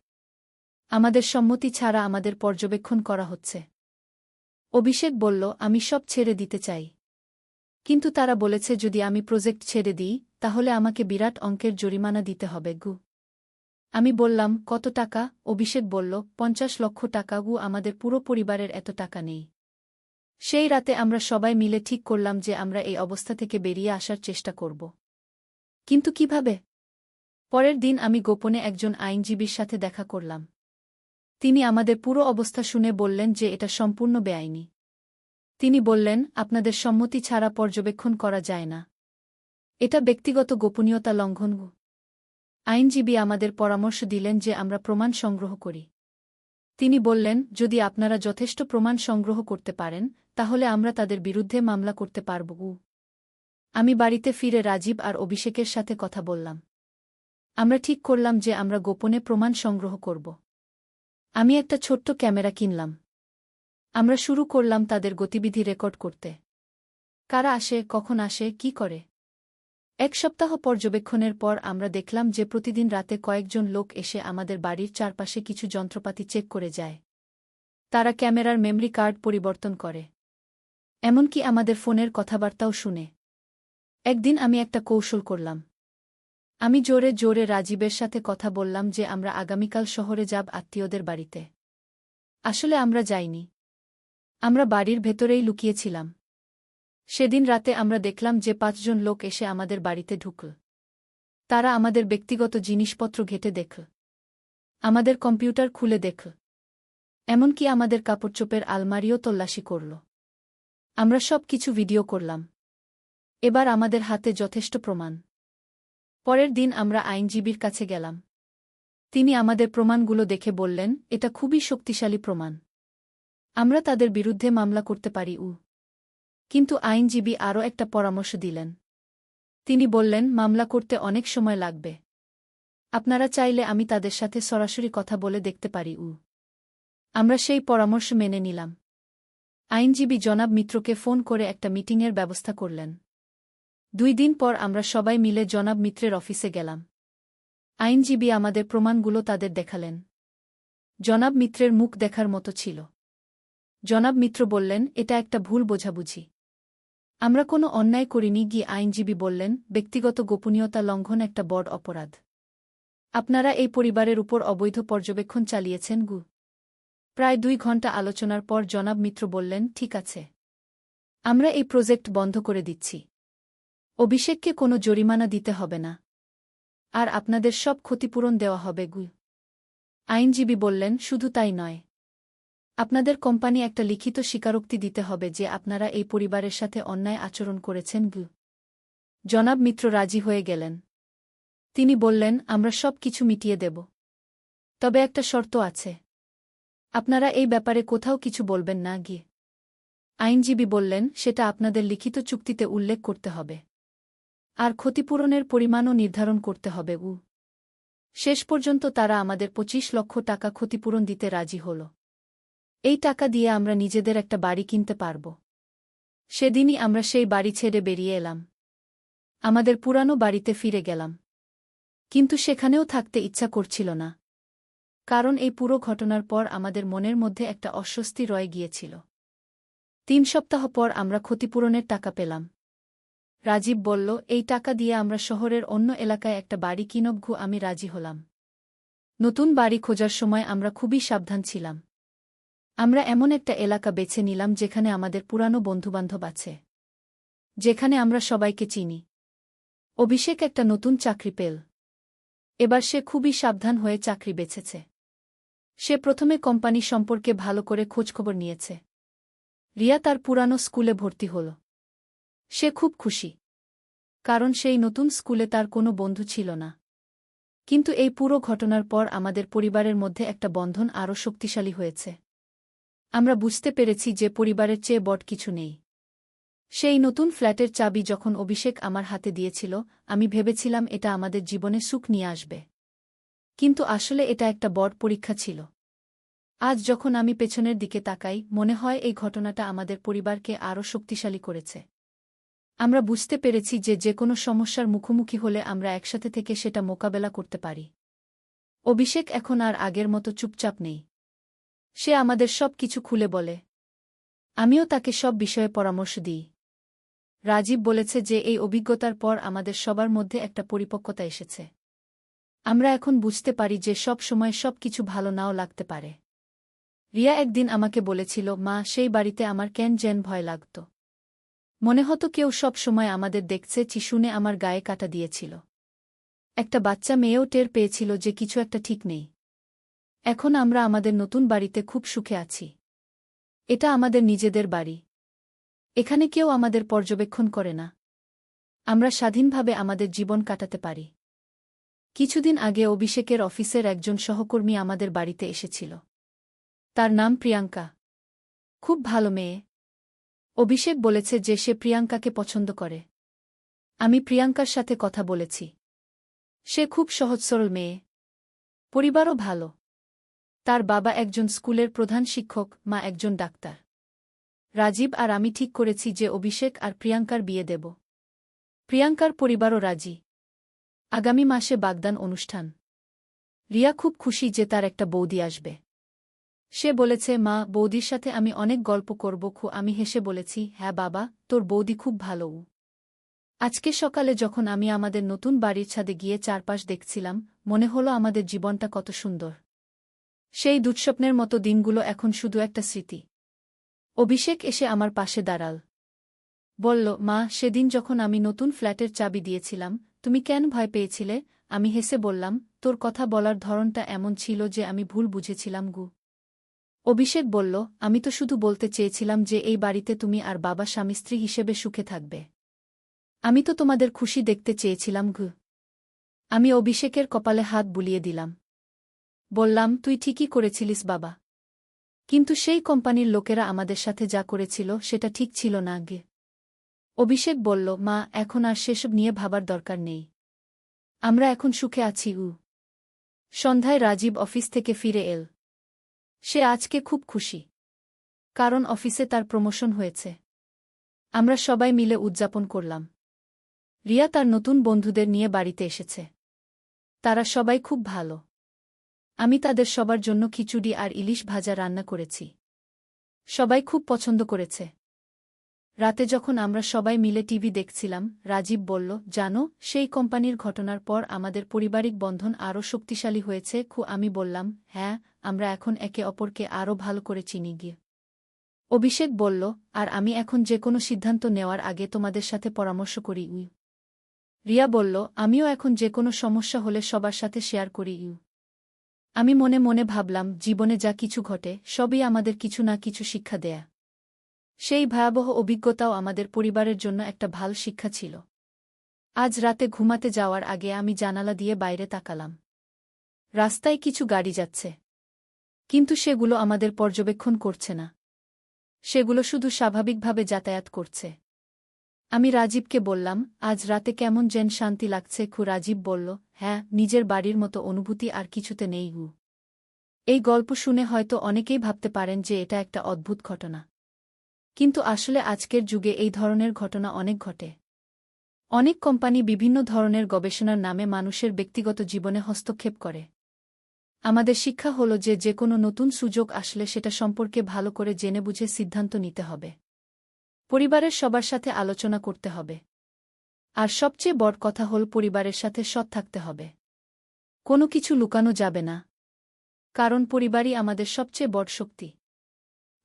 A: আমাদের সম্মতি ছাড়া আমাদের পর্যবেক্ষণ করা হচ্ছে। অভিষেক বলল, আমি সব ছেড়ে দিতে চাই, কিন্তু তারা বলেছে যদি আমি প্রজেক্ট ছেড়ে দিই তাহলে আমাকে বিরাট অঙ্কের জরিমানা দিতে হবে। আমি বললাম, কত টাকা? অভিষেক বলল, 50 লক্ষ টাকা। আমাদের পুরো পরিবারের এত টাকা নেই। সেই রাতে আমরা সবাই মিলে ঠিক করলাম যে আমরা এই অবস্থা থেকে বেরিয়ে আসার চেষ্টা করব। কিন্তু কিভাবে? পরের দিন আমি গোপনে একজন আইনজীবীর সাথে দেখা করলাম। তিনি আমাদের পুরো অবস্থা শুনে বললেন যে এটা সম্পূর্ণ বেআইনি। তিনি বললেন, আপনাদের সম্মতি ছাড়া পর্যবেক্ষণ করা যায় না, এটা ব্যক্তিগত গোপনীয়তা লঙ্ঘন। আইনজীবী আমাদের পরামর্শ দিলেন যে আমরা প্রমাণ সংগ্রহ করি। তিনি বললেন, যদি আপনারা যথেষ্ট প্রমাণ সংগ্রহ করতে পারেন তাহলে আমরা তাদের বিরুদ্ধে মামলা করতে পারব। আমি বাড়িতে ফিরে রাজীব আর অভিষেকের সাথে কথা বললাম। আমরা ঠিক করলাম যে আমরা গোপনে প্রমাণ সংগ্রহ করব। আমি একটা ছোট্ট ক্যামেরা কিনলাম। আমরা শুরু করলাম তাদের গতিবিধি রেকর্ড করতে। কারা আসে, কখন আসে, কি করে। 1 সপ্তাহ পর্যবেক্ষণের পর আমরা দেখলাম যে প্রতিদিন রাতে কয়েকজন লোক এসে আমাদের বাড়ির চারপাশে কিছু যন্ত্রপাতি চেক করে যায়। তারা ক্যামেরার মেমরি কার্ড পরিবর্তন করে, এমনকি আমাদের ফোনের কথাবার্তাও শুনে। একদিন আমি একটা কৌশল করলাম। আমি জোরে জোরে রাজীবের সাথে কথা বললাম যে আমরা আগামীকাল শহরে যাব আত্মীয়দের বাড়িতে। আসলে আমরা যাইনি, আমরা বাড়ির ভেতরেই লুকিয়েছিলাম। সেদিন রাতে আমরা দেখলাম যে 5 জন লোক এসে আমাদের বাড়িতে ঢুকল। তারা আমাদের ব্যক্তিগত জিনিসপত্র ঘেঁটে দেখল, আমাদের কম্পিউটার খুলে দেখল, এমনকি আমাদের কাপড়চোপের আলমারিও তল্লাশি করল। আমরা সব কিছু ভিডিও করলাম। এবার আমাদের হাতে যথেষ্ট প্রমাণ। পরের দিন আমরা আইনজীবীর কাছে গেলাম। তিনি আমাদের প্রমাণগুলো দেখে বললেন, এটা খুবই শক্তিশালী প্রমাণ। আমরা তাদের বিরুদ্ধে মামলা করতে পারি। কিন্তু আইনজীবী আরও একটা পরামর্শ দিলেন। তিনি বললেন, মামলা করতে অনেক সময় লাগবে। আপনারা চাইলে আমি তাদের সাথে সরাসরি কথা বলে দেখতে পারি। আমরা সেই পরামর্শ মেনে নিলাম। আইনজীবী জনাব মিত্রকে ফোন করে একটা মিটিংয়ের ব্যবস্থা করলেন। 2 দিন পর আমরা সবাই মিলে জনাব মিত্রের অফিসে গেলাম। আইনজীবী আমাদের প্রমাণগুলো তাদের দেখালেন। জনাব মিত্রের মুখ দেখার মতো ছিল। জনাব মিত্র বললেন, এটা একটা ভুল বোঝাবুঝি। আমরা কোনো অন্যায় করিনি। গিয়ে আইনজীবী বললেন, ব্যক্তিগত গোপনীয়তা লঙ্ঘন একটা বড় অপরাধ। আপনারা এই পরিবারের উপর অবৈধ পর্যবেক্ষণ চালিয়েছেন। প্রায় 2 ঘণ্টা আলোচনার পর জনাব মিত্র বললেন, ঠিক আছে, আমরা এই প্রজেক্ট বন্ধ করে দিচ্ছি। অভিষেককে কোনো জরিমানা দিতে হবে না, আর আপনাদের সব ক্ষতিপূরণ দেওয়া হবে। আইনজীবী বললেন, শুধু তাই নয়, আপনাদের কোম্পানি একটা লিখিত স্বীকারোক্তি দিতে হবে যে আপনারা এই পরিবারের সাথে অন্যায় আচরণ করেছেন। জনাব মিত্র রাজি হয়ে গেলেন। তিনি বললেন, আমরা সব কিছু মিটিয়ে দেব, তবে একটা শর্ত আছে। আপনারা এই ব্যাপারে কোথাও কিছু বলবেন না। আইনজীবী বললেন, সেটা আপনাদের লিখিত চুক্তিতে উল্লেখ করতে হবে, আর ক্ষতিপূরণের পরিমাণও নির্ধারণ করতে হবে। শেষ পর্যন্ত তারা আমাদের 25 লক্ষ টাকা ক্ষতিপূরণ দিতে রাজি হল। এই টাকা দিয়ে আমরা নিজেদের একটা বাড়ি কিনতে পারব। সেদিনই আমরা সেই বাড়ি ছেড়ে বেরিয়ে এলাম। আমাদের পুরানো বাড়িতে ফিরে গেলাম, কিন্তু সেখানেও থাকতে ইচ্ছা করছিল না, কারণ এই পুরো ঘটনার পর আমাদের মনের মধ্যে একটা অস্বস্তি রয়ে গিয়েছিল। 3 সপ্তাহ পর আমরা ক্ষতিপূরণের টাকা পেলাম। রাজীব বলল, এই টাকা দিয়ে আমরা শহরের অন্য এলাকায় একটা বাড়ি কিনব। আমি রাজি হলাম। নতুন বাড়ি খোঁজার সময় আমরা খুবই সাবধান ছিলাম। আমরা এমন একটা এলাকা বেছে নিলাম যেখানে আমাদের পুরানো বন্ধুবান্ধব আছে, যেখানে আমরা সবাইকে চিনি। অভিষেক একটা নতুন চাকরি পেল। এবার সে খুবই সাবধান হয়ে চাকরি বেছেছে। সে প্রথমে কোম্পানি সম্পর্কে ভালো করে খোঁজখবর নিয়েছে। রিয়া তার পুরানো স্কুলে ভর্তি হল। সে খুব খুশি, কারণ সেই নতুন স্কুলে তার কোনো বন্ধু ছিল না। কিন্তু এই পুরো ঘটনার পর আমাদের পরিবারের মধ্যে একটা বন্ধন আরও শক্তিশালী হয়েছে। আমরা বুঝতে পেরেছি যে পরিবারের চেয়ে বড় কিছু নেই। সেই নতুন ফ্ল্যাটের চাবি যখন অভিষেক আমার হাতে দিয়েছিল, আমি ভেবেছিলাম এটা আমাদের জীবনে সুখ নিয়ে আসবে। কিন্তু আসলে এটা একটা বড় পরীক্ষা ছিল। আজ যখন আমি পেছনের দিকে তাকাই, মনে হয় এই ঘটনাটা আমাদের পরিবারকে আরও শক্তিশালী করেছে। আমরা বুঝতে পেরেছি যে যে কোনো সমস্যার মুখোমুখি হলে আমরা একসাথে থেকে সেটা মোকাবেলা করতে পারি। অভিষেক এখন আর আগের মতো চুপচাপ নেই। সে আমাদের সব কিছু খুলে বলে। আমিও তাকে সব বিষয়ে পরামর্শ দিই। রাজীব বলেছে যে এই অভিজ্ঞতার পর আমাদের সবার মধ্যে একটা পরিপক্কতা এসেছে। আমরা এখন বুঝতে পারি যে সব সময় সব কিছু ভালো নাও লাগতে পারে। রিয়া একদিন আমাকে বলেছিল, মা, সেই বাড়িতে আমার কেন যেন ভয় লাগত। মনে হতো কেউ সব সময় আমাদের দেখছে। শুনে আমার গায়ে কাটা দিয়েছিল। একটা বাচ্চা মেয়েও টের পেয়েছিল যে কিছু একটা ঠিক নেই। এখন আমরা আমাদের নতুন বাড়িতে খুব সুখে আছি। এটা আমাদের নিজেদের বাড়ি। এখানে কেউ আমাদের পর্যবেক্ষণ করে না। আমরা স্বাধীনভাবে আমাদের জীবন কাটাতে পারি। কিছুদিন আগে অভিষেকের অফিসের একজন সহকর্মী আমাদের বাড়িতে এসেছিল। তার নাম প্রিয়াঙ্কা। খুব ভালো মেয়ে। অভিষেক বলেছে যে সে প্রিয়াঙ্কাকে পছন্দ করে। আমি প্রিয়াঙ্কার সাথে কথা বলেছি। সে খুব সহজ সরল মেয়ে। পরিবারও ভালো। তার বাবা একজন স্কুলের প্রধান শিক্ষক, মা একজন ডাক্তার। রাজীব আর আমি ঠিক করেছি যে অভিষেক আর প্রিয়াঙ্কার বিয়ে দেব। প্রিয়াঙ্কার পরিবারও রাজি। আগামী মাসে বাগদান অনুষ্ঠান। রিয়া খুব খুশি যে তার একটা বৌদি আসবে। সে বলেছে, মা, বৌদির সাথে আমি অনেক গল্প করব। আমি হেসে বলেছি, হ্যাঁ বাবা, তোর বৌদি খুব ভালো। আজকে সকালে যখন আমি আমাদের নতুন বাড়ির ছাদে গিয়ে চারপাশ দেখছিলাম, মনে হলো আমাদের জীবনটা কত সুন্দর। সেই দুঃস্বপ্নের মতো দিনগুলো এখন শুধু একটা স্মৃতি। অভিষেক এসে আমার পাশে দাঁড়াল। বলল, মা, সেদিন যখন আমি নতুন ফ্ল্যাটের চাবি দিয়েছিলাম, তুমি কেন ভয় পেয়েছিলে? আমি হেসে বললাম, তোর কথা বলার ধরনটা এমন ছিল যে আমি ভুল বুঝেছিলাম। অভিষেক বলল, আমি তো শুধু বলতে চেয়েছিলাম যে এই বাড়িতে তুমি আর বাবা স্বামী স্ত্রী হিসেবে সুখে থাকবে। আমি তো তোমাদের খুশি দেখতে চেয়েছিলাম। আমি অভিষেকের কপালে হাত বুলিয়ে দিলাম। বললাম, তুই ঠিকই করেছিলিস বাবা। কিন্তু সেই কোম্পানির লোকেরা আমাদের সাথে যা করেছিল সেটা ঠিক ছিল না গে। অভিষেক বলল, মা, এখন আর সেসব নিয়ে ভাবার দরকার নেই। আমরা এখন সুখে আছি। সন্ধ্যায় রাজীব অফিস থেকে ফিরে এল। সে আজকে খুব খুশি। কারণ অফিসে তার প্রমোশন হয়েছে। আমরা সবাই মিলে উদযাপন করলাম। রিয়া তার নতুন বন্ধুদের নিয়ে বাড়িতে এসেছে। তারা সবাই খুব ভালো। আমি তাদের সবার জন্য খিচুড়ি আর ইলিশ ভাজা রান্না করেছি। সবাই খুব পছন্দ করেছে। রাতে যখন আমরা সবাই মিলে টিভি দেখছিলাম, রাজীব বলল, জানো, সেই কোম্পানির ঘটনার পর আমাদের পারিবারিক বন্ধন আরও শক্তিশালী হয়েছে। আমি বললাম, হ্যাঁ, আমরা এখন একে অপরকে আরও ভালো করে চিনি গিয়ে। অভিষেক বলল, আর আমি এখন যে কোনো সিদ্ধান্ত নেওয়ার আগে তোমাদের সাথে পরামর্শ করি। রিয়া বলল, আমিও এখন যে কোনো সমস্যা হলে সবার সাথে শেয়ার করি। আমি মনে মনে ভাবলাম, জীবনে যা কিছু ঘটে সবই আমাদের কিছু না কিছু শিক্ষা দেয়া। সেই ভয়াবহ অভিজ্ঞতাও আমাদের পরিবারের জন্য একটা ভাল শিক্ষা ছিল। আজ রাতে ঘুমাতে যাওয়ার আগে আমি জানালা দিয়ে বাইরে তাকালাম। রাস্তায় কিছু গাড়ি যাচ্ছে। কিন্তু সেগুলো আমাদের পর্যবেক্ষণ করছে না। সেগুলো শুধু স্বাভাবিকভাবে যাতায়াত করছে। আমি রাজীবকে বললাম, আজ রাতে কেমন যেন শান্তি লাগছে। রাজীব বলল, হ্যাঁ, নিজের বাড়ির মতো অনুভূতি আর কিছুতে নেই। এই গল্প শুনে হয়তো অনেকেই ভাবতে পারেন যে এটা একটা অদ্ভুত ঘটনা। কিন্তু আসলে আজকের যুগে এই ধরনের ঘটনা অনেক ঘটে। অনেক কোম্পানি বিভিন্ন ধরনের গবেষণার নামে মানুষের ব্যক্তিগত জীবনে হস্তক্ষেপ করে। আমাদের শিক্ষা হল যে যে কোনো নতুন সুযোগ আসলে সেটা সম্পর্কে ভালো করে জেনে বুঝে সিদ্ধান্ত নিতে হবে। পরিবারের সবার সাথে আলোচনা করতে হবে। আর সবচেয়ে বড় কথা হল পরিবারের সাথে সৎ থাকতে হবে। কোনো কিছু লুকানো যাবে না। কারণ পরিবারই আমাদের সবচেয়ে বড় শক্তি।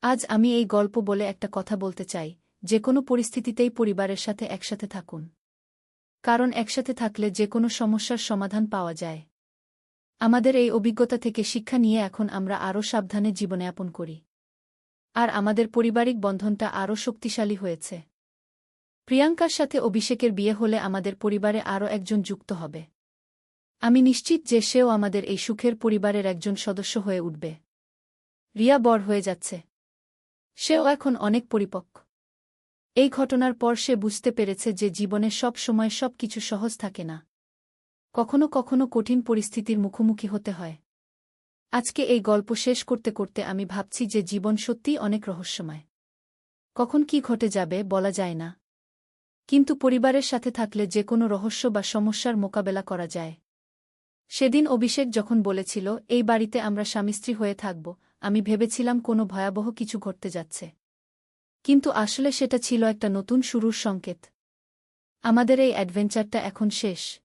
A: আজ আমি এই গল্প বলে একটা কথা বলতে চাই, যে কোনো পরিস্থিতিতেই পরিবারের সাথে একসাথে থাকুন। কারণ একসাথে থাকলে যে কোনো সমস্যার সমাধান পাওয়া যায়। আমাদের এই অভিজ্ঞতা থেকে শিক্ষা নিয়ে এখন আমরা আরও সাবধানে জীবনযাপন করি। আর আমাদের পারিবারিক বন্ধনটা আরও শক্তিশালী হয়েছে। প্রিয়াঙ্কার সাথে অভিষেকের বিয়ে হলে আমাদের পরিবারে আরও একজন যুক্ত হবে। আমি নিশ্চিত যে সেও আমাদের এই সুখের পরিবারের একজন সদস্য হয়ে উঠবে। রিয়া বড় হয়ে যাচ্ছে। সেও এখন অনেক পরিপক্ব। এই ঘটনার পর সে বুঝতে পেরেছে যে জীবনে সব সময় সব কিছু সহজ থাকে না। কখনো কখনো কঠিন পরিস্থিতির মুখোমুখি হতে হয়। আজকে এই গল্প শেষ করতে করতে আমি ভাবছি যে জীবন সত্যিই অনেক রহস্যময়। কখন কি ঘটে যাবে বলা যায় না। কিন্তু পরিবারের সাথে থাকলে যে কোনো রহস্য বা সমস্যার মোকাবেলা করা যায়। সেদিন অভিষেক যখন বলেছিল, এই বাড়িতে আমরা স্বামী-স্ত্রী হয়ে থাকব, আমি ভেবেছিলাম কোনো ভয়াবহ কিছু ঘটতে যাচ্ছে। কিন্তু আসলে সেটা ছিল একটা নতুন শুরুর সংকেত। আমাদের এই অ্যাডভেঞ্চারটা এখন শেষ।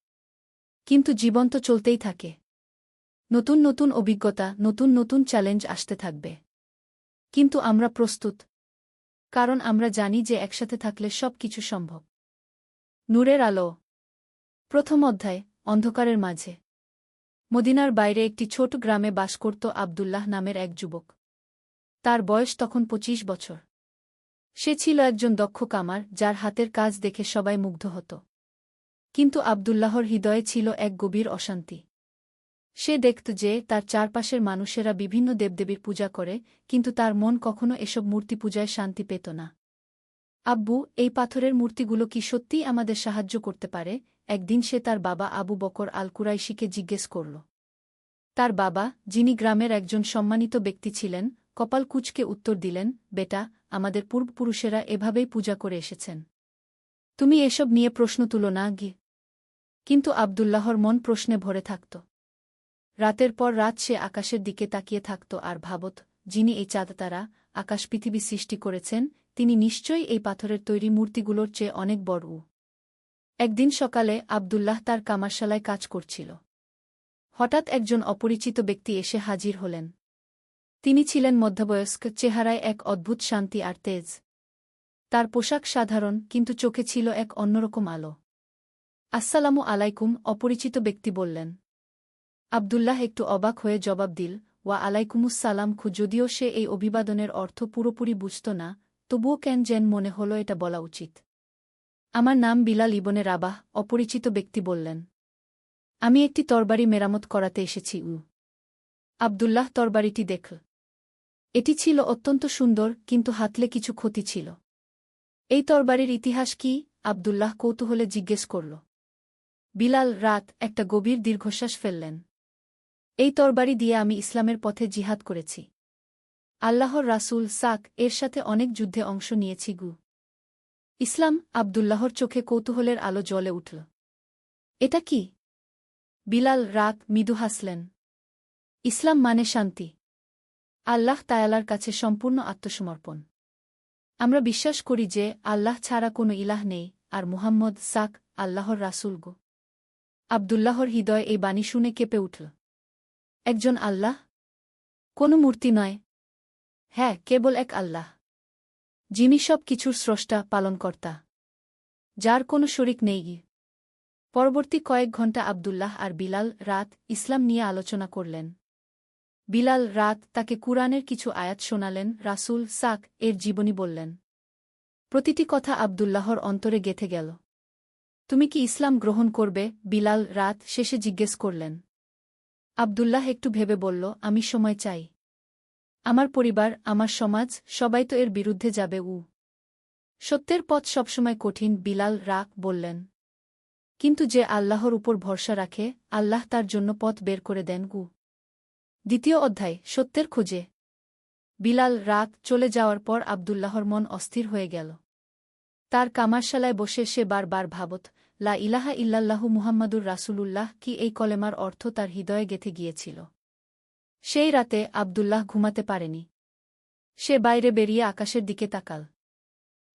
A: কিন্তু জীবন তো চলতেই থাকে। নতুন নতুন অভিজ্ঞতা, নতুন নতুন চ্যালেঞ্জ আসতে থাকবে। কিন্তু আমরা প্রস্তুত। কারণ আমরা জানি যে একসাথে থাকলে সব কিছু সম্ভব। নূরের আলো। প্রথম অধ্যায়, অন্ধকারের মাঝে। মদিনার বাইরে একটি ছোট গ্রামে বাস করত আবদুল্লাহ নামের এক যুবক। তার বয়স তখন ২৫ বছর। সে ছিল একজন দক্ষ কামার, যার হাতের কাজ দেখে সবাই মুগ্ধ হতো। কিন্তু আবদুল্লাহর হৃদয়ে ছিল এক গভীর অশান্তি। সে দেখত যে তার চারপাশের মানুষেরা বিভিন্ন দেবদেবীর পূজা করে, কিন্তু তার মন কখনো এসব মূর্তি পূজায় শান্তি পেত না। আব্বু, এই পাথরের মূর্তিগুলো কি সত্যিই আমাদের সাহায্য করতে পারে? একদিন সে তার বাবা আবু বকর আল কুরাইশিকে জিজ্ঞেস করল। তার বাবা, যিনি গ্রামের একজন সম্মানিত ব্যক্তি ছিলেন, কপাল কুঁচকে উত্তর দিলেন, বেটা, আমাদের পূর্বপুরুষেরা এভাবেই পূজা করে এসেছেন। তুমি এসব নিয়ে প্রশ্ন তুলো না গি। কিন্তু আবদুল্লাহর মন প্রশ্নে ভরে থাকত। রাতের পর রাত সে আকাশের দিকে তাকিয়ে থাকত আর ভাবত, যিনি এই চাঁদতারা, আকাশ পৃথিবী সৃষ্টি করেছেন, তিনি নিশ্চয়ই এই পাথরের তৈরি মূর্তিগুলোর চেয়ে অনেক বড়। একদিন সকালে আবদুল্লাহ তার কামারশালায় কাজ করছিল। হঠাৎ একজন অপরিচিত ব্যক্তি এসে হাজির হলেন। তিনি ছিলেন মধ্যবয়স্ক, চেহারায় এক অদ্ভুত শান্তি আর তেজ। তার পোশাক সাধারণ, কিন্তু চোখে ছিল এক অন্যরকম আলো। আসসালামু আলাইকুম, অপরিচিত ব্যক্তি বললেন। আবদুল্লাহ একটু অবাক হয়ে জবাব দিল, ওয়া আলাইকুমুসসালাম। যদিও সে এই অভিবাদনের অর্থ পুরোপুরি বুঝত না, তবুও কেন যেন মনে হল এটা বলা উচিত। আমার নাম বিলাল ইবনে রাবাহ, অপরিচিত ব্যক্তি বললেন। আমি একটি তরবারি মেরামত করাতে এসেছি। আব্দুল্লাহ তরবারিটি দেখল। এটি ছিল অত্যন্ত সুন্দর, কিন্তু হাতলে কিছু ক্ষতি ছিল। এই তরবারির ইতিহাস কি? আব্দুল্লাহ কৌতূহলে জিজ্ঞেস করল। বিলাল রাত একটা গভীর দীর্ঘশ্বাস ফেললেন। এই তরবারি দিয়ে আমি ইসলামের পথে জিহাদ করেছি। আল্লাহর রাসূল সাক এর সাথে অনেক যুদ্ধে অংশ নিয়েছি গু। ইসলাম? আব্দুল্লাহর চোখে কৌতূহলের আলো জ্বলে উঠল। এটা কি? বিলাল রাত মৃদু হাসলেন। ইসলাম মানে শান্তি। আল্লাহ তায়ালার কাছে সম্পূর্ণ আত্মসমর্পণ। আমরা বিশ্বাস করি যে আল্লাহ ছাড়া কোনো ইলাহ নেই, আর মুহাম্মদ সাক আল্লাহর রাসূল গো। আব্দুল্লাহর হৃদয় এই বাণী শুনে কেঁপে উঠল। একজন আল্লাহ? কোনো মূর্তি নয়। হ্যাঁ, কেবল এক আল্লাহ, যিনি সব কিছুর স্রষ্টা, পালনকর্তা, যার কোনো শরিক নেই। পরবর্তী কয়েক ঘণ্টা আব্দুল্লাহ আর বিলাল রাত ইসলাম নিয়ে আলোচনা করলেন। বিলাল রাত তাকে কুরআনের কিছু আয়াত শোনালেন, রাসূল সাক এর জীবনী বললেন। প্রতিটি কথা আব্দুল্লাহর অন্তরে গেঁথে গেল। তুমি কি ইসলাম গ্রহণ করবে? বিলাল রাত শেষে জিজ্ঞেস করলেন। আব্দুল্লাহ একটু ভেবে বলল, আমি সময় চাই। আমার পরিবার, আমার সমাজ, সবাই তো এর বিরুদ্ধে যাবে। সত্যের পথ সবসময় কঠিন, বিলাল রাত বললেন। কিন্তু যে আল্লাহর উপর ভরসা রাখে, আল্লাহ তার জন্য পথ বের করে দেন। দ্বিতীয় অধ্যায়, সত্যের খোঁজে। বিলাল রাত চলে যাওয়ার পর আব্দুল্লাহর মন অস্থির হয়ে গেল। তার কামারশালায় বসে সে বারবার ভাবত, লা ইলাহা ইল্লাল্লাহু মুহাম্মাদুর রাসূলুল্লাহ কি এই কলেমার অর্থ তার হৃদয়ে গেঁথে গিয়েছিল। সেই রাতে আব্দুল্লাহ ঘুমাতে পারেনি। সে বাইরে বেরিয়ে আকাশের দিকে তাকাল।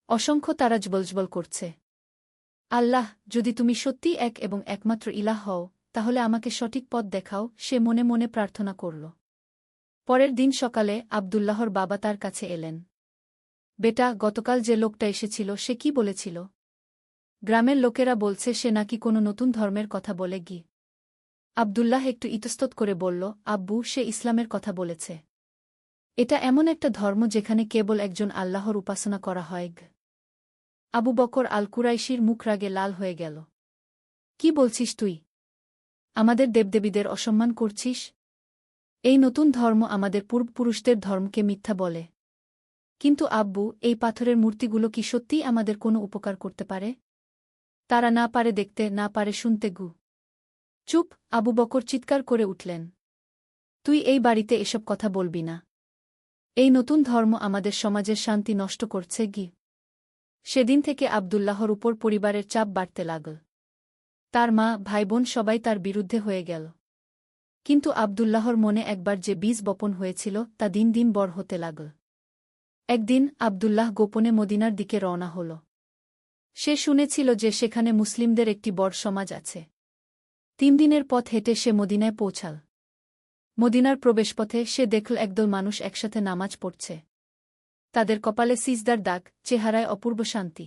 A: অসংখ্য তারা জ্বলজ্বল করছে। আল্লাহ, যদি তুমি সত্যিই এক এবং একমাত্র ইলাহ হও, তাহলে আমাকে সঠিক পথ দেখাও, সে মনে মনে প্রার্থনা করল। পরের দিন সকালে আব্দুল্লাহর বাবা তার কাছে এলেন। বেটা, গতকাল যে লোকটা এসেছিল সে কি বলেছিল? গ্রামের লোকেরা বলছে সে নাকি কোনো নতুন ধর্মের কথা বলে। আব্দুল্লাহ একটু ইতস্তত করে বলল, আব্বু, সে ইসলামের কথা বলেছে। এটা এমন একটা ধর্ম যেখানে কেবল একজন আল্লাহর উপাসনা করা হয়। আবু বকর আল কুরাইশির মুখ রাগে লাল হয়ে গেল। কি বলছিস তুই? আমাদের দেবদেবীদের অসম্মান করছিস? এই নতুন ধর্ম আমাদের পূর্বপুরুষদের ধর্মকে মিথ্যা বলে। কিন্তু আব্বু, এই পাথরের মূর্তিগুলো কি সত্যিই আমাদের কোনো উপকার করতে পারে? তারা না পারে দেখতে, না পারে শুনতে। চুপ! আবু বকর চিৎকার করে উঠলেন। তুই এই বাড়িতে এসব কথা বলবি না। এই নতুন ধর্ম আমাদের সমাজের শান্তি নষ্ট করছে। সেদিন থেকে আব্দুল্লাহর উপর পরিবারের চাপ বাড়তে লাগল। তার মা, ভাইবোন সবাই তার বিরুদ্ধে হয়ে গেল। কিন্তু আব্দুল্লাহর মনে একবার যে বীজ বপন হয়েছিল তা দিন দিন বড় হতে লাগল। একদিন আব্দুল্লাহ গোপনে মদিনার দিকে রওনা হল। সে শুনেছিল যে সেখানে মুসলিমদের একটি বড় সমাজ আছে। 3 দিনের পথ হেঁটে সে মদিনায় পৌঁছাল। মদিনার প্রবেশপথে সে দেখল একদল মানুষ একসাথে নামাজ পড়ছে। তাদের কপালে সিজদার দাগ, চেহারায় অপূর্ব শান্তি।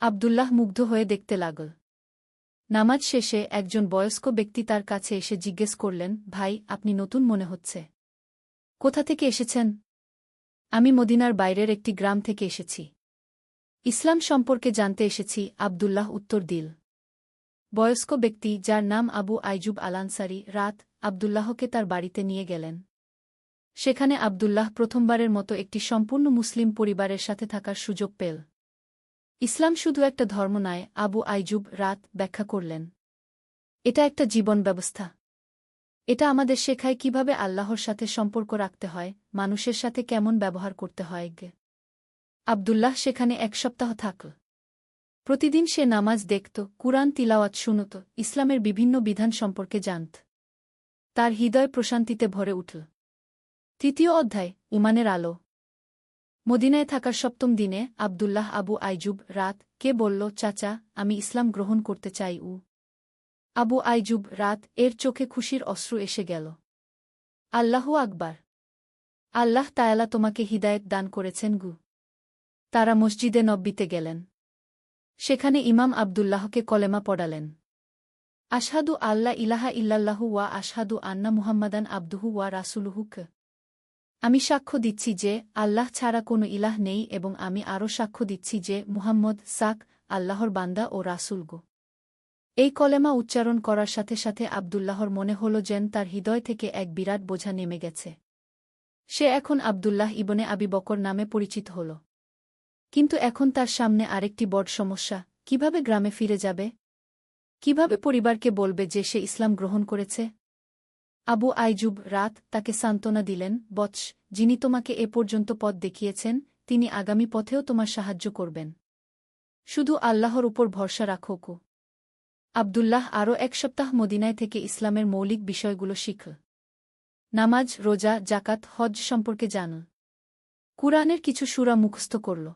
A: আব্দুল্লাহ মুগ্ধ হয়ে দেখতে লাগল। নামাজ শেষে একজন বয়স্ক ব্যক্তি তার কাছে এসে জিজ্ঞেস করলেন, ভাই, আপনি নতুন মনে হচ্ছে। কোথা থেকে এসেছেন? আমি মদিনার বাইরের একটি গ্রাম থেকে এসেছি। ইসলাম সম্পর্কে জানতে এসেছি, আব্দুল্লাহ উত্তর দিল। বয়স্ক ব্যক্তি, যার নাম আবু আইজুব আল আনসারী, রাত আব্দুল্লাহকে তার বাড়িতে নিয়ে গেলেন। সেখানে আব্দুল্লাহ প্রথমবারের মতো একটি সম্পূর্ণ মুসলিম পরিবারের সাথে থাকার সুযোগ পেল। ইসলাম শুধু একটা ধর্ম নয়, আবু আইজুব রাত ব্যাখ্যা করলেন। এটা একটা জীবন ব্যবস্থা। এটা আমাদের শেখায় কিভাবে আল্লাহর সাথে সম্পর্ক রাখতে হয়, মানুষের সাথে কেমন ব্যবহার করতে হয়। আব্দুল্লাহ সেখানে 1 সপ্তাহ থাকল। প্রতিদিন সে নামাজ দেখত, কুরআন তিলাওয়াত শুনত, ইসলামের বিভিন্ন বিধান সম্পর্কে জানত। তার হৃদয় প্রশান্তিতে ভরে উঠল। 3য় অধ্যায়, ঈমানের আলো। মদিনায় থাকার 7ম দিনে আব্দুল্লাহ আবু আইজুব রাত কে বলল, চাচা, আমি ইসলাম গ্রহণ করতে চাই। আবু আইজুব রাত এর চোখে খুশির অশ্রু এসে গেল। আল্লাহু আকবার! আল্লাহ তায়ালা তোমাকে হিদায়েত দান করেছেন। তারা মসজিদে নব্বীতে গেলেন। সেখানে ইমাম আব্দুল্লাহকে কলেমা পড়ালেন। আশহাদু আল্লা ইলাহা ইল্লাল্লাহু ওয়া আশহাদু আন্না মুহাম্মাদান আবদুহু ওয়া রাসূলুহু। আমি সাক্ষ্য দিচ্ছি যে আল্লাহ ছাড়া কোনো ইলাহ নেই এবং আমি আরও সাক্ষ্য দিচ্ছি যে মুহাম্মদ সাক আল্লাহর বান্দা ও রাসূল। এই কলেমা উচ্চারণ করার সাথে সাথে আবদুল্লাহর মনে হল যেন তার হৃদয় থেকে এক বিরাট বোঝা নেমে গেছে। সে এখন আবদুল্লাহ ইবনে আবি বকর নামে পরিচিত হল। কিন্তু এখন তার সামনে আরেকটি বড় সমস্যা, কিভাবে গ্রামে ফিরে যাবে? কিভাবে পরিবারকে বলবে যে সে ইসলাম গ্রহণ করেছে? আবু আইজুব রাত তাকে সান্ত্বনা দিলেন, বৎস, যিনি তোমাকে এ পর্যন্ত পথ দেখিয়েছেন, তিনি আগামী পথেও তোমার সাহায্য করবেন। শুধু আল্লাহর উপর ভরসা রাখো। আবদুল্লাহ আরও 1 সপ্তাহ মদিনায় থেকে ইসলামের মৌলিক বিষয়গুলো শিখল। নামাজ, রোজা, জাকাত, হজ সম্পর্কে জানল। কুরআনের কিছু সূরা মুখস্থ করল।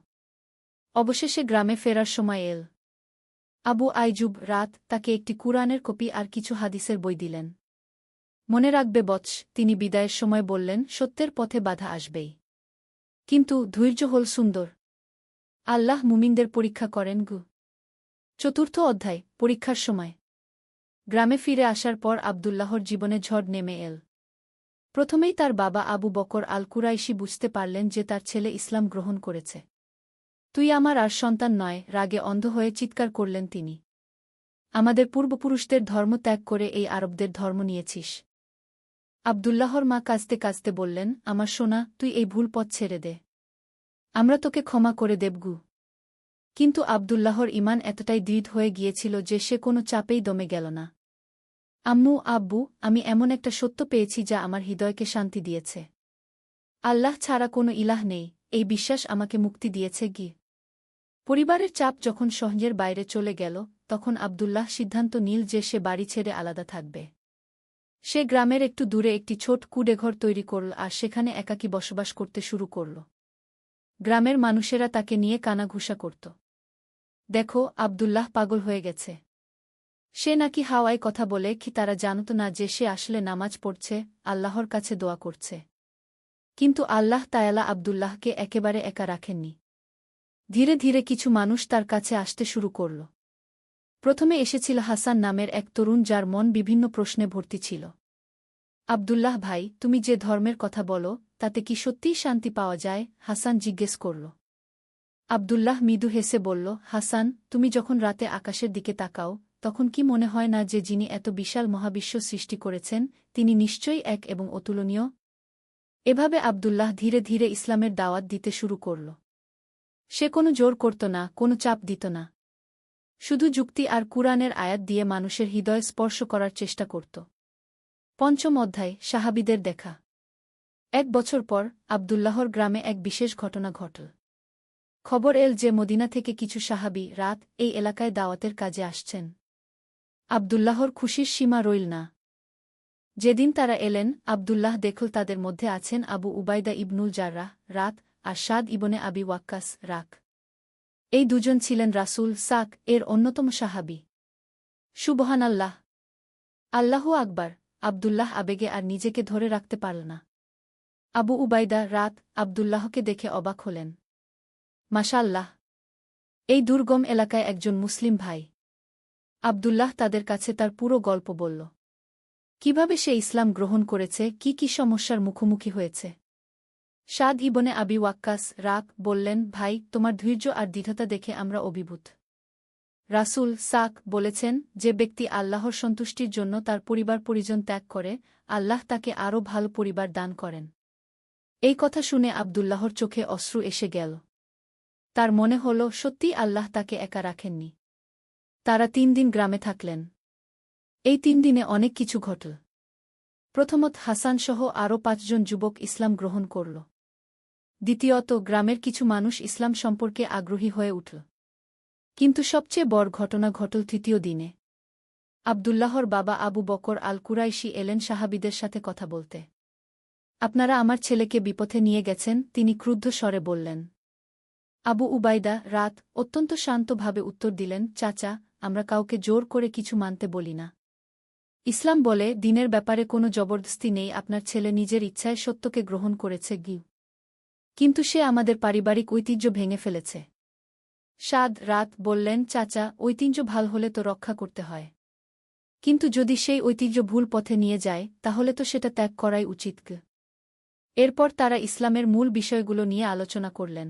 A: অবশেষে গ্রামে ফেরার সময় এল। আবু আইজুব রাত তাকে একটি কুরআনের কপি আর কিছু হাদিসের বই দিলেন। মনে রাখবে বৎস, তিনি বিদায়ের সময় বললেন, সত্যের পথে বাধা আসবেই, কিন্তু ধৈর্য হল সুন্দর। আল্লাহ মুমিনদের পরীক্ষা করেন। 4র্থ অধ্যায়, পরীক্ষার সময়। গ্রামে ফিরে আসার পর আবদুল্লাহর জীবনে ঝড় নেমে এল। প্রথমেই তার বাবা আবু বকর আল কুরাইশি বুঝতে পারলেন যে তার ছেলে ইসলাম গ্রহণ করেছে। তুই আমার আর সন্তান নয়, রাগে অন্ধ হয়ে চিৎকার করলেন তিনি। আমাদের পূর্বপুরুষদের ধর্ম ত্যাগ করে এই আরবদের ধর্ম নিয়েছিস। আবদুল্লাহর মা কাঁদতে কাঁদতে বললেন, আমার সোনা, তুই এই ভুল পথ ছেড়ে দে। আমরা তোকে ক্ষমা করে দেবগু। কিন্তু আবদুল্লাহর ঈমান এতটাই দৃঢ় হয়ে গিয়েছিল যে সে কোনো চাপেই দমে গেল না। আম্মু, আব্বু, আমি এমন একটা সত্য পেয়েছি যা আমার হৃদয়কে শান্তি দিয়েছে। আল্লাহ ছাড়া কোনো ইলাহ নেই, এই বিশ্বাস আমাকে মুক্তি দিয়েছে। পরিবারের চাপ যখন সহ্যের বাইরে চলে গেল, তখন আবদুল্লাহ সিদ্ধান্ত নিল যে সে বাড়ি ছেড়ে আলাদা থাকবে। সে গ্রামের একটু দূরে একটি ছোট কুঁড়েঘর তৈরি করল আর সেখানে একাকী বসবাস করতে শুরু করল। গ্রামের মানুষেরা তাকে নিয়ে কানাঘুষা করত। দেখো, আবদুল্লাহ পাগল হয়ে গেছে। সে নাকি হাওয়ায় কথা বলে, কি তারা জানত না যে সে আসলে নামাজ পড়ছে, আল্লাহর কাছে দোয়া করছে। কিন্তু আল্লাহ তায়ালা আবদুল্লাহকে একেবারে একা রাখেননি। ধীরে ধীরে কিছু মানুষ তার কাছে আসতে শুরু করল। প্রথমে এসেছিল হাসান নামের এক তরুণ, যার মন বিভিন্ন প্রশ্নে ভর্তি ছিল। আবদুল্লাহ ভাই, তুমি যে ধর্মের কথা বলো, তাতে কি সত্যিই শান্তি পাওয়া যায়? হাসান জিজ্ঞেস করল। আবদুল্লাহ মৃদু হেসে বলল, হাসান, তুমি যখন রাতে আকাশের দিকে তাকাও, তখন কি মনে হয় না যে যিনি এত বিশাল মহাবিশ্ব সৃষ্টি করেছেন, তিনি নিশ্চয়ই এক এবং অতুলনীয়? এভাবে আবদুল্লাহ ধীরে ধীরে ইসলামের দাওয়াত দিতে শুরু করল। সে কোনো জোর করত না, কোনো চাপ দিত না। শুধু যুক্তি আর কুরআনের আয়াত দিয়ে মানুষের হৃদয় স্পর্শ করার চেষ্টা করত। 5ম অধ্যায়, সাহাবীদের দেখা। 1 বছর পর আবদুল্লাহর গ্রামে এক বিশেষ ঘটনা ঘটল। খবর এল যে মদিনা থেকে কিছু সাহাবী রাত এই এলাকায় দাওয়াতের কাজে আসছেন। আবদুল্লাহর খুশির সীমা রইল না। যেদিন তারা এলেন, আবদুল্লাহ দেখল তাদের মধ্যে আছেন আবু উবাইদা ইবনুল জাররাহ রাত আর সাদ ইবনে আবি ওয়াক্কাস রাক। এই দুজন ছিলেন রাসূল সাক এর অন্যতম সাহাবী। সুবহানাল্লাহ, আল্লাহু আকবার! আবদুল্লাহ আবেগে আর নিজেকে ধরে রাখতে পারল না। আবু উবাইদা রাত আবদুল্লাহকে দেখে অবাক হলেন। মাশাআল্লাহ, এই দুর্গম এলাকায় একজন মুসলিম ভাই। আবদুল্লাহ তাদের কাছে তার পুরো গল্প বলল। কিভাবে সে ইসলাম গ্রহণ করেছে, কি কি সমস্যার মুখোমুখি হয়েছে। সাদ ইবনে আবি ওয়াক্কাস রাক বললেন, ভাই, তোমার ধৈর্য আর দৃঢ়তা দেখে আমরা অভিভূত। রাসূল সাক বলেছেন, যে ব্যক্তি আল্লাহর সন্তুষ্টির জন্য তার পরিবার পরিজন ত্যাগ করে, আল্লাহ তাকে আরও ভালো পরিবার দান করেন। এই কথা শুনে আবদুল্লাহর চোখে অশ্রু এসে গেল। তার মনে হল সত্যিই আল্লাহ তাকে একা রাখেননি। তারা 3 দিন গ্রামে থাকলেন। এই 3 দিনে অনেক কিছু ঘটল। প্রথমত, হাসানসহ আরও 5 জন যুবক ইসলাম গ্রহণ করল। দ্বিতীয়ত, গ্রামের কিছু মানুষ ইসলাম সম্পর্কে আগ্রহী হয়ে উঠল। কিন্তু সবচেয়ে বড় ঘটনা ঘটল 3য় দিনে। আবদুল্লাহর বাবা আবু বকর আল কুরাইশি এলেন সাহাবীদের সাথে কথা বলতে। আপনারা আমার ছেলেকে বিপথে নিয়ে গেছেন, তিনি ক্রুদ্ধ স্বরে বললেন। আবু উবাইদা রাত অত্যন্ত শান্তভাবে উত্তর দিলেন, চাচা, আমরা কাউকে জোর করে কিছু মানতে বলি না। ইসলাম বলে, দিনের ব্যাপারে কোনো জবরদস্তি নেই। আপনার ছেলে নিজের ইচ্ছায় সত্যকে গ্রহণ করেছে কিন্তু সে আমাদের পারিবারিক ঐতিহ্য ভেঙে ফেলেছে। সাদ রাত বললেন, চাচা, ঐতিহ্য ভাল হলে তো রক্ষা করতে হয়। কিন্তু যদি সেই ঐতিহ্য ভুল পথে নিয়ে যায়, তাহলে তো সেটা ত্যাগ করাই উচিত। এরপর তারা ইসলামের মূল বিষয়গুলো নিয়ে আলোচনা করলেন।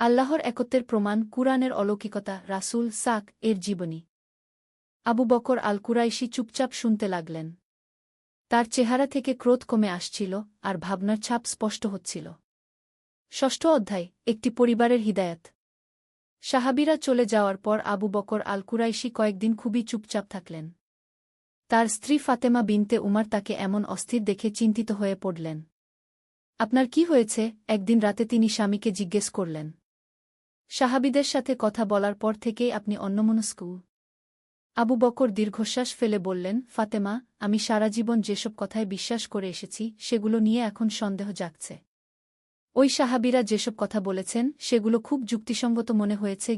A: আল্লাহর একত্বের প্রমাণ, কুরআনের অলৌকিকতা, রাসূল সাক এর জীবনী। আবু বকর আল কুরাইশি চুপচাপ শুনতে লাগলেন। তার চেহারা থেকে ক্রোধ কমে আসছিল, আর ভাবনার ছাপ স্পষ্ট হচ্ছিল। ষষ্ঠ অধ্যায়, একটি পরিবারের হিদায়াত। সাহাবীরা চলে যাওয়ার পর আবু বকর আল কুরাইশি কয়েকদিন খুবই চুপচাপ থাকলেন। তার স্ত্রী ফাতেমা বিনতে উমার তাকে এমন অস্থির দেখে চিন্তিত হয়ে পড়লেন। আপনার কি হয়েছে? একদিন রাতে তিনি স্বামীকে জিজ্ঞেস করলেন। সাহাবীদের সাথে কথা বলার পর থেকেই আপনি অন্যমনস্ক। আবু বকর দীর্ঘশ্বাস ফেলে বললেন, ফাতেমা, আমি সারা জীবন যেসব কথায় বিশ্বাস করে এসেছি সেগুলো নিয়ে এখন সন্দেহ জাগছে। ওই সাহাবীরা যেসব কথা বলেছেন সেগুলো খুব যুক্তিসঙ্গত মনে হয়েছে।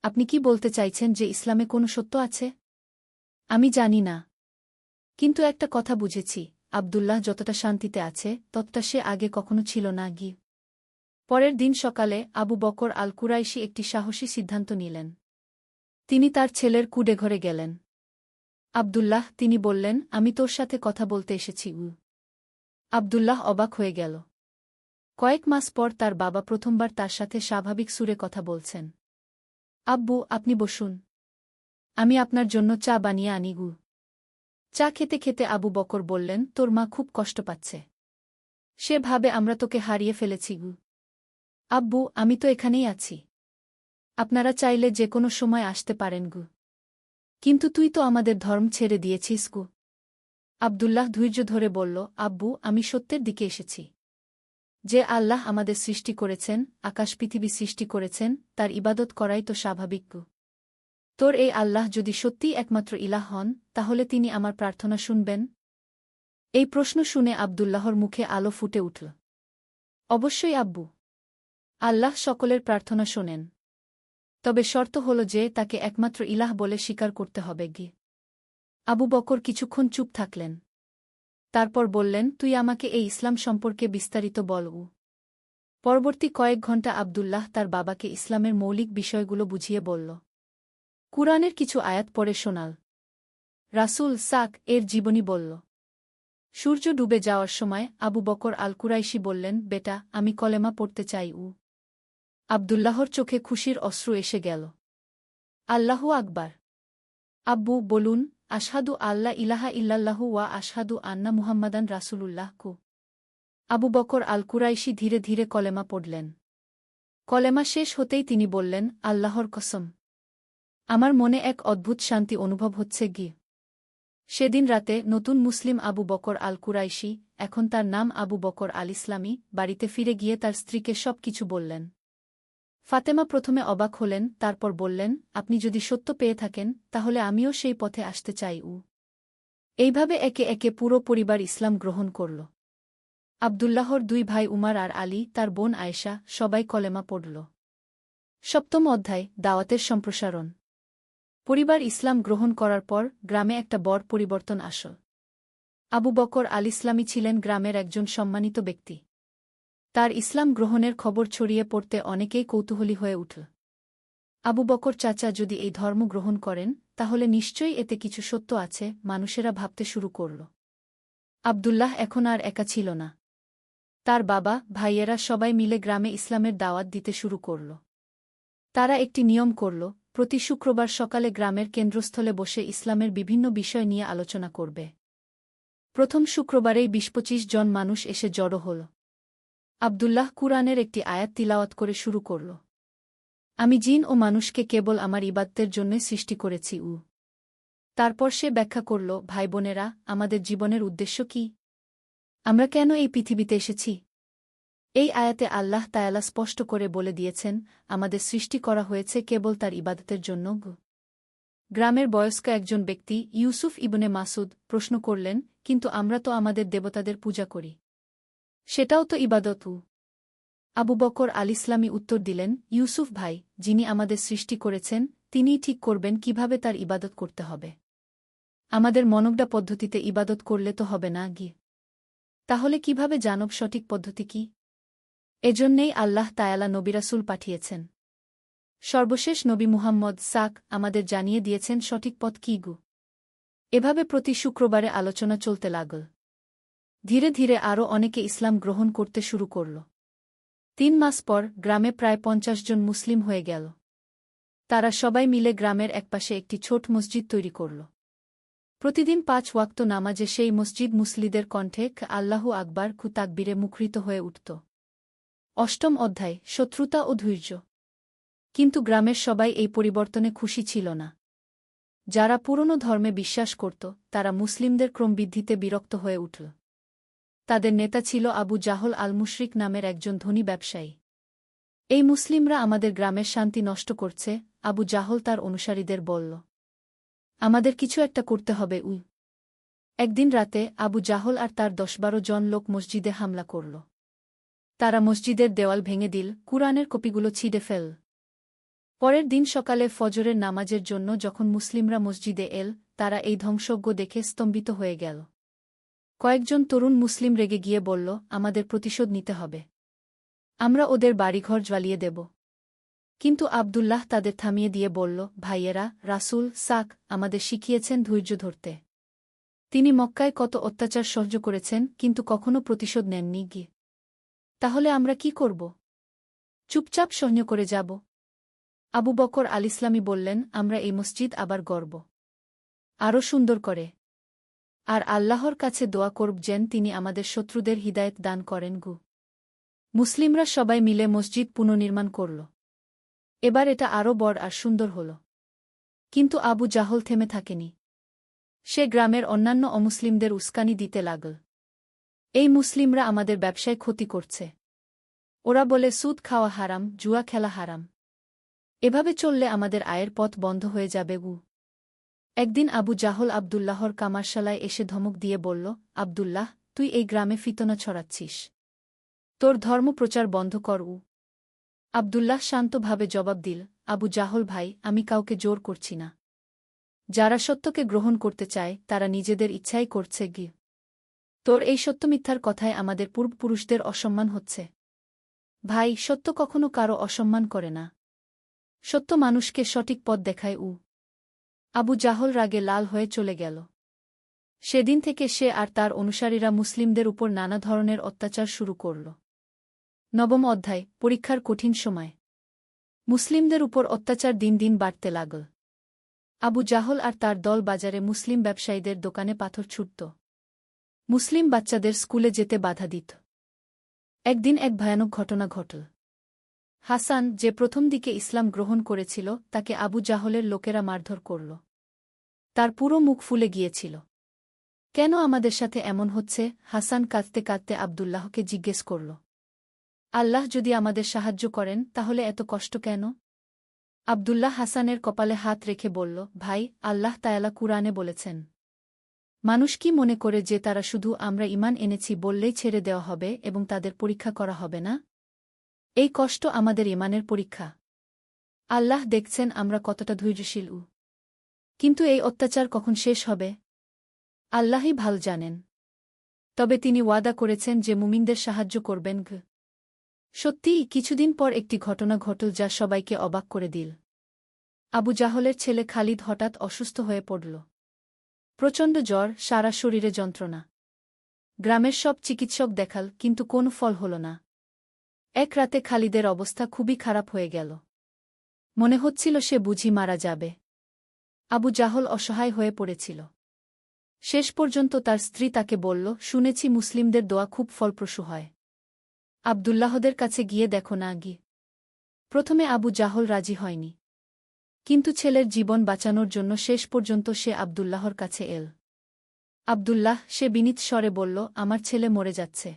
A: আপনি কি বলতে চাইছেন যে ইসলামে কোনো সত্য আছে? আমি জানি না, কিন্তু একটা কথা বুঝেছি, আব্দুল্লাহ যতটা শান্তিতে আছে ততটা সে আগে কখনো ছিল না। পরের দিন সকালে আবু বকর আল কুরাইশি একটি সাহসী সিদ্ধান্ত নিলেন। তিনি তার ছেলের কুডেঘরে গেলেন। আব্দুল্লাহ, তিনি বললেন, আমি তোর সাথে কথা বলতে এসেছি। আব্দুল্লাহ অবাক হয়ে গেল। কয়েক মাস পর তার বাবা প্রথমবার তার সাথে স্বাভাবিক সুরে কথা বলছেন। আব্বু, আপনি বসুন, আমি আপনার জন্য চা বানিয়ে আনি। চা খেতে খেতে আবু বকর বললেন, তোর মা খুব কষ্ট পাচ্ছে। সে ভাবে আমরা তোকে হারিয়ে ফেলেছি। আব্বু, আমি তো এখানেই আছি। আপনারা চাইলে যে কোনো সময় আসতে পারেন। কিন্তু তুই তো আমাদের ধর্ম ছেড়ে দিয়েছিস। আব্দুল্লাহ ধৈর্য ধরে বলল, আব্বু, আমি সত্যের দিকে এসেছি। যে আল্লাহ আমাদের সৃষ্টি করেছেন, আকাশ পৃথিবী সৃষ্টি করেছেন, তার ইবাদত করাই তো স্বাভাবিক। তোর এই আল্লাহ যদি সত্যিই একমাত্র ইলাহ হন, তাহলে তিনি আমার প্রার্থনা শুনবেন? এই প্রশ্ন শুনে আব্দুল্লাহর মুখে আলো ফুটে উঠল। অবশ্যই আব্বু। আল্লাহ সকলের প্রার্থনা শোনেন। তবে শর্ত হল যে তাকে একমাত্র ইলাহ বলে স্বীকার করতে হবে। আবু বকর কিছুক্ষণ চুপ থাকলেন। তারপর বললেন, তুই আমাকে এই ইসলাম সম্পর্কে বিস্তারিত বল। পরবর্তী কয়েক ঘণ্টা আব্দুল্লাহ তার বাবাকে ইসলামের মৌলিক বিষয়গুলো বুঝিয়ে বলল। কুরআনের কিছু আয়াত পড়ে শোনাল। রাসূল সাক এর জীবনী বলল। সূর্য ডুবে যাওয়ার সময় আবু বকর আল কুরাইশি বললেন, বেটা, আমি কলেমা পড়তে চাই। আব্দুল্লাহর চোখে খুশির অশ্রু এসে গেল। আল্লাহু আকবার। আব্বু, বলুন, আশহাদু আল্লা ইলাহা ইল্লাল্লাহু ওয়া আশহাদু আন্না মুহাম্মাদান রাসূলুল্লাহ। আবু বকর আল কুরাইশি ধীরে ধীরে কলেমা পড়লেন। কলেমা শেষ হতেই তিনি বললেন, আল্লাহর কসম, আমার মনে এক অদ্ভুত শান্তি অনুভব হচ্ছে। সেদিন রাতে নতুন মুসলিম আবু বকর আল কুরাইশি, এখন তার নাম আবু বকর আল ইসলামী, বাড়িতে ফিরে গিয়ে তার স্ত্রীকে সব কিছু বললেন। ফাতেমা প্রথমে অবাক হলেন, তারপর বললেন, আপনি যদি সত্য পেয়ে থাকেন তাহলে আমিও সেই পথে আসতে চাই। এইভাবে একে একে পুরো পরিবার ইসলাম গ্রহণ করল। আব্দুল্লাহর দুই ভাই উমার আর আলী, তার বোন আয়েশা, সবাই কলেমা পড়ল। সপ্তম অধ্যায়, দাওয়াতের সম্প্রসারণ। পরিবার ইসলাম গ্রহণ করার পর গ্রামে একটা বড় পরিবর্তন আসল। আবু বকর আল ইসলামী ছিলেন গ্রামের একজন সম্মানিত ব্যক্তি। তার ইসলাম গ্রহণের খবর ছড়িয়ে পড়তে অনেকেই কৌতূহলী হয়ে উঠল। আবু বকর চাচা যদি এই ধর্ম গ্রহণ করেন তাহলে নিশ্চয়ই এতে কিছু সত্য আছে, মানুষেরা ভাবতে শুরু করল। আব্দুল্লাহ এখন আর একা ছিল না। তার বাবা, ভাইয়েরা সবাই মিলে গ্রামে ইসলামের দাওয়াত দিতে শুরু করল। তারা একটি নিয়ম করল, প্রতি শুক্রবার সকালে গ্রামের কেন্দ্রস্থলে বসে ইসলামের বিভিন্ন বিষয় নিয়ে আলোচনা করবে। প্রথম শুক্রবারেই ২০-২৫ জন মানুষ এসে জড়ো হল। আব্দুল্লাহ কুরআনের একটি আয়াত তিলাওয়াত করে শুরু করল। আমি জিন ও মানুষকে কেবল আমার ইবাদতের জন্যই সৃষ্টি করেছি। তারপর সে ব্যাখ্যা করল, ভাই বোনেরা, আমাদের জীবনের উদ্দেশ্য কি? আমরা কেন এই পৃথিবীতে এসেছি? এই আয়াতে আল্লাহ তায়ালা স্পষ্ট করে বলে দিয়েছেন, আমাদের সৃষ্টি করা হয়েছে কেবল তার ইবাদতের জন্য। গ্রামের বয়স্ক একজন ব্যক্তি, ইউসুফ ইবনে মাসুদ, প্রশ্ন করলেন, কিন্তু আমরা তো আমাদের দেবতাদের পূজা করি। সেটাও তো ইবাদত। আবু বকর আল ইসলামী উত্তর দিলেন, ইউসুফ ভাই, যিনি আমাদের সৃষ্টি করেছেন তিনিই ঠিক করবেন কিভাবে তার ইবাদত করতে হবে। আমাদের মনগড়া পদ্ধতিতে ইবাদত করলে তো হবে না। তাহলে কিভাবে জানব সঠিক পদ্ধতি কি? এজন্যেই আল্লাহ তায়ালা নবী রাসূল পাঠিয়েছেন। সর্বশেষ নবী মুহাম্মদ সাক আমাদের জানিয়ে দিয়েছেন সঠিক পথ কি। এভাবে প্রতি শুক্রবারে আলোচনা চলতে লাগল। ধীরে ধীরে আরও অনেকে ইসলাম গ্রহণ করতে শুরু করল। ৩ মাস পর গ্রামে প্রায় ৫০ জন মুসলিম হয়ে গেল। তারা সবাই মিলে গ্রামের একপাশে একটি ছোট মসজিদ তৈরি করল। প্রতিদিন 5 ওয়াক্ত নামাজে সেই মসজিদ মুসল্লিদের কণ্ঠে আল্লাহু আকবার কু তাকবীরে মুখরিত হয়ে উঠত। অষ্টম অধ্যায়, শত্রুতা ও ধৈর্য। কিন্তু গ্রামের সবাই এই পরিবর্তনে খুশি ছিল না। যারা পুরনো ধর্মে বিশ্বাস করত, তারা মুসলিমদের ক্রমবৃদ্ধিতে বিরক্ত হয়ে উঠল। তাদের নেতা ছিল আবু জাহল আল মুশরিক নামের একজন ধনী ব্যবসায়ী। এই মুসলিমরা আমাদের গ্রামের শান্তি নষ্ট করছে, আবু জাহল তার অনুসারীদের বলল। আমাদের কিছু একটা করতে হবে। একদিন রাতে আবু জাহল আর তার 10-12 জন লোক মসজিদে হামলা করল। তারা মসজিদের দেওয়াল ভেঙে দিল, কুরআনের কপিগুলো ছিঁড়ে ফেল। পরের দিন সকালে ফজরের নামাজের জন্য যখন মুসলিমরা মসজিদে এল, তারা এই ধ্বংসজ্ঞ দেখে স্তম্ভিত হয়ে গেল। কয়েকজন তরুণ মুসলিম রেগে গিয়ে বলল, আমাদের প্রতিশোধ নিতে হবে। আমরা ওদের বাড়িঘর জ্বালিয়ে দেব। কিন্তু আব্দুল্লাহ তাদের থামিয়ে দিয়ে বলল, ভাইয়েরা, রাসূল সাক আমাদের শিখিয়েছেন ধৈর্য ধরতে। তিনি মক্কায় কত অত্যাচার সহ্য করেছেন, কিন্তু কখনো প্রতিশোধ নেননি গিয়ে। তাহলে আমরা কি করব? চুপচাপ সহ্য করে যাব? আবু বকর আল ইসলামী বললেন, আমরা এই মসজিদ আবার গড়ব, আরও সুন্দর করে। আর আল্লাহর কাছে দোয়া করব যেন তিনি আমাদের শত্রুদের হিদায়েত দান করেন। মুসলিমরা সবাই মিলে মসজিদ পুনর্নির্মাণ করল। এবার এটা আরও বড় আর সুন্দর হল। কিন্তু আবু জাহল থেমে থাকেনি। সে গ্রামের অন্যান্য অমুসলিমদের উস্কানি দিতে লাগল। এই মুসলিমরা আমাদের ব্যবসায় ক্ষতি করছে। ওরা বলে সুদ খাওয়া হারাম, জুয়া খেলা হারাম। এভাবে চললে আমাদের আয়ের পথ বন্ধ হয়ে যাবে। একদিন আবু জাহল আব্দুল্লাহর কামারশালায় এসে ধমক দিয়ে বলল, আব্দুল্লাহ, তুই এই গ্রামে ফিতনা ছড়াচ্ছিস। তোর ধর্ম প্রচার বন্ধ কর। আব্দুল্লাহ শান্তভাবে জবাব দিল, আবু জাহল ভাই, আমি কাউকে জোর করছি না। যারা সত্যকে গ্রহণ করতে চায় তারা নিজেদের ইচ্ছাই করছে। তোর এই সত্যমিথ্যার কথায় আমাদের পূর্বপুরুষদের অসম্মান হচ্ছে। ভাই, সত্য কখনো কারো অসম্মান করে না। সত্য মানুষকে সঠিক পথ দেখায়। আবু জাহল রাগে লাল হয়ে চলে গেল। সেদিন থেকে সে আর তার অনুসারীরা মুসলিমদের উপর নানা ধরনের অত্যাচার শুরু করল। নবম অধ্যায়, পরীক্ষার কঠিন সময়। মুসলিমদের উপর অত্যাচার দিন দিন বাড়তে লাগল। আবু জাহল আর তার দল বাজারে মুসলিম ব্যবসায়ীদের দোকানে পাথর ছুটত। মুসলিম বাচ্চাদের স্কুলে যেতে বাধা দিত। একদিন এক ভয়ানক ঘটনা ঘটল। হাসান, যে প্রথম দিকে ইসলাম গ্রহণ করেছিল, তাকে আবু জাহলের লোকেরা মারধর করল। তার পুরো মুখ ফুলে গিয়েছিল। কেন আমাদের সাথে এমন হচ্ছে? হাসান কাঁদতে কাঁদতে আব্দুল্লাহকে জিজ্ঞেস করল। আল্লাহ যদি আমাদের সাহায্য করেন তাহলে এত কষ্ট কেন? আব্দুল্লাহ হাসানের কপালে হাত রেখে বলল, ভাই, আল্লাহ তায়ালা কুরআনে বলেছেন, মানুষ কি মনে করে যে তারা শুধু আমরা ঈমান এনেছি বললেই ছেড়ে দেওয়া হবে এবং তাদের পরীক্ষা করা হবে না? এই কষ্ট আমাদের ঈমানের পরীক্ষা। আল্লাহ দেখছেন আমরা কতটা ধৈর্যশীল। কিন্তু এই অত্যাচার কখন শেষ হবে? আল্লাহই ভালো জানেন। তবে তিনি ওয়াদা করেছেন যে মুমিনদের সাহায্য করবেন। সত্যিই কিছুদিন পর একটি ঘটনা ঘটল যা সবাইকে অবাক করে দিল। আবু জাহলের ছেলে খালিদ হঠাৎ অসুস্থ হয়ে পড়ল। প্রচণ্ড জ্বর, সারা শরীরে যন্ত্রণা। গ্রামের সব চিকিৎসক দেখাল, কিন্তু কোনো ফল হল না। এক রাতে খালিদের অবস্থা খুবই খারাপ হয়ে গেল। মনে হচ্ছিল সে বুঝি মারা যাবে। আবু জাহল অসহায় হয়ে পড়েছিল। শেষ পর্যন্ত তার স্ত্রী তাকে বলল, শুনেছি মুসলিমদের দোয়া খুব ফলপ্রসূ হয়। আব্দুল্লাহদের কাছে গিয়ে দেখো না। প্রথমে আবু জাহল রাজি হয়নি, কিন্তু ছেলের জীবন বাঁচানোর জন্য শেষ পর্যন্ত সে আব্দুল্লাহর কাছে এল। আব্দুল্লাহ, সে বিনীত স্বরে বলল, আমার ছেলে মরে যাচ্ছে।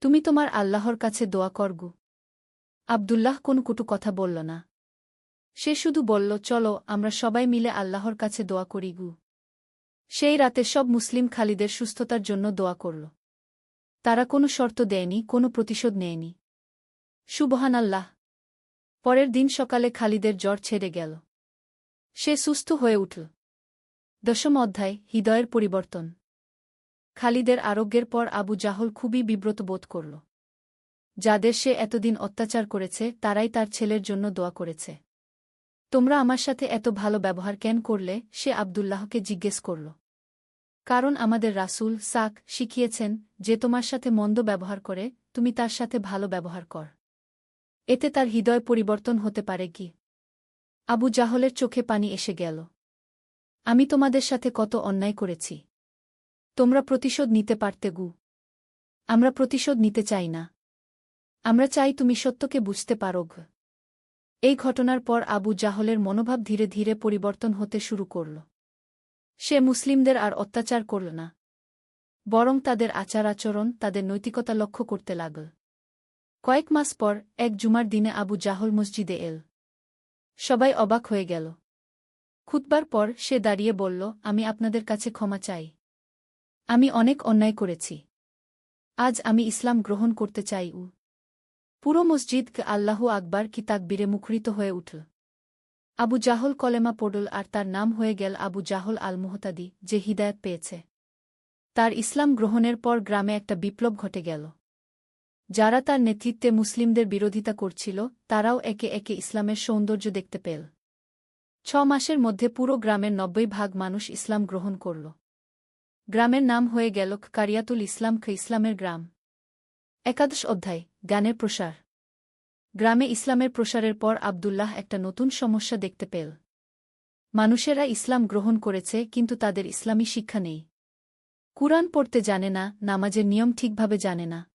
A: তুমি তোমার আল্লাহর কাছে দোয়া করগু। আব্দুল্লাহ কোনো কটু কথা বলল না। সে শুধু বলল, চলো আমরা সবাই মিলে আল্লাহর কাছে দোয়া করিগু। সেই রাতে সব মুসলিম খালিদের সুস্থতার জন্য দোয়া করল। তারা কোনো শর্ত দেয়নি, কোনো প্রতিশোধ নেয়নি। সুবহানাল্লাহ। পরের দিন সকালে খালিদের জ্বর ছেড়ে গেল। সে সুস্থ হয়ে উঠল। দশম অধ্যায়, হৃদয়ের পরিবর্তন। খালিদের আরোগ্যের পর আবু জাহল খুবই বিব্রত বোধ করল। যাদের সে এতদিন অত্যাচার করেছে তারাই তার ছেলের জন্য দোয়া করেছে। তোমরা আমার সাথে এত ভালো ব্যবহার কেন করলে? সে আব্দুল্লাহকে জিজ্ঞেস করল। কারণ আমাদের রাসূল সাক শিখিয়েছেন, যে তোমার সাথে মন্দ ব্যবহার করে তুমি তার সাথে ভালো ব্যবহার কর। এতে তার হৃদয় পরিবর্তন হতে পারে। আবু জাহলের চোখে পানি এসে গেল। আমি তোমাদের সাথে কত অন্যায় করেছি। তোমরা প্রতিশোধ নিতে পারতে গু। আমরা প্রতিশোধ নিতে চাই না। আমরা চাই তুমি সত্যকে বুঝতে পারো গ। এই ঘটনার পর আবু জাহলের মনোভাব ধীরে ধীরে পরিবর্তন হতে শুরু করল। সে মুসলিমদের আর অত্যাচার করল না, বরং তাদের আচার-আচরণ, তাদের নৈতিকতা লক্ষ্য করতে লাগল। কয়েক মাস পর এক জুমার দিনে আবু জাহল মসজিদে এল। সবাই অবাক হয়ে গেল। খুতবার পর সে দাঁড়িয়ে বলল, আমি আপনাদের কাছে ক্ষমা চাই। আমি অনেক অন্যায় করেছি। আজ আমি ইসলাম গ্রহণ করতে চাই। পুরো মসজিদ আল্লাহু আকবার কি তাকবীরে মুখরিত হয়ে উঠল। আবু জাহল কলেমা পড়ল আর তার নাম হয়ে গেল আবু জাহল আল মুহতাদি, যে হিদায়াত পেয়েছে। তার ইসলাম গ্রহণের পর গ্রামে একটা বিপ্লব ঘটে গেল। যারা তার নেতৃত্বে মুসলিমদের বিরোধিতা করছিল, তারাও একে একে ইসলামের সৌন্দর্য দেখতে পেল। 6 মাসের মধ্যে পুরো গ্রামের 90% মানুষ ইসলাম গ্রহণ করল। গ্রামের নাম হয়ে গেল কারিয়াতুল ইসলাম, ইসলামের গ্রাম। 11 অধ্যায়, জ্ঞানের প্রসার। গ্রামে ইসলামের প্রসারের পর আবদুল্লাহ একটা নতুন সমস্যা দেখতে পেল। মানুষেরা ইসলাম গ্রহণ করেছে, কিন্তু তাদের ইসলামী শিক্ষা নেই। কুরআন পড়তে জানে না, নামাজের নিয়ম ঠিকভাবে জানে না।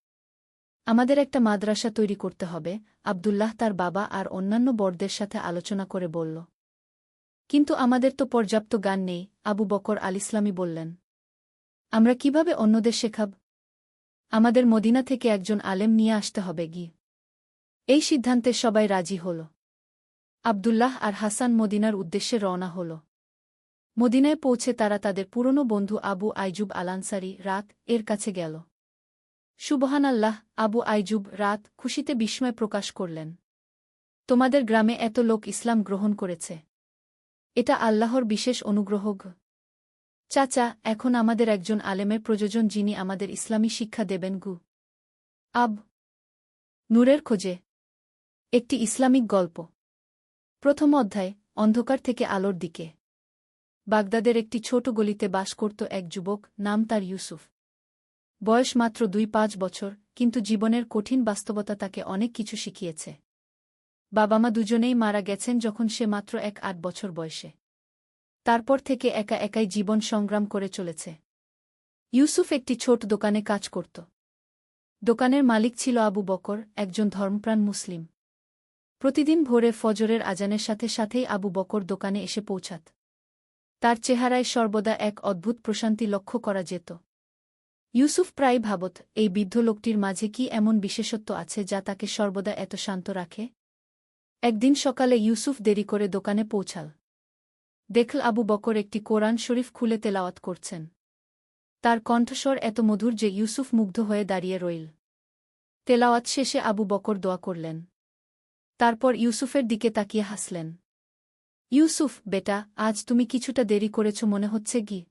A: আমাদের একটা মাদ্রাসা তৈরি করতে হবে, আবদুল্লাহ তার বাবা আর অন্যান্য বড়দের সাথে আলোচনা করে বলল। কিন্তু আমাদের তো পর্যাপ্ত জ্ঞান নেই, আবু বকর আল ইসলামী বললেন। আমরা কিভাবে অন্যদের শেখাব? আমাদের মদিনা থেকে একজন আলেম নিয়ে আসতে হবে গি। এই সিদ্ধান্তে সবাই রাজি হল। আবদুল্লাহ আর হাসান মদিনার উদ্দেশ্যে রওনা হল। মদিনায় পৌঁছে তারা তাদের পুরনো বন্ধু আবু আইজুব আলানসারি রাত এর কাছে গেল। সুবহানাল্লাহ, আবু আইজুব রাত খুশিতে বিস্ময় প্রকাশ করলেন। তোমাদের গ্রামে এত লোক ইসলাম গ্রহণ করেছে। এটা আল্লাহর বিশেষ অনুগ্রহ। চাচা, এখন আমাদের একজন আলেমের প্রয়োজন, যিনি আমাদের ইসলামী শিক্ষা দেবেন গু। আব নূরের খোঁজে। একটি ইসলামিক গল্প। প্রথম অধ্যায়, অন্ধকার থেকে আলোর দিকে। বাগদাদের একটি ছোট গলিতে বাস করত এক যুবক, নাম তার ইউসুফ। বয়স মাত্র 2-5 বছর, কিন্তু জীবনের কঠিন বাস্তবতা তাকে অনেক কিছু শিখিয়েছে। বাবা-মা দুজনেই মারা গেছেন যখন সে মাত্র 1-8 বছর বয়সে। তারপর থেকে একা একাই জীবন সংগ্রাম করে চলেছে। ইউসুফ একটি ছোট দোকানে কাজ করত। দোকানের মালিক ছিল আবু বকর, একজন ধর্মপ্রাণ মুসলিম। প্রতিদিন ভোরে ফজরের আজানের সাথে সাথেই আবু বকর দোকানে এসে পৌঁছাত। তার চেহারায় সর্বদা এক অদ্ভুত প্রশান্তি লক্ষ্য করা যেত। ইউসুফ প্রায় ভাবত, এই বৃদ্ধ লোকটির মাঝে কি এমন বিশেষত্ব আছে যা তাকে সর্বদা এত শান্ত রাখে। একদিন সকালে ইউসুফ দেরি করে দোকানে পৌঁছাল। দেখল আবু বকর একটি কোরআন শরীফ খুলে তেলাওয়াত করছেন। তার কণ্ঠস্বর এত মধুর যে ইউসুফ মুগ্ধ হয়ে দাঁড়িয়ে রইল। তেলাওয়াত শেষে আবু বকর দোয়া করলেন। তারপর ইউসুফের দিকে তাকিয়ে হাসলেন। ইউসুফ, বেটা, আজ তুমি কিছুটা দেরি করেছ মনে হচ্ছে গি।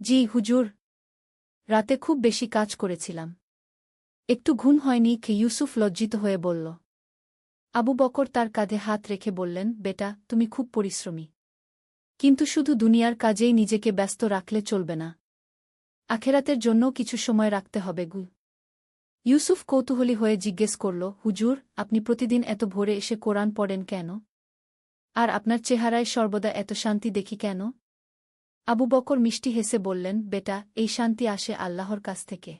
A: জি হুজুর, রাতে খুব বেশি কাজ করেছিলাম। একটু ঘুম হয়নি, ইউসুফ লজ্জিত হয়ে বলল। আবু বকর তার কাঁধে হাত রেখে বললেন, বেটা, তুমি খুব পরিশ্রমী। কিন্তু শুধু দুনিয়ার কাজেই নিজেকে ব্যস্ত রাখলে চলবে না। আখেরাতের জন্যও কিছু সময় রাখতে হবে গু। ইউসুফ কৌতূহলী হয়ে জিজ্ঞেস করল, হুজুর, আপনি প্রতিদিন এত ভোরে এসে কোরআন পড়েন কেন? আর আপনার চেহারায় সর্বদা এত শান্তি দেখি কেন? আবু বকর মিষ্টি হেসে বললেন, বেটা, এই শান্তি আসে আল্লাহর কাছ থেকে।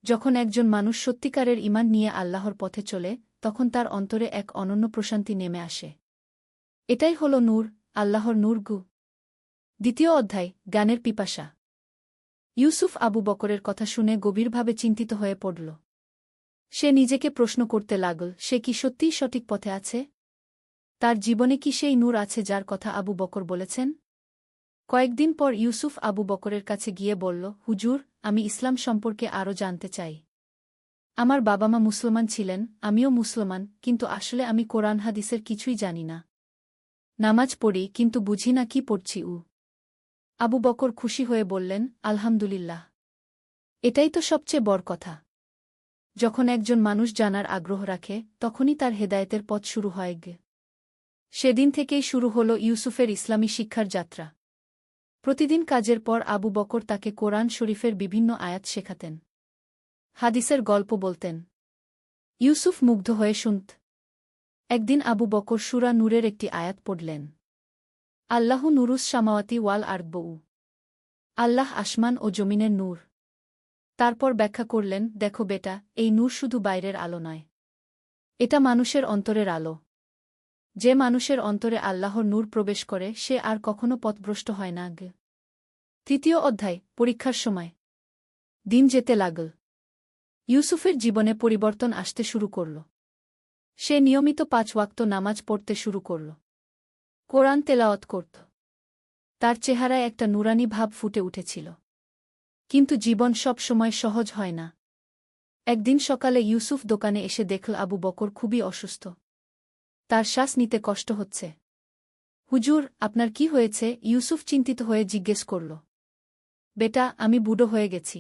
A: যখন একজন মানুষ সত্যিকারের ঈমান নিয়ে আল্লাহর পথে চলে, তখন তার অন্তরে এক অনন্য প্রশান্তি নেমে আসে। এটাই হল নূর, আল্লাহর নূর গু। দ্বিতীয় অধ্যায়, জ্ঞানের পিপাসা। ইউসুফ আবু বকরের কথা শুনে গভীরভাবে চিন্তিত হয়ে পড়ল। সে নিজেকে প্রশ্ন করতে লাগল, সে কি সত্যিই সঠিক পথে আছে? তার জীবনে কি সেই নূর আছে যার কথা আবু বকর বলেছেন? কয়েকদিন পর ইউসুফ আবু বকরের কাছে গিয়ে বলল, হুজুর, আমি ইসলাম সম্পর্কে আরও জানতে চাই। আমার বাবা-মা মুসলমান ছিলেন, আমিও মুসলমান, কিন্তু আসলে আমি কোরআন হাদিসের কিছুই জানি না। নামাজ পড়ি, কিন্তু বুঝি না কি পড়ছি। আবু বকর খুশি হয়ে বললেন, আলহামদুলিল্লাহ। এটাই তো সবচেয়ে বড় কথা। যখন একজন মানুষ জানার আগ্রহ রাখে, তখনই তার হেদায়েতের পথ শুরু হয় গে। সেদিন থেকেই শুরু হল ইউসুফের ইসলামী শিক্ষার যাত্রা। প্রতিদিন কাজের পর আবু বকর তাকে কোরআন শরীফের বিভিন্ন আয়াত শেখাতেন। হাদিসের গল্প বলতেন। ইউসুফ মুগ্ধ হয়ে শুনত। একদিন আবু বকর সূরা নূরের একটি আয়াত পড়লেন। আল্লাহু নুরুস সামাওয়াতি ওয়াল আরদবউ। আল্লাহ আসমান ও জমিনের নূর। তারপর ব্যাখ্যা করলেন, দেখো বেটা, এই নূর শুধু বাইরের আলো নয়। এটা মানুষের অন্তরের আলো। যে মানুষের অন্তরে আল্লাহর নূর প্রবেশ করে সে আর কখনো পথভ্রষ্ট হয় না। তৃতীয় অধ্যায়, পরীক্ষার সময়। দিন যেতে লাগল। ইউসুফের জীবনে পরিবর্তন আসতে শুরু করল। সে নিয়মিত 5 ওয়াক্ত নামাজ পড়তে শুরু করল। কোরআন তেলাওয়াত করত। তার চেহারায় একটা নুরানি ভাব ফুটে উঠেছিল। কিন্তু জীবন সব সময় সহজ হয় না। একদিন সকালে ইউসুফ দোকানে এসে দেখল আবু বকর খুবই অসুস্থ। তার শ্বাস নিতে কষ্ট হচ্ছে। হুজুর, আপনার কি হয়েছে? ইউসুফ চিন্তিত হয়ে জিজ্ঞেস করল। বেটা, আমি বুড়ো হয়ে গেছি।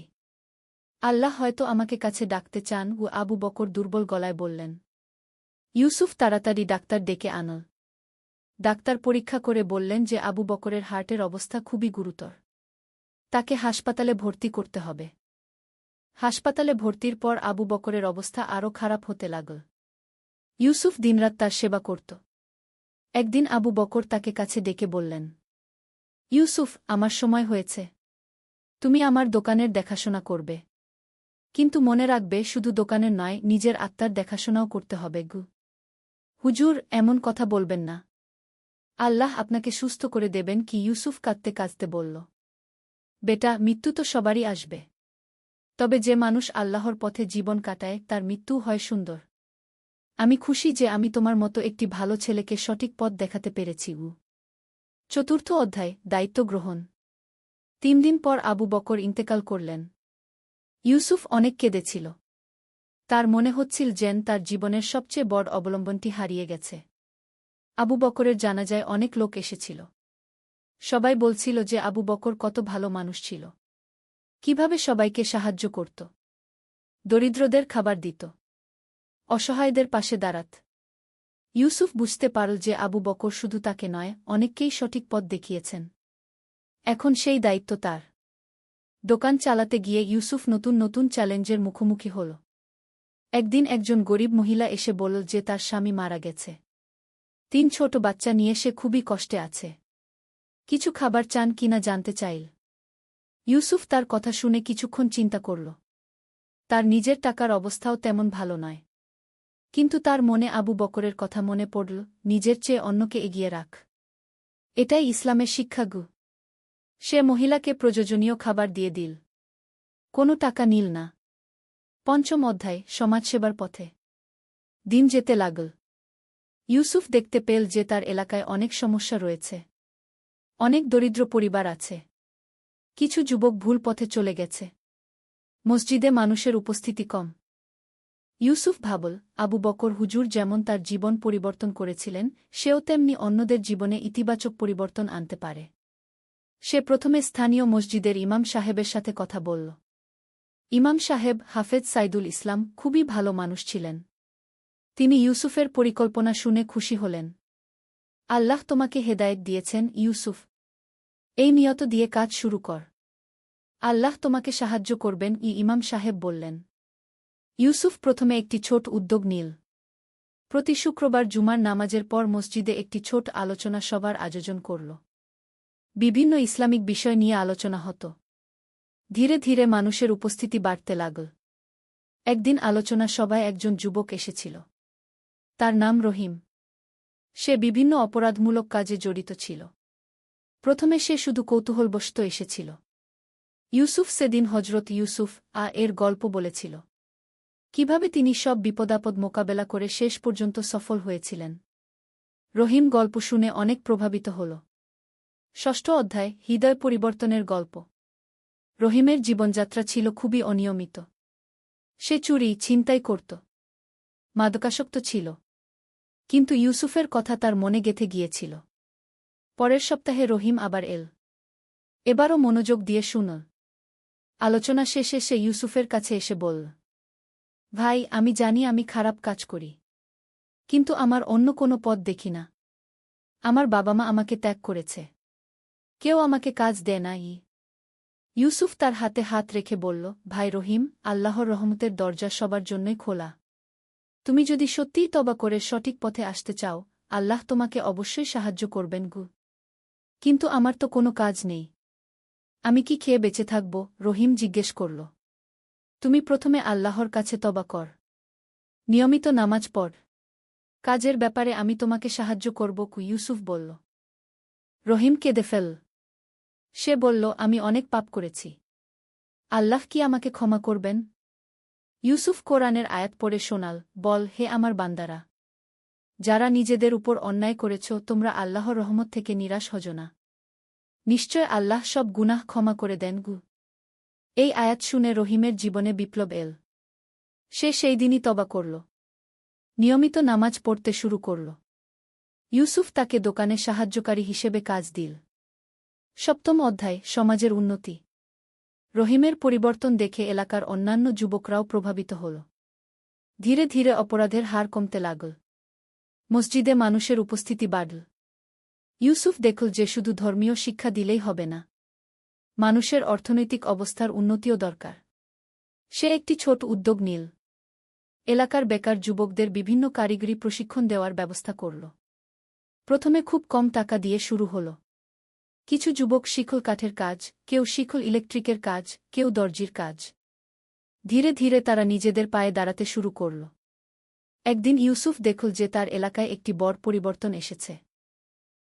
A: আল্লাহ হয়তো আমাকে কাছে ডাকতে চান, ও আবু বকর দুর্বল গলায় বললেন। ইউসুফ তাড়াতাড়ি ডাক্তার ডেকে আনল। ডাক্তার পরীক্ষা করে বললেন যে আবু বকরের হার্টের অবস্থা খুবই গুরুতর। তাকে হাসপাতালে ভর্তি করতে হবে। হাসপাতালে ভর্তির পর আবু বকরের অবস্থা আরও খারাপ হতে লাগল। ইউসুফ দিনরাত তার সেবা করত। একদিন আবু বকর তাকে কাছে ডেকে বললেন, ইউসুফ, আমার সময় হয়েছে। তুমি আমার দোকানের দেখাশোনা করবে। কিন্তু মনে রাখবে, শুধু দোকানের নয়, নিজের আত্মার দেখাশোনাও করতে হবে। হুজুর, এমন কথা বলবেন না। আল্লাহ আপনাকে সুস্থ করে দেবেন কি? ইউসুফ কাঁদতে কাঁদতে বলল। বেটা, মৃত্যু তো সবারই আসবে। তবে যে মানুষ আল্লাহর পথে জীবন কাটায় তার মৃত্যু হয় সুন্দর। আমি খুশি যে আমি তোমার মতো একটি ভালো ছেলেকে সঠিক পথ দেখাতে পেরেছি। চতুর্থ অধ্যায়, দায়িত্ব গ্রহণ। 3 দিন পর আবু বকর ইন্তেকাল করলেন। ইউসুফ অনেক কেঁদেছিল। তার মনে হচ্ছিল যেন তার জীবনের সবচেয়ে বড় অবলম্বনটি হারিয়ে গেছে। আবু বকরের জানাজায় অনেক লোক এসেছিল। সবাই বলছিল যে আবু বকর কত ভালো মানুষ ছিল। কিভাবে সবাইকে সাহায্য করত, দরিদ্রদের খাবার দিত, অসহায়দের পাশে দাঁড়াত। ইউসুফ বুঝতে পারল যে আবু বকর শুধু তাকে নয়, অনেককেই সঠিক পথ দেখিয়েছেন। এখন সেই দায়িত্ব তার। দোকান চালাতে গিয়ে ইউসুফ নতুন নতুন চ্যালেঞ্জের মুখোমুখি হল। একদিন একজন গরিব মহিলা এসে বলল যে তার স্বামী মারা গেছে। 3 ছোট বাচ্চা নিয়ে সে খুবই কষ্টে আছে। কিছু খাবার চান কিনা জানতে চাইল। ইউসুফ তার কথা শুনে কিছুক্ষণ চিন্তা করল। তার নিজের টাকার অবস্থাও তেমন ভালো নয়। কিন্তু তার মনে আবু বকরের কথা মনে পড়ল, নিজের চেয়ে অন্যকে এগিয়ে রাখ। এটাই ইসলামের শিক্ষাগু। সে মহিলাকে প্রয়োজনীয় খাবার দিয়ে দিল। কোনো টাকা নিল না। 5ম অধ্যায়, সমাজসেবার পথে। দিন যেতে লাগল। ইউসুফ দেখতে পেল যে তার এলাকায় অনেক সমস্যা রয়েছে। অনেক দরিদ্র পরিবার আছে। কিছু যুবক ভুল পথে চলে গেছে। মসজিদে মানুষের উপস্থিতি কম। ইউসুফ ভাবল, আবু বকর হুজুর যেমন তার জীবন পরিবর্তন করেছিলেন, সেও তেমনি অন্যদের জীবনে ইতিবাচক পরিবর্তন আনতে পারে। সে প্রথমে স্থানীয় মসজিদের ইমাম সাহেবের সাথে কথা বলল। ইমাম সাহেব, হাফেজ সাইদুল ইসলাম, খুবই ভালো মানুষ ছিলেন। তিনি ইউসুফের পরিকল্পনা শুনে খুশি হলেন। আল্লাহ তোমাকে হেদায়েত দিয়েছেন ইউসুফ। এই নিয়ত দিয়ে কাজ শুরু কর। আল্লাহ তোমাকে সাহায্য করবেন, ইমাম সাহেব বললেন। ইউসুফ প্রথমে একটি ছোট উদ্যোগ নিল। প্রতি শুক্রবার জুমার নামাজের পর মসজিদে একটি ছোট আলোচনা সভার আয়োজন করল। বিভিন্ন ইসলামিক বিষয় নিয়ে আলোচনা হতো। ধীরে ধীরে মানুষের উপস্থিতি বাড়তে লাগল। একদিন আলোচনা সভায় একজন যুবক এসেছিল। তার নাম রহিম। সে বিভিন্ন অপরাধমূলক কাজে জড়িত ছিল। প্রথমে সে শুধু কৌতূহলবশত এসেছিল। ইউসুফ সেদিন হজরত ইউসুফ এর গল্প বলেছিল। কিভাবে তিনি সব বিপদাপদ মোকাবেলা করে শেষ পর্যন্ত সফল হয়েছিলেন। রহিম গল্প শুনে অনেক প্রভাবিত হল। 6ষ্ঠ অধ্যায়, হৃদয় পরিবর্তনের গল্প। রহিমের জীবনযাত্রা ছিল খুবই অনিয়মিত। সে চুরি ছিনতাই করত, মাদকাসক্ত ছিল। কিন্তু ইউসুফের কথা তার মনে গেঁথে গিয়েছিল। পরের সপ্তাহে রহিম আবার এল। এবারও মনোযোগ দিয়ে শুনল। আলোচনা শেষে সে ইউসুফের কাছে এসে বলল, ভাই, আমি জানি আমি খারাপ কাজ করি। কিন্তু আমার অন্য কোনো পথ দেখি না। আমার বাবা মা আমাকে ত্যাগ করেছে। কেউ আমাকে কাজ দেয় না। ইউসুফ তার হাতে হাত রেখে বলল, ভাই রহিম, আল্লাহর রহমতের দরজা সবার জন্যই খোলা। তুমি যদি সত্যিই তওবা করে সঠিক পথে আসতে চাও, আল্লাহ তোমাকে অবশ্যই সাহায্য করবেন গু। কিন্তু আমার তো কোনো কাজ নেই। আমি কি খেয়ে বেঁচে থাকব? রহিম জিজ্ঞেস করল। তুমি প্রথমে আল্লাহর কাছে তওবা কর। নিয়মিত নামাজ পড়। কাজের ব্যাপারে আমি তোমাকে সাহায্য করব কু, ইউসুফ বলল। রহিম কেঁদে ফেলল। সে বলল, আমি অনেক পাপ করেছি। আল্লাহ কি আমাকে ক্ষমা করবেন? ইউসুফ কোরআনের আয়াত পড়ে শোনাল, বল, হে আমার বান্দারা, যারা নিজেদের উপর অন্যায় করেছ, তোমরা আল্লাহর রহমত থেকে নিরাশ হজ না। নিশ্চয় আল্লাহ সব গুনাহ ক্ষমা করে দেন গু। এই আয়াত শুনে রহিমের জীবনে বিপ্লব এল। সে সেই দিনই তওবা করল। নিয়মিত নামাজ পড়তে শুরু করল। ইউসুফ তাকে দোকানে সাহায্যকারী হিসেবে কাজ দিল। 7ম অধ্যায়, সমাজের উন্নতি। রহিমের পরিবর্তন দেখে এলাকার অন্যান্য যুবকরাও প্রভাবিত হল। ধীরে ধীরে অপরাধের হার কমতে লাগল। মসজিদে মানুষের উপস্থিতি বাড়ল। ইউসুফ দেখল যে শুধু ধর্মীয় শিক্ষা দিলেই হবে না, মানুষের অর্থনৈতিক অবস্থার উন্নতিও দরকার। সে একটি ছোট উদ্যোগ নিল। এলাকার বেকার যুবকদের বিভিন্ন কারিগরি প্রশিক্ষণ দেওয়ার ব্যবস্থা করল। প্রথমে খুব কম টাকা দিয়ে শুরু হল। কিছু যুবক শিখল কাঠের কাজ, কেউ শিখল ইলেকট্রিকের কাজ, কেউ দর্জির কাজ। ধীরে ধীরে তারা নিজেদের পায়ে দাঁড়াতে শুরু করল। একদিন ইউসুফ দেখল যে তার এলাকায় একটি বড় পরিবর্তন এসেছে।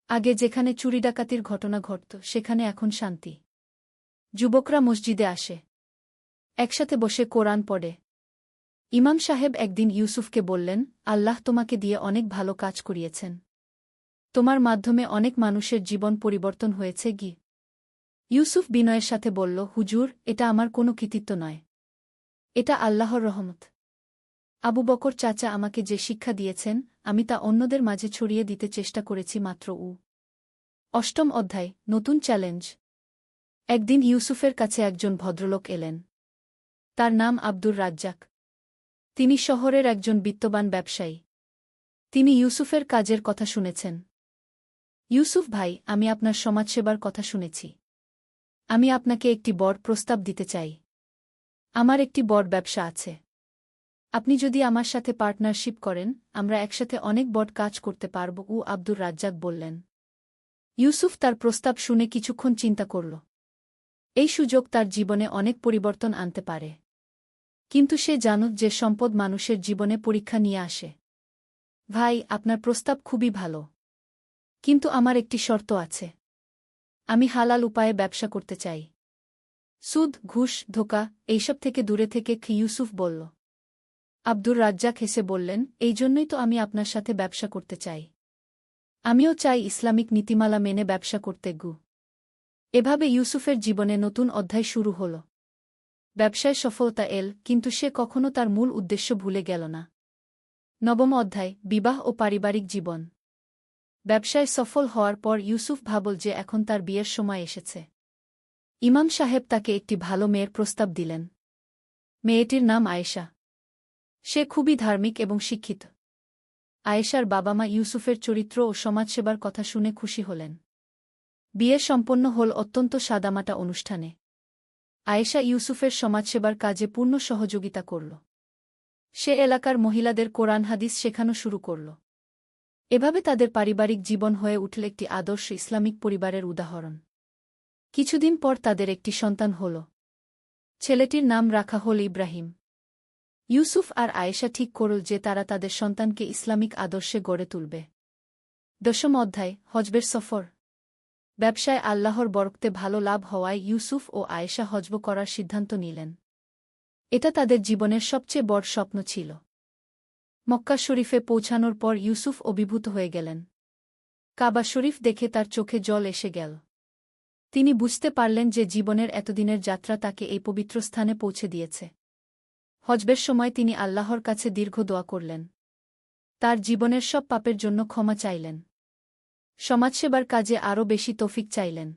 A: আগে যেখানে চুরি ডাকাতির ঘটনা ঘটত, সেখানে এখন শান্তি। যুবকরা মসজিদে আসে, একসাথে বসে কোরআন পড়ে। ইমাম সাহেব একদিন ইউসুফকে বললেন, আল্লাহ তোমাকে দিয়ে অনেক ভালো কাজ করিয়েছেন। তোমার মাধ্যমে অনেক মানুষের জীবন পরিবর্তন হয়েছে গি। ইউসুফ বিনয়ের সাথে বলল, হুজুর, এটা আমার কোনো কৃতিত্ব নয়। এটা আল্লাহর রহমত। আবু বকর চাচা আমাকে যে শিক্ষা দিয়েছেন, আমি তা অন্যদের মাঝে ছড়িয়ে দিতে চেষ্টা করেছি মাত্র। 8ম অধ্যায়, নতুন চ্যালেঞ্জ। একদিন ইউসুফের কাছে একজন ভদ্রলোক এলেন। তার নাম আব্দুর রাজ্জাক। তিনি শহরের একজন বিত্তবান ব্যবসায়ী। তিনি ইউসুফের কাজের কথা শুনেছেন। ইউসুফ ভাই, আমি আপনার সমাজসেবার কথা শুনেছি। আমি আপনাকে একটি বড় প্রস্তাব দিতে চাই। আমার একটি বড় ব্যবসা আছে। আপনি যদি আমার সাথে পার্টনারশিপ করেন, আমরা একসাথে অনেক বড় কাজ করতে পারব। আব্দুর রাজ্জাক বললেন। ইউসুফ তার প্রস্তাব শুনে কিছুক্ষণ চিন্তা করল। এই সুযোগ তার জীবনে অনেক পরিবর্তন আনতে পারে। কিন্তু সে জানত যে সম্পদ মানুষের জীবনে পরীক্ষা নিয়ে আসে। ভাই, আপনার প্রস্তাব খুবই ভালো, কিন্তু আমার একটি শর্ত আছে। আমি হালাল উপায়ে ব্যবসা করতে চাই। সুদ, ঘুষ, ধোঁকা এইসব থেকে দূরে থেকে ইউসুফ বলল। আব্দুর রাজ্জাক হেসে বললেন, এই জন্যই তো আমি আপনার সাথে ব্যবসা করতে চাই। আমিও চাই ইসলামিক নীতিমালা মেনে ব্যবসা করতে গু। এভাবে ইউসুফের জীবনে নতুন অধ্যায় শুরু হল। ব্যবসায় সফলতা এল, কিন্তু সে কখনো তার মূল উদ্দেশ্য ভুলে গেল না। 9ম অধ্যায়, বিবাহ ও পারিবারিক জীবন। ব্যবসায় সফল হওয়ার পর ইউসুফ ভাবল যে এখন তার বিয়ের সময় এসেছে। ইমাম সাহেব তাকে একটি ভালো মেয়ের প্রস্তাব দিলেন। মেয়েটির নাম আয়েশা। সে খুবই ধার্মিক এবং শিক্ষিত। আয়েশার বাবা মা ইউসুফের চরিত্র ও সমাজসেবার কথা শুনে খুশি হলেন। বিয়ে সম্পন্ন হল অত্যন্ত সাদামাটা অনুষ্ঠানে। আয়েশা ইউসুফের সমাজসেবার কাজে পূর্ণ সহযোগিতা করল। সে এলাকার মহিলাদের কোরআন হাদিস শেখানো শুরু করল। এভাবে তাদের পারিবারিক জীবন হয়ে উঠল একটি আদর্শ ইসলামিক পরিবারের উদাহরণ। কিছুদিন পর তাদের একটি সন্তান হল। ছেলেটির নাম রাখা হল ইব্রাহিম। ইউসুফ আর আয়েশা ঠিক করল যে তারা তাদের সন্তানকে ইসলামিক আদর্শে গড়ে তুলবে। 10ম অধ্যায়, হজ্বের সফর। ব্যবসায় আল্লাহর বরকতে ভালো লাভ হওয়ায় ইউসুফ ও আয়েশা হজ্ব করার সিদ্ধান্ত নিলেন। এটা তাদের জীবনের সবচেয়ে বড় স্বপ্ন ছিল। মক্কা শরীফে পৌঁছানোর পর ইউসুফ অভিভূত হয়ে গেলেন। কাবা শরীফ দেখে তার চোখে জল এসে গেল। তিনি বুঝতে পারলেন যে জীবনের এতদিনের যাত্রা তাকে এই পবিত্র স্থানে পৌঁছে দিয়েছে। হজ্বের সময় তিনি আল্লাহর কাছে দীর্ঘ দোয়া করলেন। তার জীবনের সব পাপের জন্য ক্ষমা চাইলেন। সমাজসেবার কাজে আরও বেশি তৌফিক চাইলেন।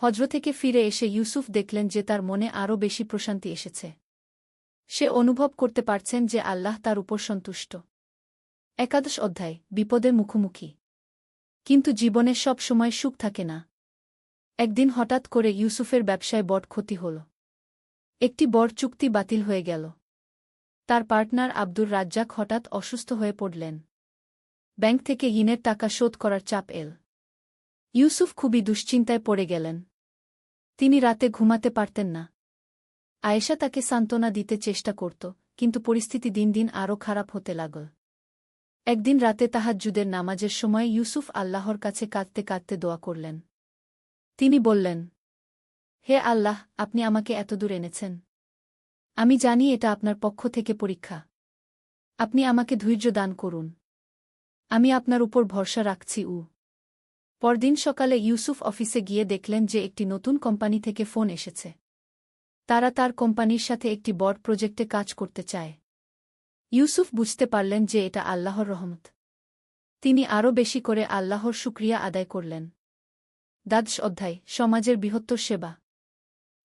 A: হজ্ব থেকে ফিরে এসে ইউসুফ দেখলেন যে তার মনে আরও বেশি প্রশান্তি এসেছে। সে অনুভব করতে পারছেন যে আল্লাহ তার উপর সন্তুষ্ট। 11ম অধ্যায়, বিপদের মুখোমুখি। কিন্তু জীবনে সব সময় সুখ থাকে না। একদিন হঠাৎ করে ইউসুফের ব্যবসায় বড় ক্ষতি হল। একটি বড় চুক্তি বাতিল হয়ে গেল। তার পার্টনার আব্দুর রাজ্জাক হঠাৎ অসুস্থ হয়ে পড়লেন। ব্যাংক থেকে ঋণের টাকা শোধ করার চাপ এল। ইউসুফ খুবই দুশ্চিন্তায় পড়ে গেলেন। তিনি রাতে ঘুমাতে পারতেন না। আয়েশা তাকে সান্ত্বনা দিতে চেষ্টা করত, কিন্তু পরিস্থিতি দিন দিন আরও খারাপ হতে লাগল। একদিন রাতে তাহাজ্জুদের নামাজের সময় ইউসুফ আল্লাহর কাছে কাঁদতে কাঁদতে দোয়া করলেন। তিনি বললেন, হে আল্লাহ, আপনি আমাকে এতদূর এনেছেন। আমি জানি এটা আপনার পক্ষ থেকে পরীক্ষা। আপনি আমাকে ধৈর্য দান করুন। আমি আপনার উপর ভরসা রাখছি। পরদিন সকালে ইউসুফ অফিসে গিয়ে দেখলেন যে একটি নতুন কোম্পানি থেকে ফোন এসেছে। তারা তার কোম্পানির সাথে একটি বড় প্রজেক্টে কাজ করতে চায়। ইউসুফ বুঝতে পারলেন যে এটা আল্লাহর রহমত। তিনি আরও বেশি করে আল্লাহর শুকরিয়া আদায় করলেন। দ্বাদশ অধ্যায়, সমাজের বৃহত্তর সেবা।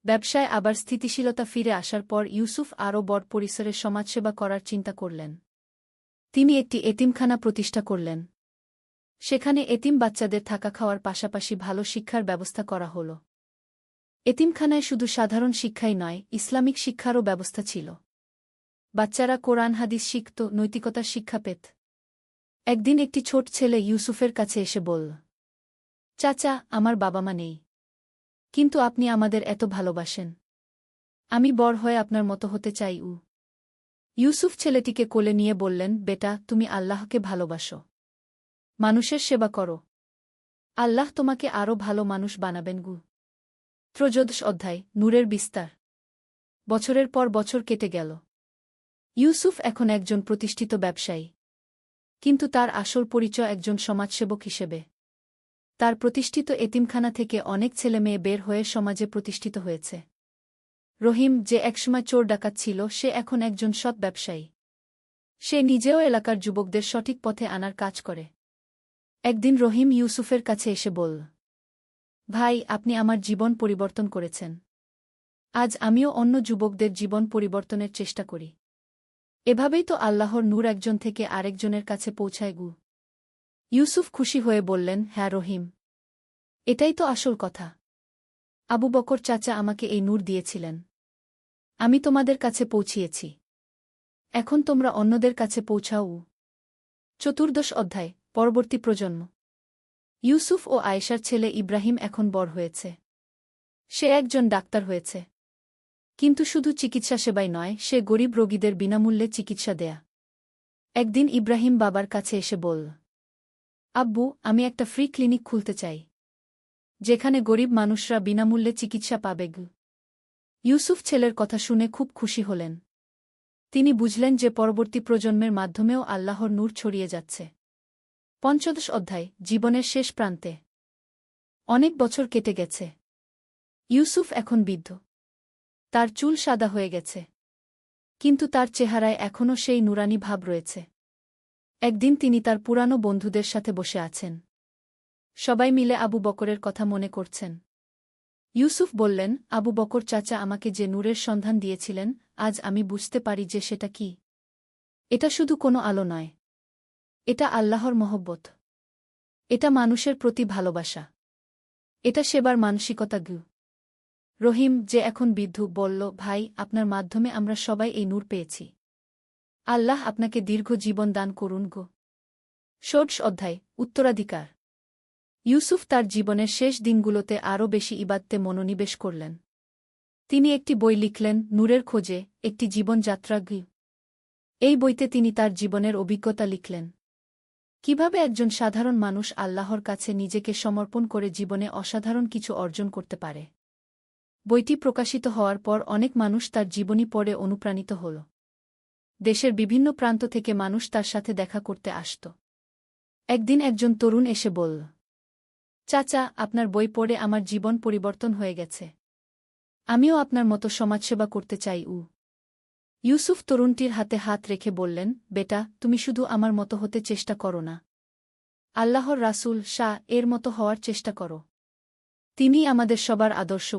A: ব্যবসায় আবার স্থিতিশীলতা ফিরে আসার পর ইউসুফ আরও বড় পরিসরে সমাজসেবা করার চিন্তা করলেন। তিনি একটি এতিমখানা প্রতিষ্ঠা করলেন। সেখানে এতিম বাচ্চাদের থাকা খাওয়ার পাশাপাশি ভালো শিক্ষার ব্যবস্থা করা হল। এতিমখানায় শুধু সাধারণ শিক্ষাই নয়, ইসলামিক শিক্ষারও ব্যবস্থা ছিল। বাচ্চারা কোরআন হাদিস শিখত, নৈতিকতার শিক্ষা পেত। একদিন একটি ছোট ছেলে ইউসুফের কাছে এসে বলল, চাচা, আমার বাবা মা নেই, কিন্তু আপনি আমাদের এত ভালোবাসেন। আমি বড় হয়ে আপনার মতো হতে চাই। ইউসুফ ছেলেটিকে কোলে নিয়ে বললেন, বেটা, তুমি আল্লাহকে ভালোবাসো, মানুষের সেবা করো, আল্লাহ তোমাকে আরও ভালো মানুষ বানাবেন। ত্রয়োদশ অধ্যায়, নূরের বিস্তার। বছরের পর বছর কেটে গেল। ইউসুফ এখন একজন প্রতিষ্ঠিত ব্যবসায়ী, কিন্তু তার আসল পরিচয় একজন সমাজসেবক হিসেবে। তার প্রতিষ্ঠিত এতিমখানা থেকে অনেক ছেলেমেয়ে বের হয়ে সমাজে প্রতিষ্ঠিত হয়েছে। রহিম, যে একসময় চোর ডাকাত ছিল, সে এখন একজন সৎ ব্যবসায়ী। সে নিজেও এলাকার যুবকদের সঠিক পথে আনার কাজ করে। একদিন রহিম ইউসুফের কাছে এসে বলল, ভাই, আপনি আমার জীবন পরিবর্তন করেছেন। আজ আমিও অন্য যুবকদের জীবন পরিবর্তনের চেষ্টা করি। এভাবেই তো আল্লাহর নূর একজন থেকে আরেকজনের কাছে পৌঁছায়। ইউসুফ খুশি হয়ে বললেন, হ্যাঁ রহিম, এটাই তো আসল কথা। আবু বকর চাচা আমাকে এই নূর দিয়েছিলেন। আমি তোমাদের কাছে পৌঁছিয়েছি। এখন তোমরা অন্যদের কাছে পৌঁছাও। চতুর্দশ অধ্যায়, পরবর্তী প্রজন্ম। ইউসুফ ও আয়েশার ছেলে ইব্রাহিম এখন বড় হয়েছে। সে একজন ডাক্তার হয়েছে। কিন্তু শুধু চিকিৎসা সেবাই নয়, সে গরিব রোগীদের বিনামূল্যে চিকিৎসা দেয়া। একদিন ইব্রাহিম বাবার কাছে এসে বলল, আব্বু, আমি একটা ফ্রি ক্লিনিক খুলতে চাই, যেখানে গরিব মানুষরা বিনামূল্যে চিকিৎসা পাবে। ইউসুফ ছেলের কথা শুনে খুব খুশি হলেন। তিনি বুঝলেন যে পরবর্তী প্রজন্মের মাধ্যমেও আল্লাহর নূর ছড়িয়ে যাচ্ছে। পঞ্চদশ অধ্যায়, জীবনের শেষ প্রান্তে। অনেক বছর কেটে গেছে। ইউসুফ এখন বৃদ্ধ। তার চুল সাদা হয়ে গেছে, কিন্তু তার চেহারায় এখনও সেই নুরানি ভাব রয়েছে। একদিন তিনি তার পুরানো বন্ধুদের সাথে বসে আছেন। সবাই মিলে আবু বকরের কথা মনে করছেন। ইউসুফ বললেন, আবু বকর চাচা আমাকে যে নূরের সন্ধান দিয়েছিলেন, আজ আমি বুঝতে পারি যে সেটা কি। এটা শুধু কোনো আলো নয়, এটা আল্লাহর মহব্বত। এটা মানুষের প্রতি ভালোবাসা। এটা সেবার মানসিকতা। রহিম, যে এখন বৃদ্ধ, বলল, ভাই, আপনার মাধ্যমে আমরা সবাই এই নূর পেয়েছি। আল্লাহ আপনাকে দীর্ঘ জীবন দান করুন। ষোড়শ অধ্যায়, উত্তরাধিকার। ইউসুফ তার জীবনের শেষ দিনগুলোতে আরও বেশি ইবাদতে মনোনিবেশ করলেন। তিনি একটি বই লিখলেন, নূরের খোঁজে, একটি জীবনযাত্রা। এই বইতে তিনি তার জীবনের অভিজ্ঞতা লিখলেন। কিভাবে একজন সাধারণ মানুষ আল্লাহর কাছে নিজেকে সমর্পণ করে জীবনে অসাধারণ কিছু অর্জন করতে পারে। বইটি প্রকাশিত হওয়ার পর অনেক মানুষ তার জীবনী পড়ে অনুপ্রাণিত হল। দেশের বিভিন্ন প্রান্ত থেকে মানুষ তার সাথে দেখা করতে আসত। একদিন একজন তরুণ এসে বলল, চাচা, আপনার বই পড়ে আমার জীবন পরিবর্তন হয়ে গেছে। আমিও আপনার মতো সমাজসেবা করতে চাই। ইউসুফ তরুণটির হাতে হাত রেখে বললেন, বেটা, তুমি শুধু আমার মতো হতে চেষ্টা করো না, আল্লাহর রাসূল শাহ এর মতো হওয়ার চেষ্টা করো। তিনিই আমাদের সবার আদর্শ।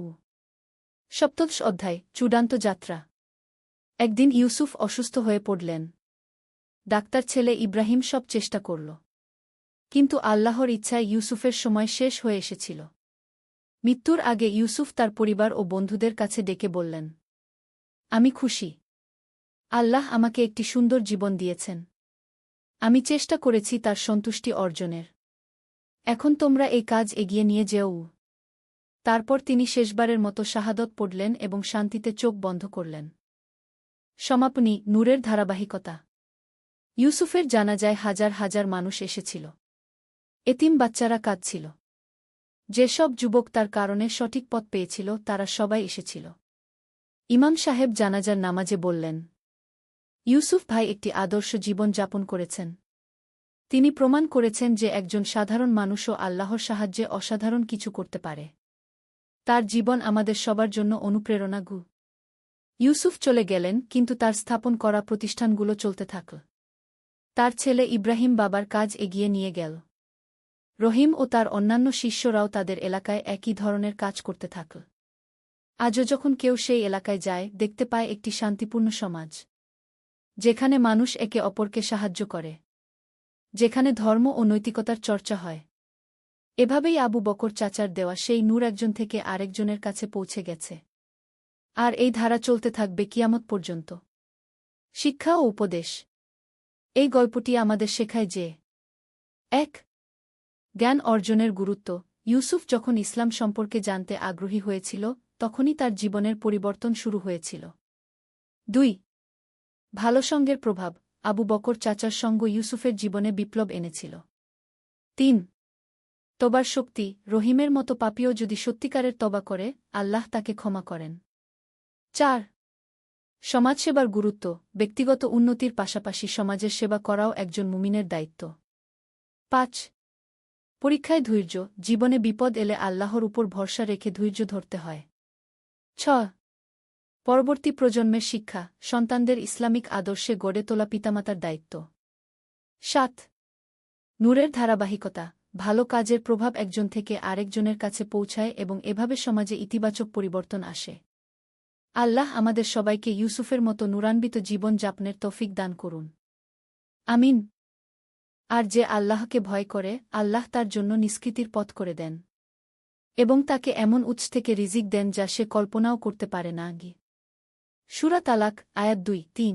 A: সপ্তদশ অধ্যায়, চূড়ান্ত যাত্রা। একদিন ইউসুফ অসুস্থ হয়ে পড়লেন। ডাক্তার ছেলে ইব্রাহিম সব চেষ্টা করল, কিন্তু আল্লাহর ইচ্ছায় ইউসুফের সময় শেষ হয়ে এসেছিল। মৃত্যুর আগে ইউসুফ তার পরিবার ও বন্ধুদের কাছে ডেকে বললেন, আমি খুশি। আল্লাহ আমাকে একটি সুন্দর জীবন দিয়েছেন। আমি চেষ্টা করেছি তার সন্তুষ্টি অর্জনের। এখন তোমরা এই কাজ এগিয়ে নিয়ে যেও। তারপর তিনি শেষবারের মতো শাহাদত পড়লেন এবং শান্তিতে চোখ বন্ধ করলেন। সমাপনী, নূরের ধারাবাহিকতা। ইউসুফের জানাজায় হাজার হাজার মানুষ এসেছিল। এতিম বাচ্চারা কাঁদছিল। যেসব যুবক তার কারণে সঠিক পথ পেয়েছিল তারা সবাই এসেছিল। ইমাম সাহেব জানাজার নামাজে বললেন, ইউসুফ ভাই একটি আদর্শ জীবন যাপন করেছেন। তিনি প্রমাণ করেছেন যে একজন সাধারণ মানুষও আল্লাহর সাহায্যে অসাধারণ কিছু করতে পারে। তার জীবন আমাদের সবার জন্য অনুপ্রেরণা। ইউসুফ চলে গেলেন, কিন্তু তার স্থাপন করা প্রতিষ্ঠানগুলো চলতে থাকল। তার ছেলে ইব্রাহিম বাবার কাজ এগিয়ে নিয়ে গেল। রহিম ও তার অন্যান্য শিষ্যরাও তাদের এলাকায় একই ধরনের কাজ করতে থাকল। আজও যখন কেউ সেই এলাকায় যায়, দেখতে পায় একটি শান্তিপূর্ণ সমাজ, যেখানে মানুষ একে অপরকে সাহায্য করে, যেখানে ধর্ম ও নৈতিকতার চর্চা হয়। এভাবেই আবু বকর চাচার দেওয়া সেই নূর একজন থেকে আরেকজনের কাছে পৌঁছে গেছে। আর এই ধারা চলতে থাকবে কিয়ামত পর্যন্ত। শিক্ষা ও উপদেশ। এই গল্পটি আমাদের শেখায় যে ১. জ্ঞান অর্জনের গুরুত্ব। ইউসুফ যখন ইসলাম সম্পর্কে জানতে আগ্রহী হয়েছিল, তখনই তার জীবনের পরিবর্তন শুরু হয়েছিল। ২. ভালো সঙ্গের প্রভাব। আবু বকর চাচার সঙ্গ ইউসুফের জীবনে বিপ্লব এনেছিল। ৩. তবার শক্তি। রহিমের মতো পাপীও যদি সত্যিকারের তবা করে, আল্লাহ তাকে ক্ষমা করেন। ৪. সমাজসেবার গুরুত্ব। ব্যক্তিগত উন্নতির পাশাপাশি সমাজের সেবা করাও একজন মুমিনের দায়িত্ব। ৫. পরীক্ষায় ধৈর্য। জীবনে বিপদ এলে আল্লাহর উপর ভরসা রেখে ধৈর্য ধরতে হয়। ৬. পরবর্তী প্রজন্মের শিক্ষা। সন্তানদের ইসলামিক আদর্শে গড়ে তোলা পিতামাতার দায়িত্ব। ৭. নূরের ধারাবাহিকতা। ভালো কাজের প্রভাব একজন থেকে আরেকজনের কাছে পৌঁছায় এবং এভাবে সমাজে ইতিবাচক পরিবর্তন আসে। আল্লাহ আমাদের সবাইকে ইউসুফের মতো নূরান্বিত জীবন যাপনের তৌফিক দান করুন। আমিন। আর যে আল্লাহকে ভয় করে, আল্লাহ তার জন্য নিষ্কৃতির পথ করে দেন এবং তাকে এমন উৎস থেকে রিজিক দেন যা সে কল্পনাও করতে পারে না। সূরা তালাক, আয়াত ২-৩।